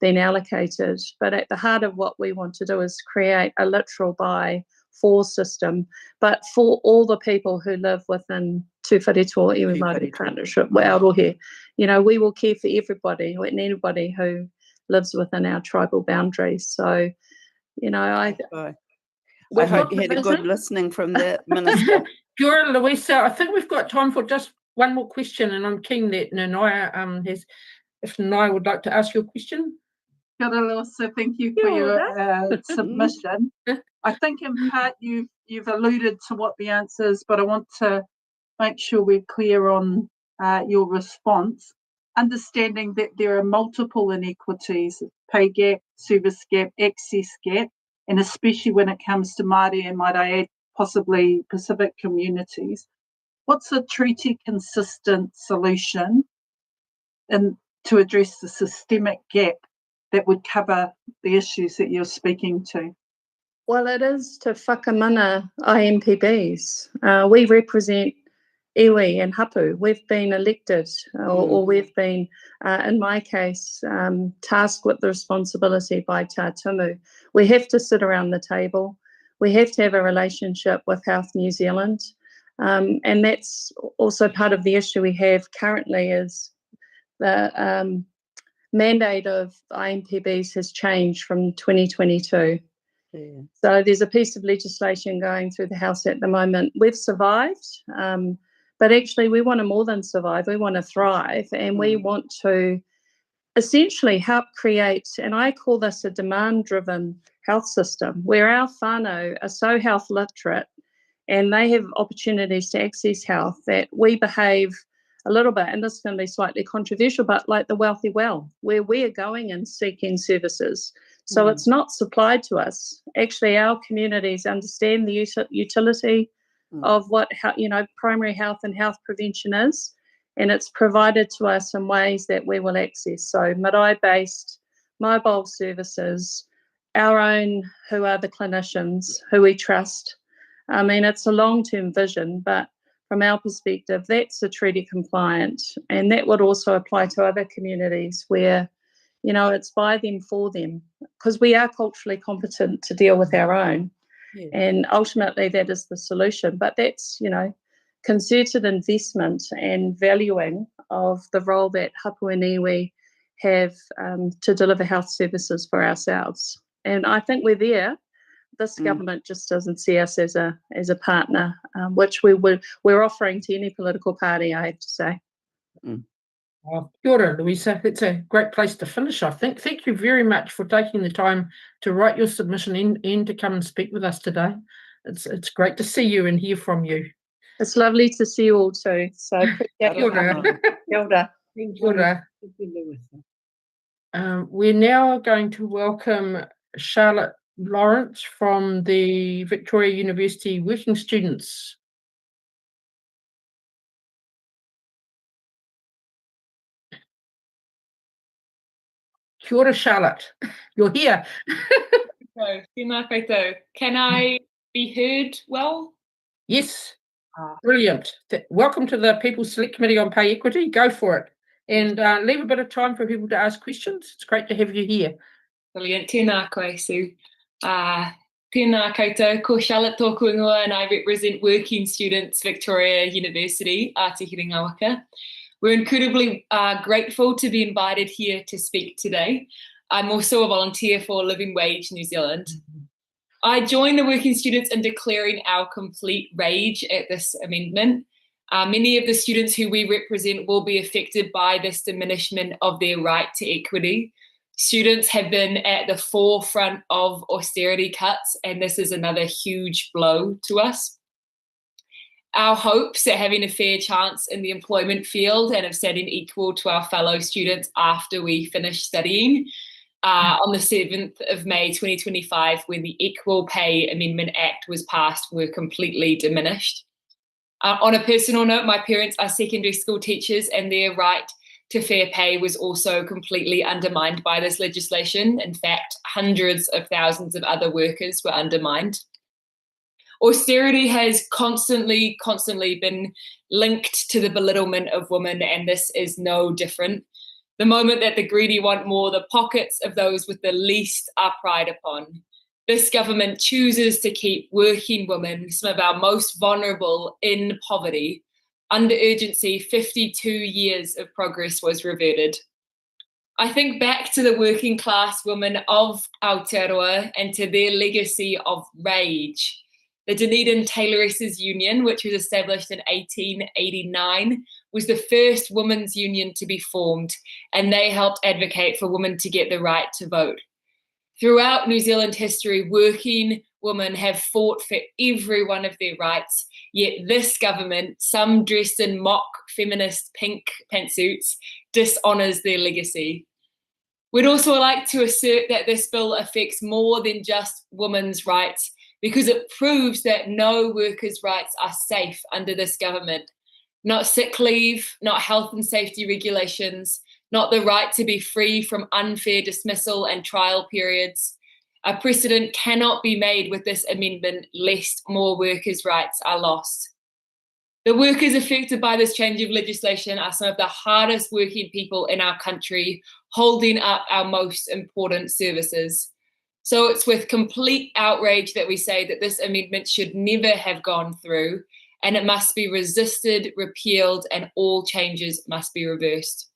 been allocated. But at the heart of what we want to do is create a literal by for system, but for all the people who live within Tū Wharetoa Iwi Māori Partnership, Aotearoa. You know, we will care for everybody and anybody who lives within our tribal boundaries. So, you know, I hope you had a good listening from the Minister. Kia ora, Louisa. I think we've got time for just one more question, and I'm keen that Nanaia if Nanaia would like to ask you a question. Kia ora, Louisa. Thank you for your submission. I think in part you've alluded to what the answer is, but I want to make sure we're clear on your response. Understanding that there are multiple inequities, pay gap, service gap, access gap, and especially when it comes to Māori and, might I add, possibly Pacific communities. What's a treaty consistent solution to address the systemic gap that would cover the issues that you're speaking to? Well, it is to whakamana IMPBs. We represent iwi and hapu. We've been elected, or we've been, in my case, tasked with the responsibility by Tā Tumu. We have to sit around the table. We have to have a relationship with Health New Zealand. And that's also part of the issue we have currently is the mandate of IMPBs has changed from 2022. So there's a piece of legislation going through the House at the moment. We've survived, but actually we want to more than survive. We want to thrive, and we want to essentially help create, and I call this a demand-driven health system, where our whānau are so health literate and they have opportunities to access health that we behave a little bit, and this is going to be slightly controversial, but like the wealthy well, where we're going and seeking services. So it's not supplied to us. Actually, our communities understand the utility of what primary health and health prevention is, and it's provided to us in ways that we will access. So marae-based mobile services, our own, who are the clinicians, who we trust. I mean, it's a long-term vision, but from our perspective, that's a treaty compliant, and that would also apply to other communities where, you know, it's by them for them, because we are culturally competent to deal with our own. And ultimately that is the solution. But that's, you know, concerted investment and valuing of the role that hapu and iwi have to deliver health services for ourselves. And I think we're there. This government just doesn't see us as a partner, which we're offering to any political party, I have to say. Kia ora, Louisa. It's a great place to finish, I think. Thank you very much for taking the time to write your submission and to come and speak with us today. It's great to see you and hear from you. It's lovely to see you all too. So Kia ora. Kia ora. Kia ora. We're now going to welcome Charlotte Lawrence from the Victoria University Working Students. Kia ora, Charlotte. You're here. So, tēnā koutou. Can I be heard well? Yes. Brilliant. Welcome to the People's Select Committee on Pay Equity. Go for it. And leave a bit of time for people to ask questions. It's great to have you here. Brilliant. Tēnā koe, Sue. Tēnā koutou. Ko Charlotte tōku ingoa, and I represent Working Students Victoria University, Aotearoa Ngā Waka. We're incredibly grateful to be invited here to speak today. I'm also a volunteer for Living Wage New Zealand. I join the working students in declaring our complete rage at this amendment. Many of the students who we represent will be affected by this diminishment of their right to equity. Students have been at the forefront of austerity cuts, and this is another huge blow to us. Our hopes at having a fair chance in the employment field and of setting equal to our fellow students after we finish studying on the 7th of May 2025, when the Equal Pay Amendment Act was passed, were completely diminished. On a personal note, my parents are secondary school teachers, and their right to fair pay was also completely undermined by this legislation. In fact, hundreds of thousands of other workers were undermined. Austerity has constantly been linked to the belittlement of women, and this is no different. The moment that the greedy want more, the pockets of those with the least are pried upon. This government chooses to keep working women, some of our most vulnerable, in poverty. Under urgency, 52 years of progress was reverted. I think back to the working class women of Aotearoa and to their legacy of rage. The Dunedin Tailoresses Union, which was established in 1889, was the first women's union to be formed, and they helped advocate for women to get the right to vote. Throughout New Zealand history, working women have fought for every one of their rights, yet this government, some dressed in mock feminist pink pantsuits, dishonours their legacy. We'd also like to assert that this bill affects more than just women's rights, because it proves that no workers' rights are safe under this government. Not sick leave, not health and safety regulations, not the right to be free from unfair dismissal and trial periods. A precedent cannot be made with this amendment lest more workers' rights are lost. The workers affected by this change of legislation are some of the hardest working people in our country, holding up our most important services. So it's with complete outrage that we say that this amendment should never have gone through, and it must be resisted, repealed, and all changes must be reversed.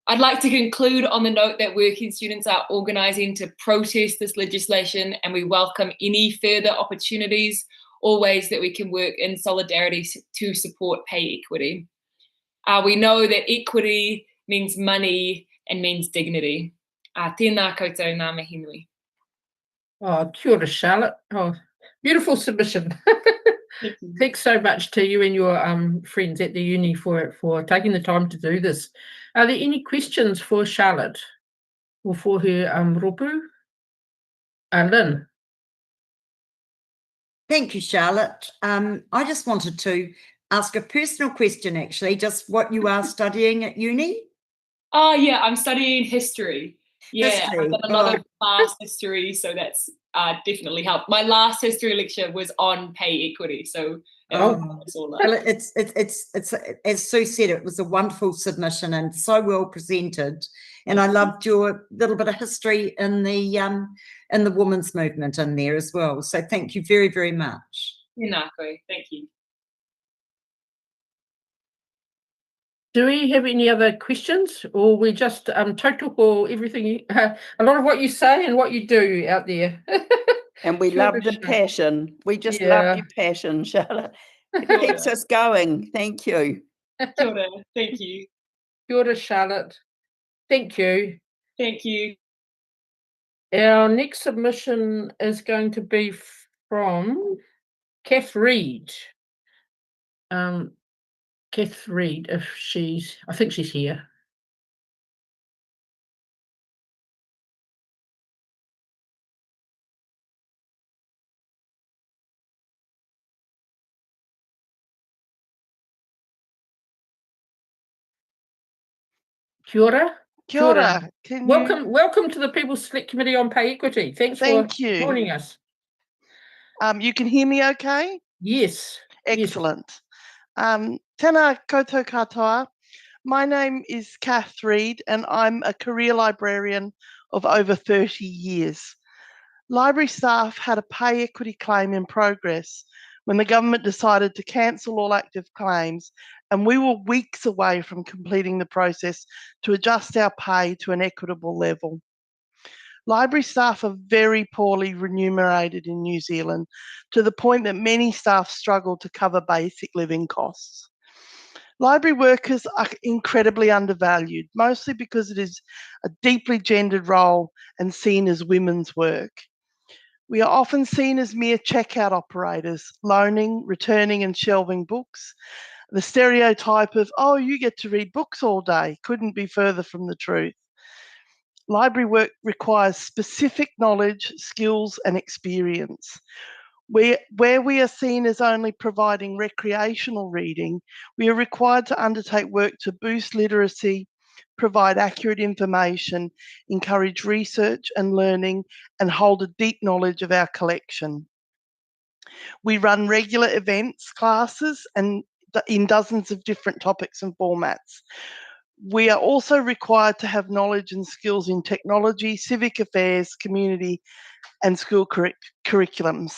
I'd like to conclude on the note that working students are organising to protest this legislation, and we welcome any further opportunities or ways that we can work in solidarity to support pay equity. We know that equity means money and means dignity. Tēnā koutou ngā mihi nui. Oh, kia ora, Charlotte. Oh, beautiful submission. Thanks so much to you and your friends at the uni for taking the time to do this. Are there any questions for Charlotte or for her ropu? Lynn. Thank you, Charlotte. I just wanted to ask a personal question, actually, just what you are studying at uni? Oh, yeah, I'm studying history. Yeah, History. I've done another class history, so that's definitely helped. My last history lecture was on pay equity, so it's all up. Well, it's as Sue said, it was a wonderful submission and so well presented. And I loved your little bit of history in the women's movement in there as well. So thank you very, very much. Tēnā koe. Thank you. Do we have any other questions, or we just tautoko everything, a lot of what you say and what you do out there? And we love the passion. We just love your passion, Charlotte. It keeps us going. Thank you. Kia ora. Thank you. Kia ora, Charlotte. Thank you. Thank you. Our next submission is going to be from Kath Reed. Kath Reed, if I think she's here. Kia ora. Kia ora. Can Welcome to the People's Select Committee on Pay Equity. Thanks for joining us. You can hear me okay? Yes. Excellent. Tēnā koutou katoa. My name is Kath Reed and I'm a career librarian of over 30 years. Library staff had a pay equity claim in progress when the government decided to cancel all active claims, and we were weeks away from completing the process to adjust our pay to an equitable level. Library staff are very poorly remunerated in New Zealand, to the point that many staff struggle to cover basic living costs. Library workers are incredibly undervalued, mostly because it is a deeply gendered role and seen as women's work. We are often seen as mere checkout operators, loaning, returning and shelving books. The stereotype of, oh, you get to read books all day, couldn't be further from the truth. Library work requires specific knowledge, skills and experience. Where we are seen as only providing recreational reading, we are required to undertake work to boost literacy, provide accurate information, encourage research and learning, and hold a deep knowledge of our collection. We run regular events, classes, and in dozens of different topics and formats. We are also required to have knowledge and skills in technology, civic affairs, community, and school curriculums.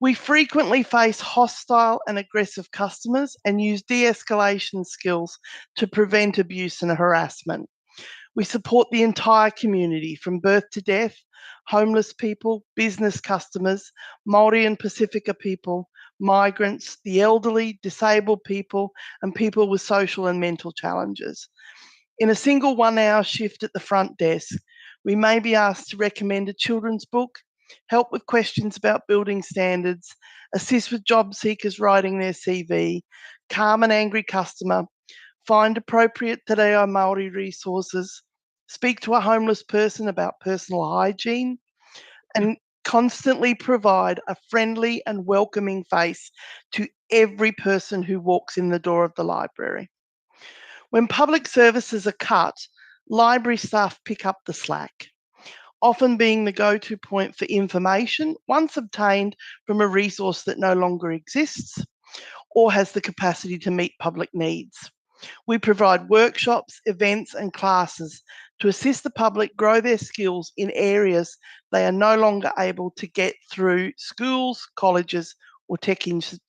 We frequently face hostile and aggressive customers and use de-escalation skills to prevent abuse and harassment. We support the entire community, from birth to death, homeless people, business customers, Māori and Pacifica people, migrants, the elderly, disabled people, and people with social and mental challenges. In a single 1-hour shift at the front desk, we may be asked to recommend a children's book, help with questions about building standards, assist with job seekers writing their CV, calm an angry customer, find appropriate te reo Māori resources, speak to a homeless person about personal hygiene, and constantly provide a friendly and welcoming face to every person who walks in the door of the library. When public services are cut, library staff pick up the slack, often being the go-to point for information once obtained from a resource that no longer exists or has the capacity to meet public needs. We provide workshops, events and classes to assist the public grow their skills in areas they are no longer able to get through schools, colleges or tech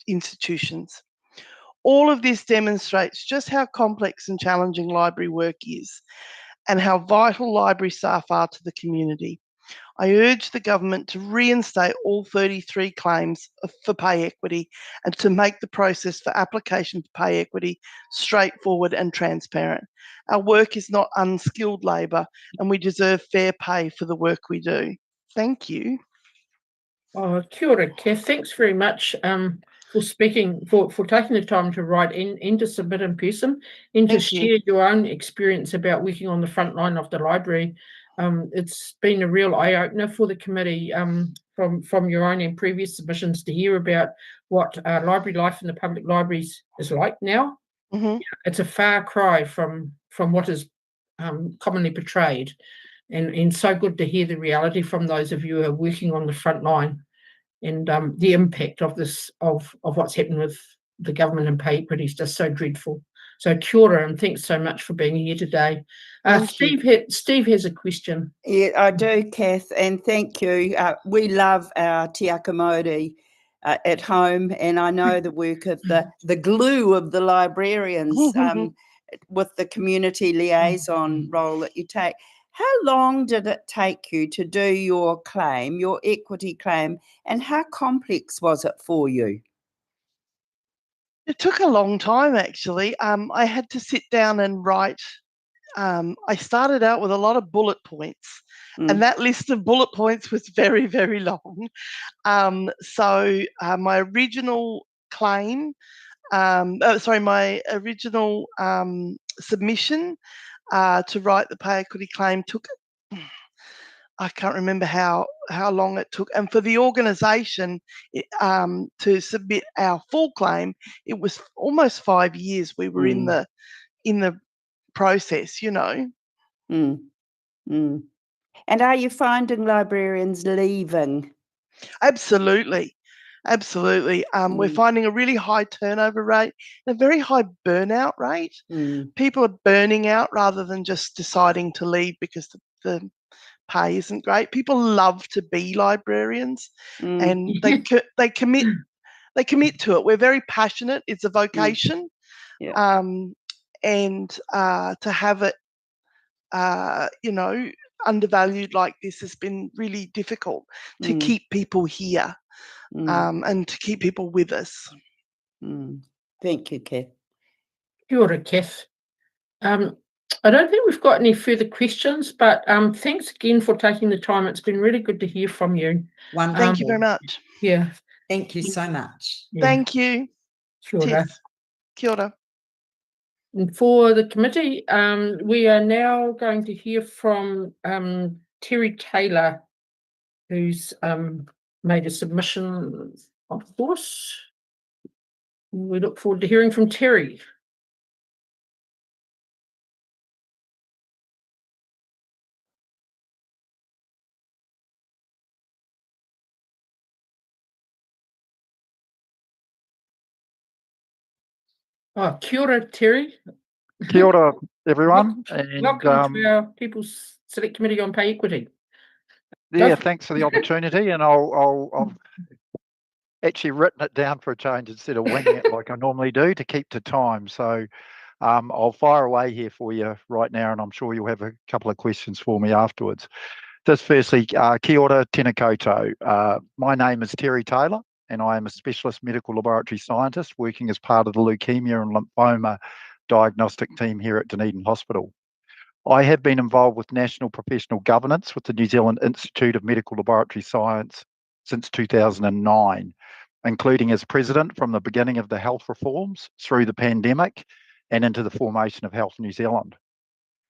institutions. All of this demonstrates just how complex and challenging library work is and how vital library staff are to the community. I urge the government to reinstate all 33 claims for pay equity and to make the process for application for pay equity straightforward and transparent. Our work is not unskilled labour and we deserve fair pay for the work we do. Thank you. Oh, kia ora, Kath. Thanks very much for speaking, for taking the time to write and to submit in person and to share your own experience about working on the front line of the library. It's been a real eye-opener for the committee from your own and previous submissions to hear about what library life in the public libraries is like now. Mm-hmm. It's a far cry from what is commonly portrayed. And so good to hear the reality from those of you who are working on the front line and the impact of this, of what's happened with the government and pay equity is just so dreadful. So kia ora and thanks so much for being here today. Steve has a question. Yeah, I do, Kath, and thank you. We love our Te Aka Māori at home, and I know the work of the glue of the librarians with the community liaison role that you take. How long did it take you to do your claim, your equity claim, and how complex was it for you? It took a long time, actually. I had to sit down and write. I started out with a lot of bullet points, and that list of bullet points was very, very long. So my original claim, my original submission to write the pay equity claim took, I can't remember how long it took. And for the organisation to submit our full claim, it was almost 5 years we were in the process, you know. Mm. Mm. And are you finding librarians leaving? Absolutely. Absolutely. We're finding a really high turnover rate and a very high burnout rate. People are burning out rather than just deciding to leave because the pay isn't great. People love to be librarians and they commit to it. We're very passionate. It's a vocation. And to have it undervalued like this has been really difficult to keep people here and to keep people with us. Thank you, Kath. Kia ora, Kath. I don't think we've got any further questions, but thanks again for taking the time. It's been really good to hear from you. Wonderful. Thank you very much. Yeah. Thank you so much. Yeah. Thank you. Kia ora. Cheers. Kia ora. And for the committee, we are now going to hear from Terry Taylor, who's made a submission, of course. We look forward to hearing from Terry. Oh, kia ora, Terry. Kia ora, everyone. Welcome to our People's Select Committee on Pay Equity. Yeah, thanks for the opportunity. And I've actually written it down for a change instead of winging it like I normally do to keep to time. So I'll fire away here for you right now, and I'm sure you'll have a couple of questions for me afterwards. Just firstly, kia ora, tēnā koutou. My name is Terry Taylor, and I am a specialist medical laboratory scientist working as part of the leukemia and lymphoma diagnostic team here at Dunedin Hospital. I have been involved with national professional governance with the New Zealand Institute of Medical Laboratory Science since 2009, including as president from the beginning of the health reforms through the pandemic and into the formation of Health New Zealand.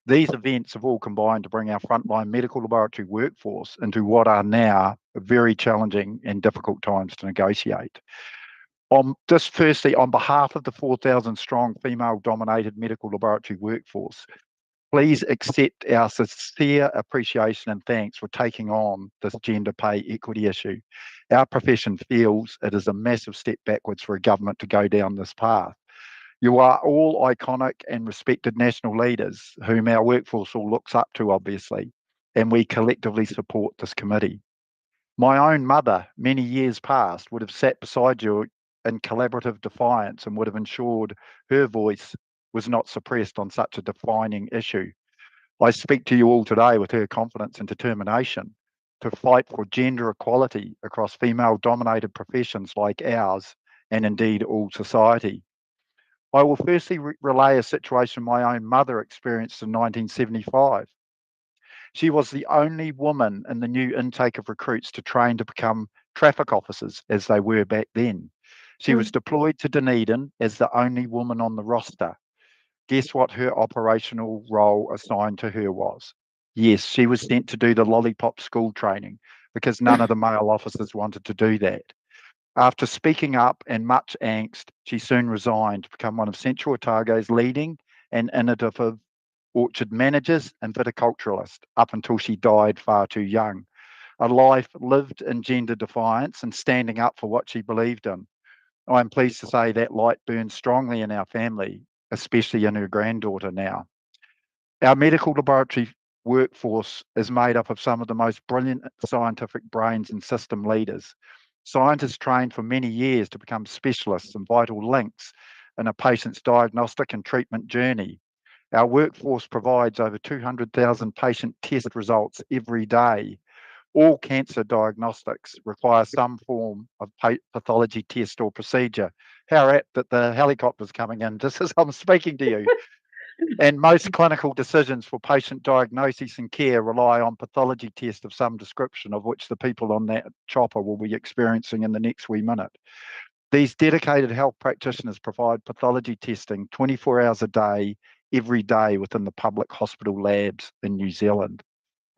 These events have all combined to bring our frontline medical laboratory workforce into what are now very challenging and difficult times to negotiate. Just firstly, on behalf of the 4,000 strong female-dominated medical laboratory workforce, please accept our sincere appreciation and thanks for taking on this gender pay equity issue. Our profession feels it is a massive step backwards for a government to go down this path. You are all iconic and respected national leaders whom our workforce all looks up to, obviously, and we collectively support this committee. My own mother, many years past, would have sat beside you in collaborative defiance and would have ensured her voice was not suppressed on such a defining issue. I speak to you all today with her confidence and determination to fight for gender equality across female-dominated professions like ours and indeed all society. I will firstly relay a situation my own mother experienced in 1975. She was the only woman in the new intake of recruits to train to become traffic officers, as they were back then. She was deployed to Dunedin as the only woman on the roster. Guess what her operational role assigned to her was? Yes, she was sent to do the lollipop school training because none of the male officers wanted to do that. After speaking up and much angst, she soon resigned to become one of Central Otago's leading and innovative orchard managers and viticulturalist up until she died far too young. A life lived in gender defiance and standing up for what she believed in. I'm pleased to say that light burns strongly in our family, especially in her granddaughter now. Our medical laboratory workforce is made up of some of the most brilliant scientific brains and system leaders. Scientists trained for many years to become specialists and vital links in a patient's diagnostic and treatment journey. Our workforce provides over 200,000 patient test results every day. All cancer diagnostics require some form of pathology test or procedure. How apt that the helicopter's coming in just as I'm speaking to you. And most clinical decisions for patient diagnosis and care rely on pathology tests of some description, of which the people on that chopper will be experiencing in the next wee minute. These dedicated health practitioners provide pathology testing 24 hours a day, every day within the public hospital labs in New Zealand.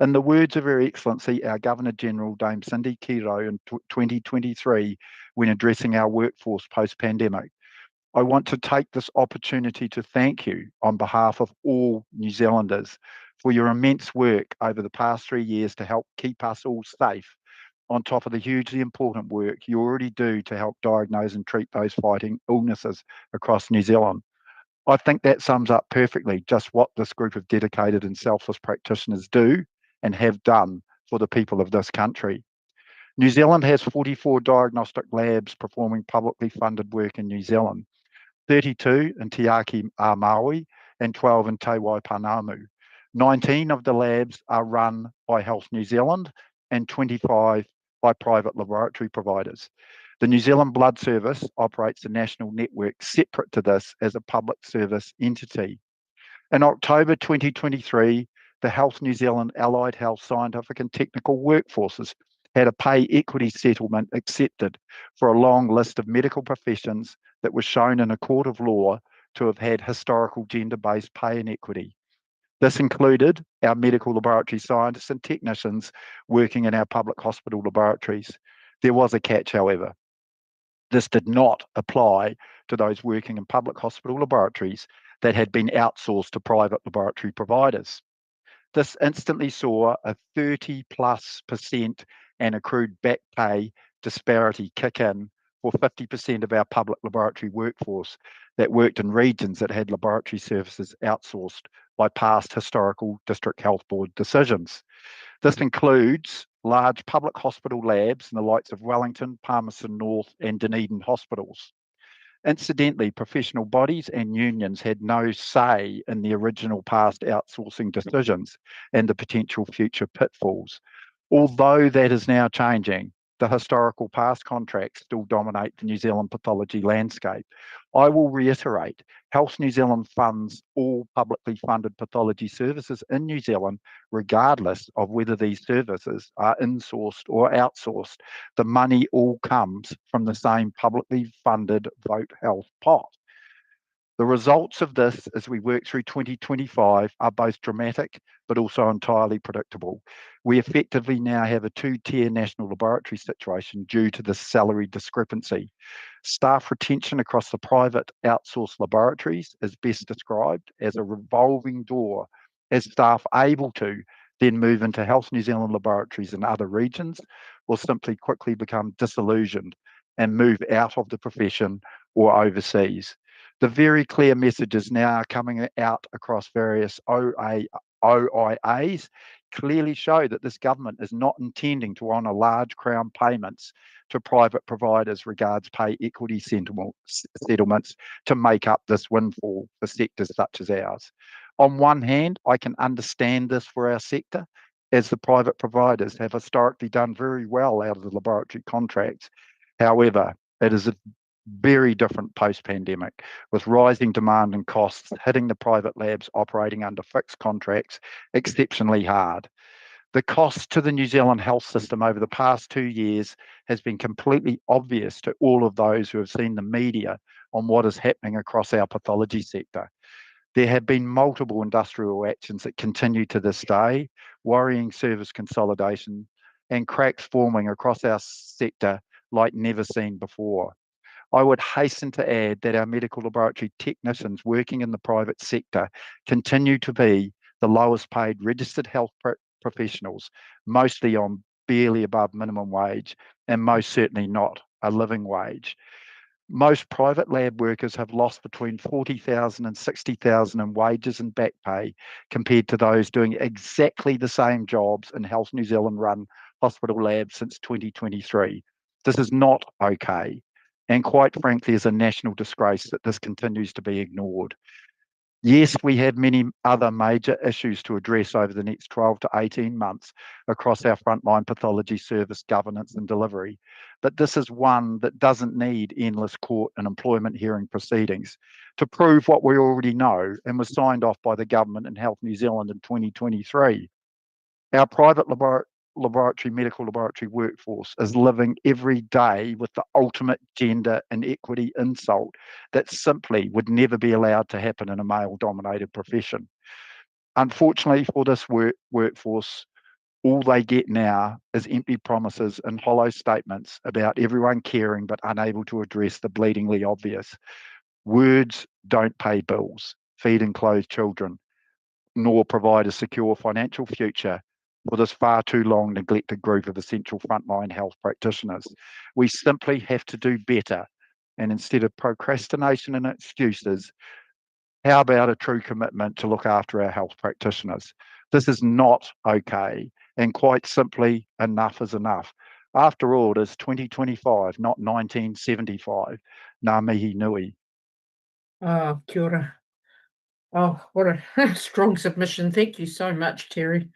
In the words of Her Excellency, our Governor-General, Dame Cindy Kiro, in 2023, when addressing our workforce post-pandemic, I want to take this opportunity to thank you on behalf of all New Zealanders for your immense work over the past 3 years to help keep us all safe, on top of the hugely important work you already do to help diagnose and treat those fighting illnesses across New Zealand. I think that sums up perfectly just what this group of dedicated and selfless practitioners do and have done for the people of this country. New Zealand has 44 diagnostic labs performing publicly funded work in New Zealand, 32 in Te Aki a Maui and 12 in Te Waipanamu. 19 of the labs are run by Health New Zealand and 25 by private laboratory providers. The New Zealand Blood Service operates a national network separate to this as a public service entity. In October 2023, the Health New Zealand Allied Health Scientific and Technical Workforces had a pay equity settlement accepted for a long list of medical professions that was shown in a court of law to have had historical gender-based pay inequity. This included our medical laboratory scientists and technicians working in our public hospital laboratories. There was a catch, however. This did not apply to those working in public hospital laboratories that had been outsourced to private laboratory providers. This instantly saw a 30+% and accrued back pay disparity kick in for 50% of our public laboratory workforce that worked in regions that had laboratory services outsourced by past historical district health board decisions. This includes large public hospital labs in the likes of Wellington, Palmerston North and Dunedin hospitals. Incidentally, professional bodies and unions had no say in the original past outsourcing decisions and the potential future pitfalls. Although that is now changing, the historical past contracts still dominate the New Zealand pathology landscape. I will reiterate, Health New Zealand funds all publicly funded pathology services in New Zealand, regardless of whether these services are insourced or outsourced. The money all comes from the same publicly funded Vote Health pot. The results of this as we work through 2025 are both dramatic but also entirely predictable. We effectively now have a two-tier national laboratory situation due to this salary discrepancy. Staff retention across the private outsourced laboratories is best described as a revolving door, as staff able to then move into Health New Zealand laboratories in other regions or simply quickly become disillusioned and move out of the profession or overseas. The very clear messages now coming out across various OIAs clearly show that this government is not intending to honour large Crown payments to private providers regards pay equity settlements to make up this windfall for sectors such as ours. On one hand, I can understand this for our sector, as the private providers have historically done very well out of the laboratory contracts. However, it is a very different post-pandemic, with rising demand and costs hitting the private labs operating under fixed contracts exceptionally hard. The cost to the New Zealand health system over the past 2 years has been completely obvious to all of those who have seen the media on what is happening across our pathology sector. There have been multiple industrial actions that continue to this day, worrying service consolidation and cracks forming across our sector like never seen before. I would hasten to add that our medical laboratory technicians working in the private sector continue to be the lowest paid registered health professionals, mostly on barely above minimum wage and most certainly not a living wage. Most private lab workers have lost between 40,000 and 60,000 in wages and back pay compared to those doing exactly the same jobs in Health New Zealand run hospital labs since 2023. This is not okay. And quite frankly, is a national disgrace that this continues to be ignored. Yes, we have many other major issues to address over the next 12 to 18 months across our frontline pathology service governance and delivery, but this is one that doesn't need endless court and employment hearing proceedings to prove what we already know and was signed off by the government and Health New Zealand in 2023. Our private medical laboratory workforce is living every day with the ultimate gender inequity insult that simply would never be allowed to happen in a male-dominated profession. Unfortunately for this workforce, all they get now is empty promises and hollow statements about everyone caring but unable to address the bleedingly obvious. Words don't pay bills, feed and clothe children, nor provide a secure financial future for this far too long neglected group of essential frontline health practitioners. We simply have to do better. And instead of procrastination and excuses, how about a true commitment to look after our health practitioners? This is not okay. And quite simply, enough is enough. After all, it is 2025, not 1975. Ngā mihi nui. Oh, kia ora. Oh, what a strong submission. Thank you so much, Terry.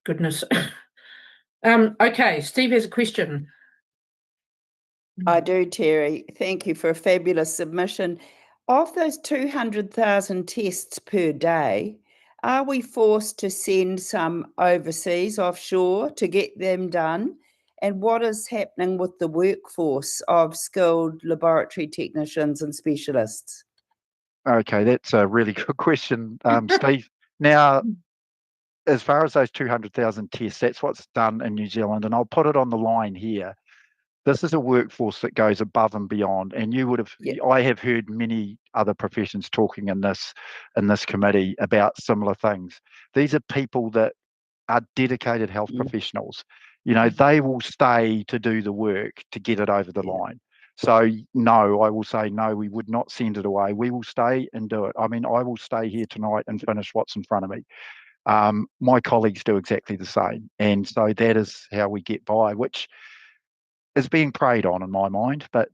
Goodness. Okay, Steve has a question. I do, Terry. Thank you for a fabulous submission. Of those 200,000 tests per day, are we forced to send some overseas, offshore, to get them done? And what is happening with the workforce of skilled laboratory technicians and specialists? Okay, that's a really good question, Steve. Now, as far as those 200,000 tests, that's what's done in New Zealand, and I'll put it on the line here. This is a workforce that goes above and beyond, and you would have. I have heard many other professions talking in this committee about similar things. These are people that are dedicated health professionals. You know, they will stay to do the work to get it over the line. So no, I will say no, we would not send it away. We will stay and do it. I mean, I will stay here tonight and finish what's in front of me. My colleagues do exactly the same. And so that is how we get by, which is being preyed on in my mind, but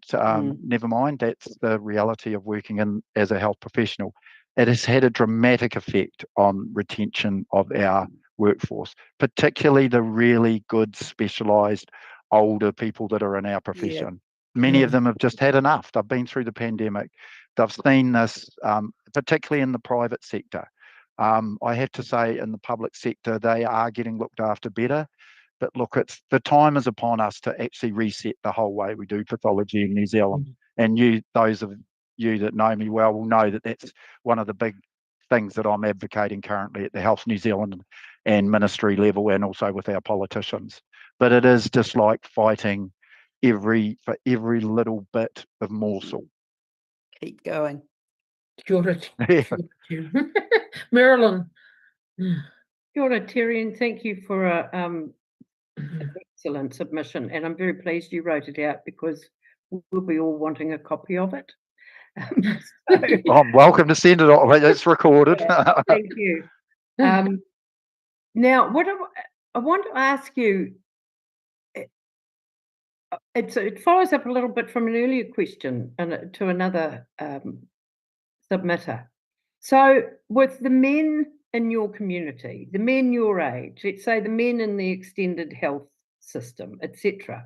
never mind, that's the reality of working as a health professional. It has had a dramatic effect on retention of our workforce, particularly the really good specialised older people that are in our profession. Many of them have just had enough. They've been through the pandemic. They've seen this, particularly in the private sector. I have to say in the public sector, they are getting looked after better. But look, the time is upon us to actually reset the whole way we do pathology in New Zealand. And those of you that know me well will know that that's one of the big things that I'm advocating currently at the Health New Zealand and ministry level, and also with our politicians. But it is just like fighting for every little bit of morsel. Keep going. Kia ora. Marilyn. Kia ora, Terry, and thank you for an excellent submission. And I'm very pleased you wrote it out, because we'll be all wanting a copy of it. I'm welcome to send it on. It's recorded. Thank you. Now, what I want to ask you, it follows up a little bit from an earlier question and to another submitter. So with the men in your community, the men your age, let's say the men in the extended health system, etc.,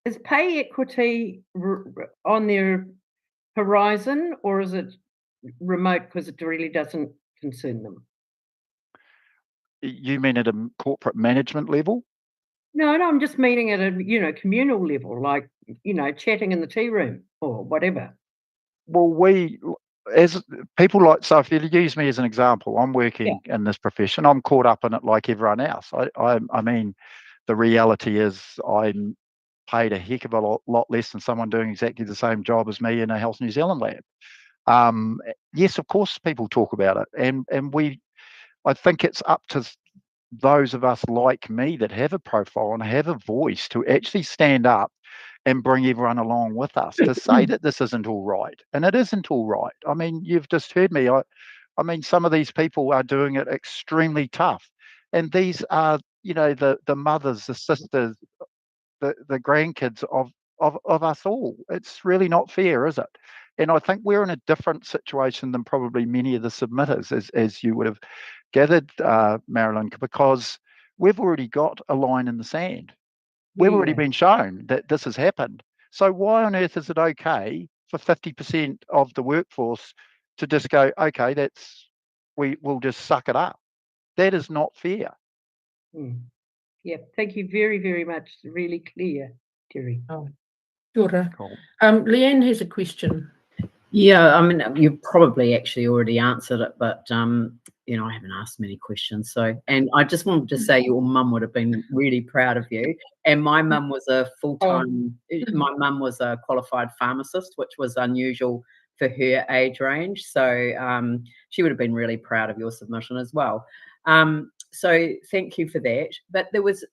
is pay equity on their horizon, or is it remote because it really doesn't concern them? You mean at a corporate management level? No, I'm just meaning at a communal level, like chatting in the tea room or whatever. Well, we as people like, so if you use me as an example, I'm working in this profession. I'm caught up in it like everyone else. I mean, the reality is I'm paid a heck of a lot less than someone doing exactly the same job as me in a Health New Zealand lab. Yes, of course, people talk about it, and I think it's up to those of us like me that have a profile and have a voice to actually stand up and bring everyone along with us to say that this isn't all right. And it isn't all right. I mean, you've just heard me. I mean, some of these people are doing it extremely tough. And these are, the mothers, the sisters, the grandkids of us all. It's really not fair, is it? And I think we're in a different situation than probably many of the submitters, as you would have gathered, Marilyn, because we've already got a line in the sand. We've already been shown that this has happened. So why on earth is it okay for 50% of the workforce to just go, okay, we'll just suck it up? That is not fair. Yeah, thank you very, very much. Really clear, Terry. Oh, sure. Cool. Leanne has a question. Yeah, I mean, you probably actually already answered it, but I haven't asked many questions. So, and I just wanted to say your mum would have been really proud of you. And my mum was a full-time, my mum was a qualified pharmacist, which was unusual for her age range. So she would have been really proud of your submission as well. So thank you for that. But there was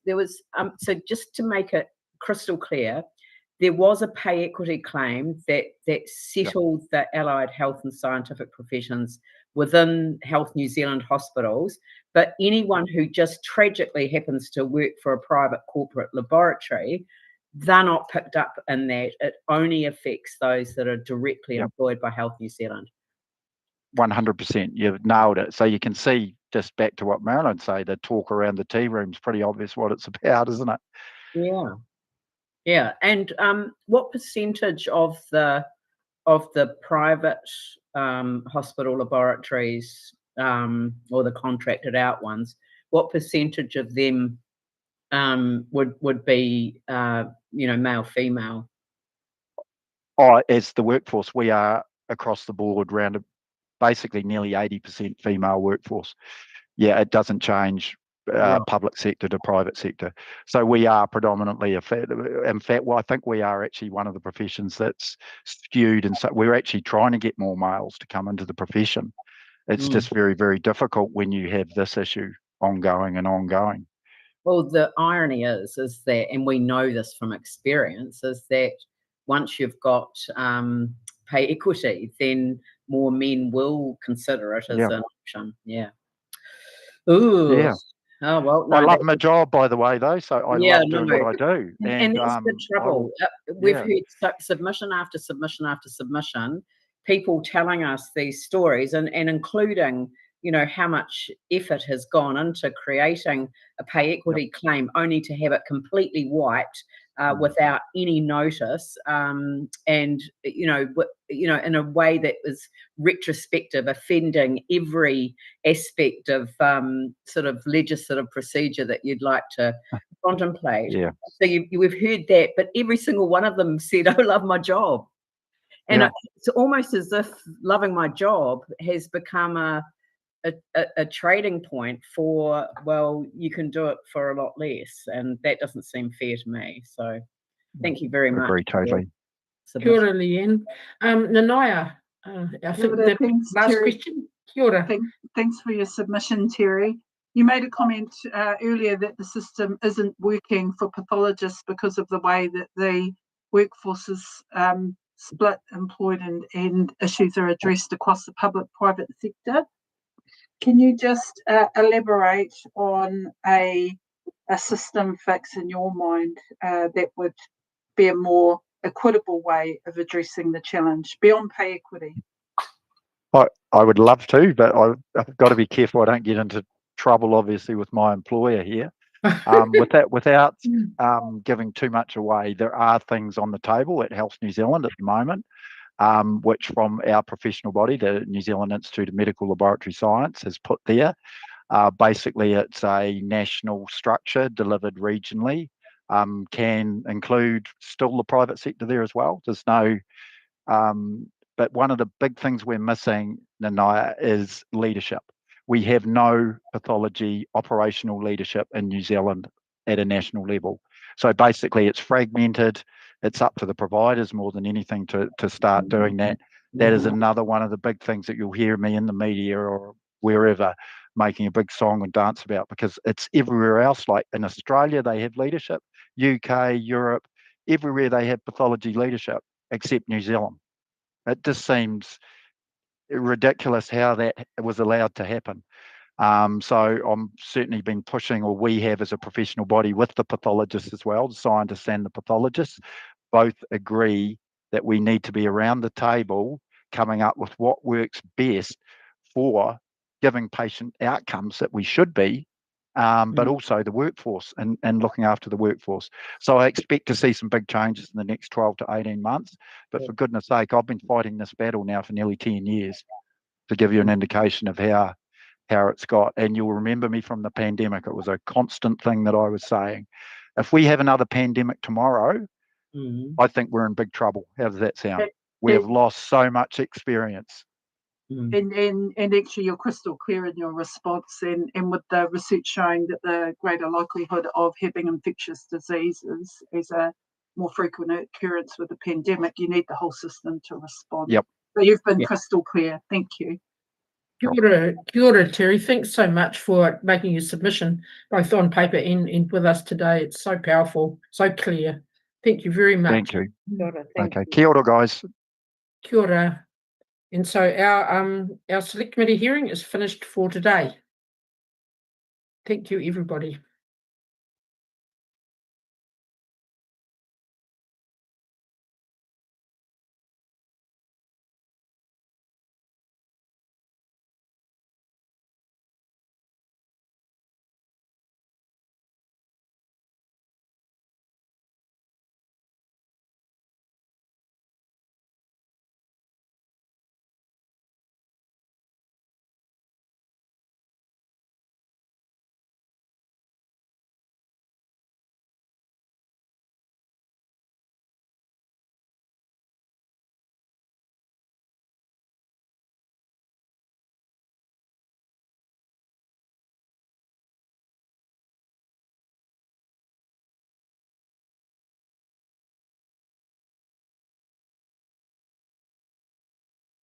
so just to make it crystal clear, there was a pay equity claim that settled the allied health and scientific professions within Health New Zealand hospitals, but anyone who just tragically happens to work for a private corporate laboratory, they're not picked up in that. It only affects those that are directly employed by Health New Zealand. 100%, you've nailed it. So you can see, just back to what Marilyn said, the talk around the tea room is pretty obvious what it's about, isn't it? Yeah. Yeah, and what percentage of the private hospital laboratories or the contracted out ones, what percentage of them would be male, female? Oh, as the workforce, we are across the board round basically nearly 80% female workforce. Yeah, it doesn't change. Public sector to private sector. So we are predominantly in fact, well, I think we are actually one of the professions that's skewed, and so we're actually trying to get more males to come into the profession. It's just very, very difficult when you have this issue ongoing. Well, the irony is that, and we know this from experience, is that once you've got pay equity, then more men will consider it as an option. Yeah. Ooh. Yeah. Oh, well, no, I love my job, by the way, though, so I love doing what I do. And that's the trouble. We've heard submission after submission after submission, people telling us these stories and including, how much effort has gone into creating a pay equity claim only to have it completely wiped without any notice, and in a way that was retrospective, offending every aspect of sort of legislative procedure that you'd like to contemplate. Yeah. So we've heard that, but every single one of them said, "I love my job," and it's almost as if loving my job has become a trading point for, well, you can do it for a lot less, and that doesn't seem fair to me. So thank you very much. Agree totally. Kia ora, Leanne. Nanaya, I think the last question. Kia ora. Thanks for your submission, Terry. You made a comment earlier that the system isn't working for pathologists because of the way that the workforce is split, employed, and issues are addressed across the public-private sector. Can you just elaborate on a system fix in your mind that would be a more equitable way of addressing the challenge beyond pay equity? I would love to, but I've got to be careful I don't get into trouble, obviously, with my employer here. Without giving too much away, there are things on the table at Health New Zealand at the moment, which from our professional body, the New Zealand Institute of Medical Laboratory Science, has put there. Basically, it's a national structure delivered regionally, can include still the private sector there as well. There's no, but one of the big things we're missing, Nanaya, is leadership. We have no pathology operational leadership in New Zealand at a national level. So basically it's fragmented. It's up to the providers more than anything to start doing that. That is another one of the big things that you'll hear me in the media or wherever making a big song and dance about, because it's everywhere else. Like in Australia, they have leadership, UK, Europe, everywhere they have pathology leadership, except New Zealand. It just seems ridiculous how that was allowed to happen. So I'm certainly been pushing, or we have as a professional body with the pathologists as well, the scientists and the pathologists, both agree that we need to be around the table coming up with what works best for giving patient outcomes that we should be, but also the workforce and looking after the workforce. So I expect to see some big changes in the next 12 to 18 months. But for goodness sake, I've been fighting this battle now for nearly 10 years to give you an indication of how it's got. And you'll remember me from the pandemic. It was a constant thing that I was saying. If we have another pandemic tomorrow, I think we're in big trouble. How does that sound? We have lost so much experience. And actually you're crystal clear in your response, and with the research showing that the greater likelihood of having infectious diseases as a more frequent occurrence with the pandemic, you need the whole system to respond. Yep. But you've been Yeah. crystal clear. Thank you. Kia ora, Terry. Thanks so much for making your submission, both on paper and with us today. It's so powerful, so clear. Thank you very much. Thank you. Kia ora, thank Okay, you. kia ora, guys. Kia ora. And so our select committee hearing is finished for today. Thank you, everybody.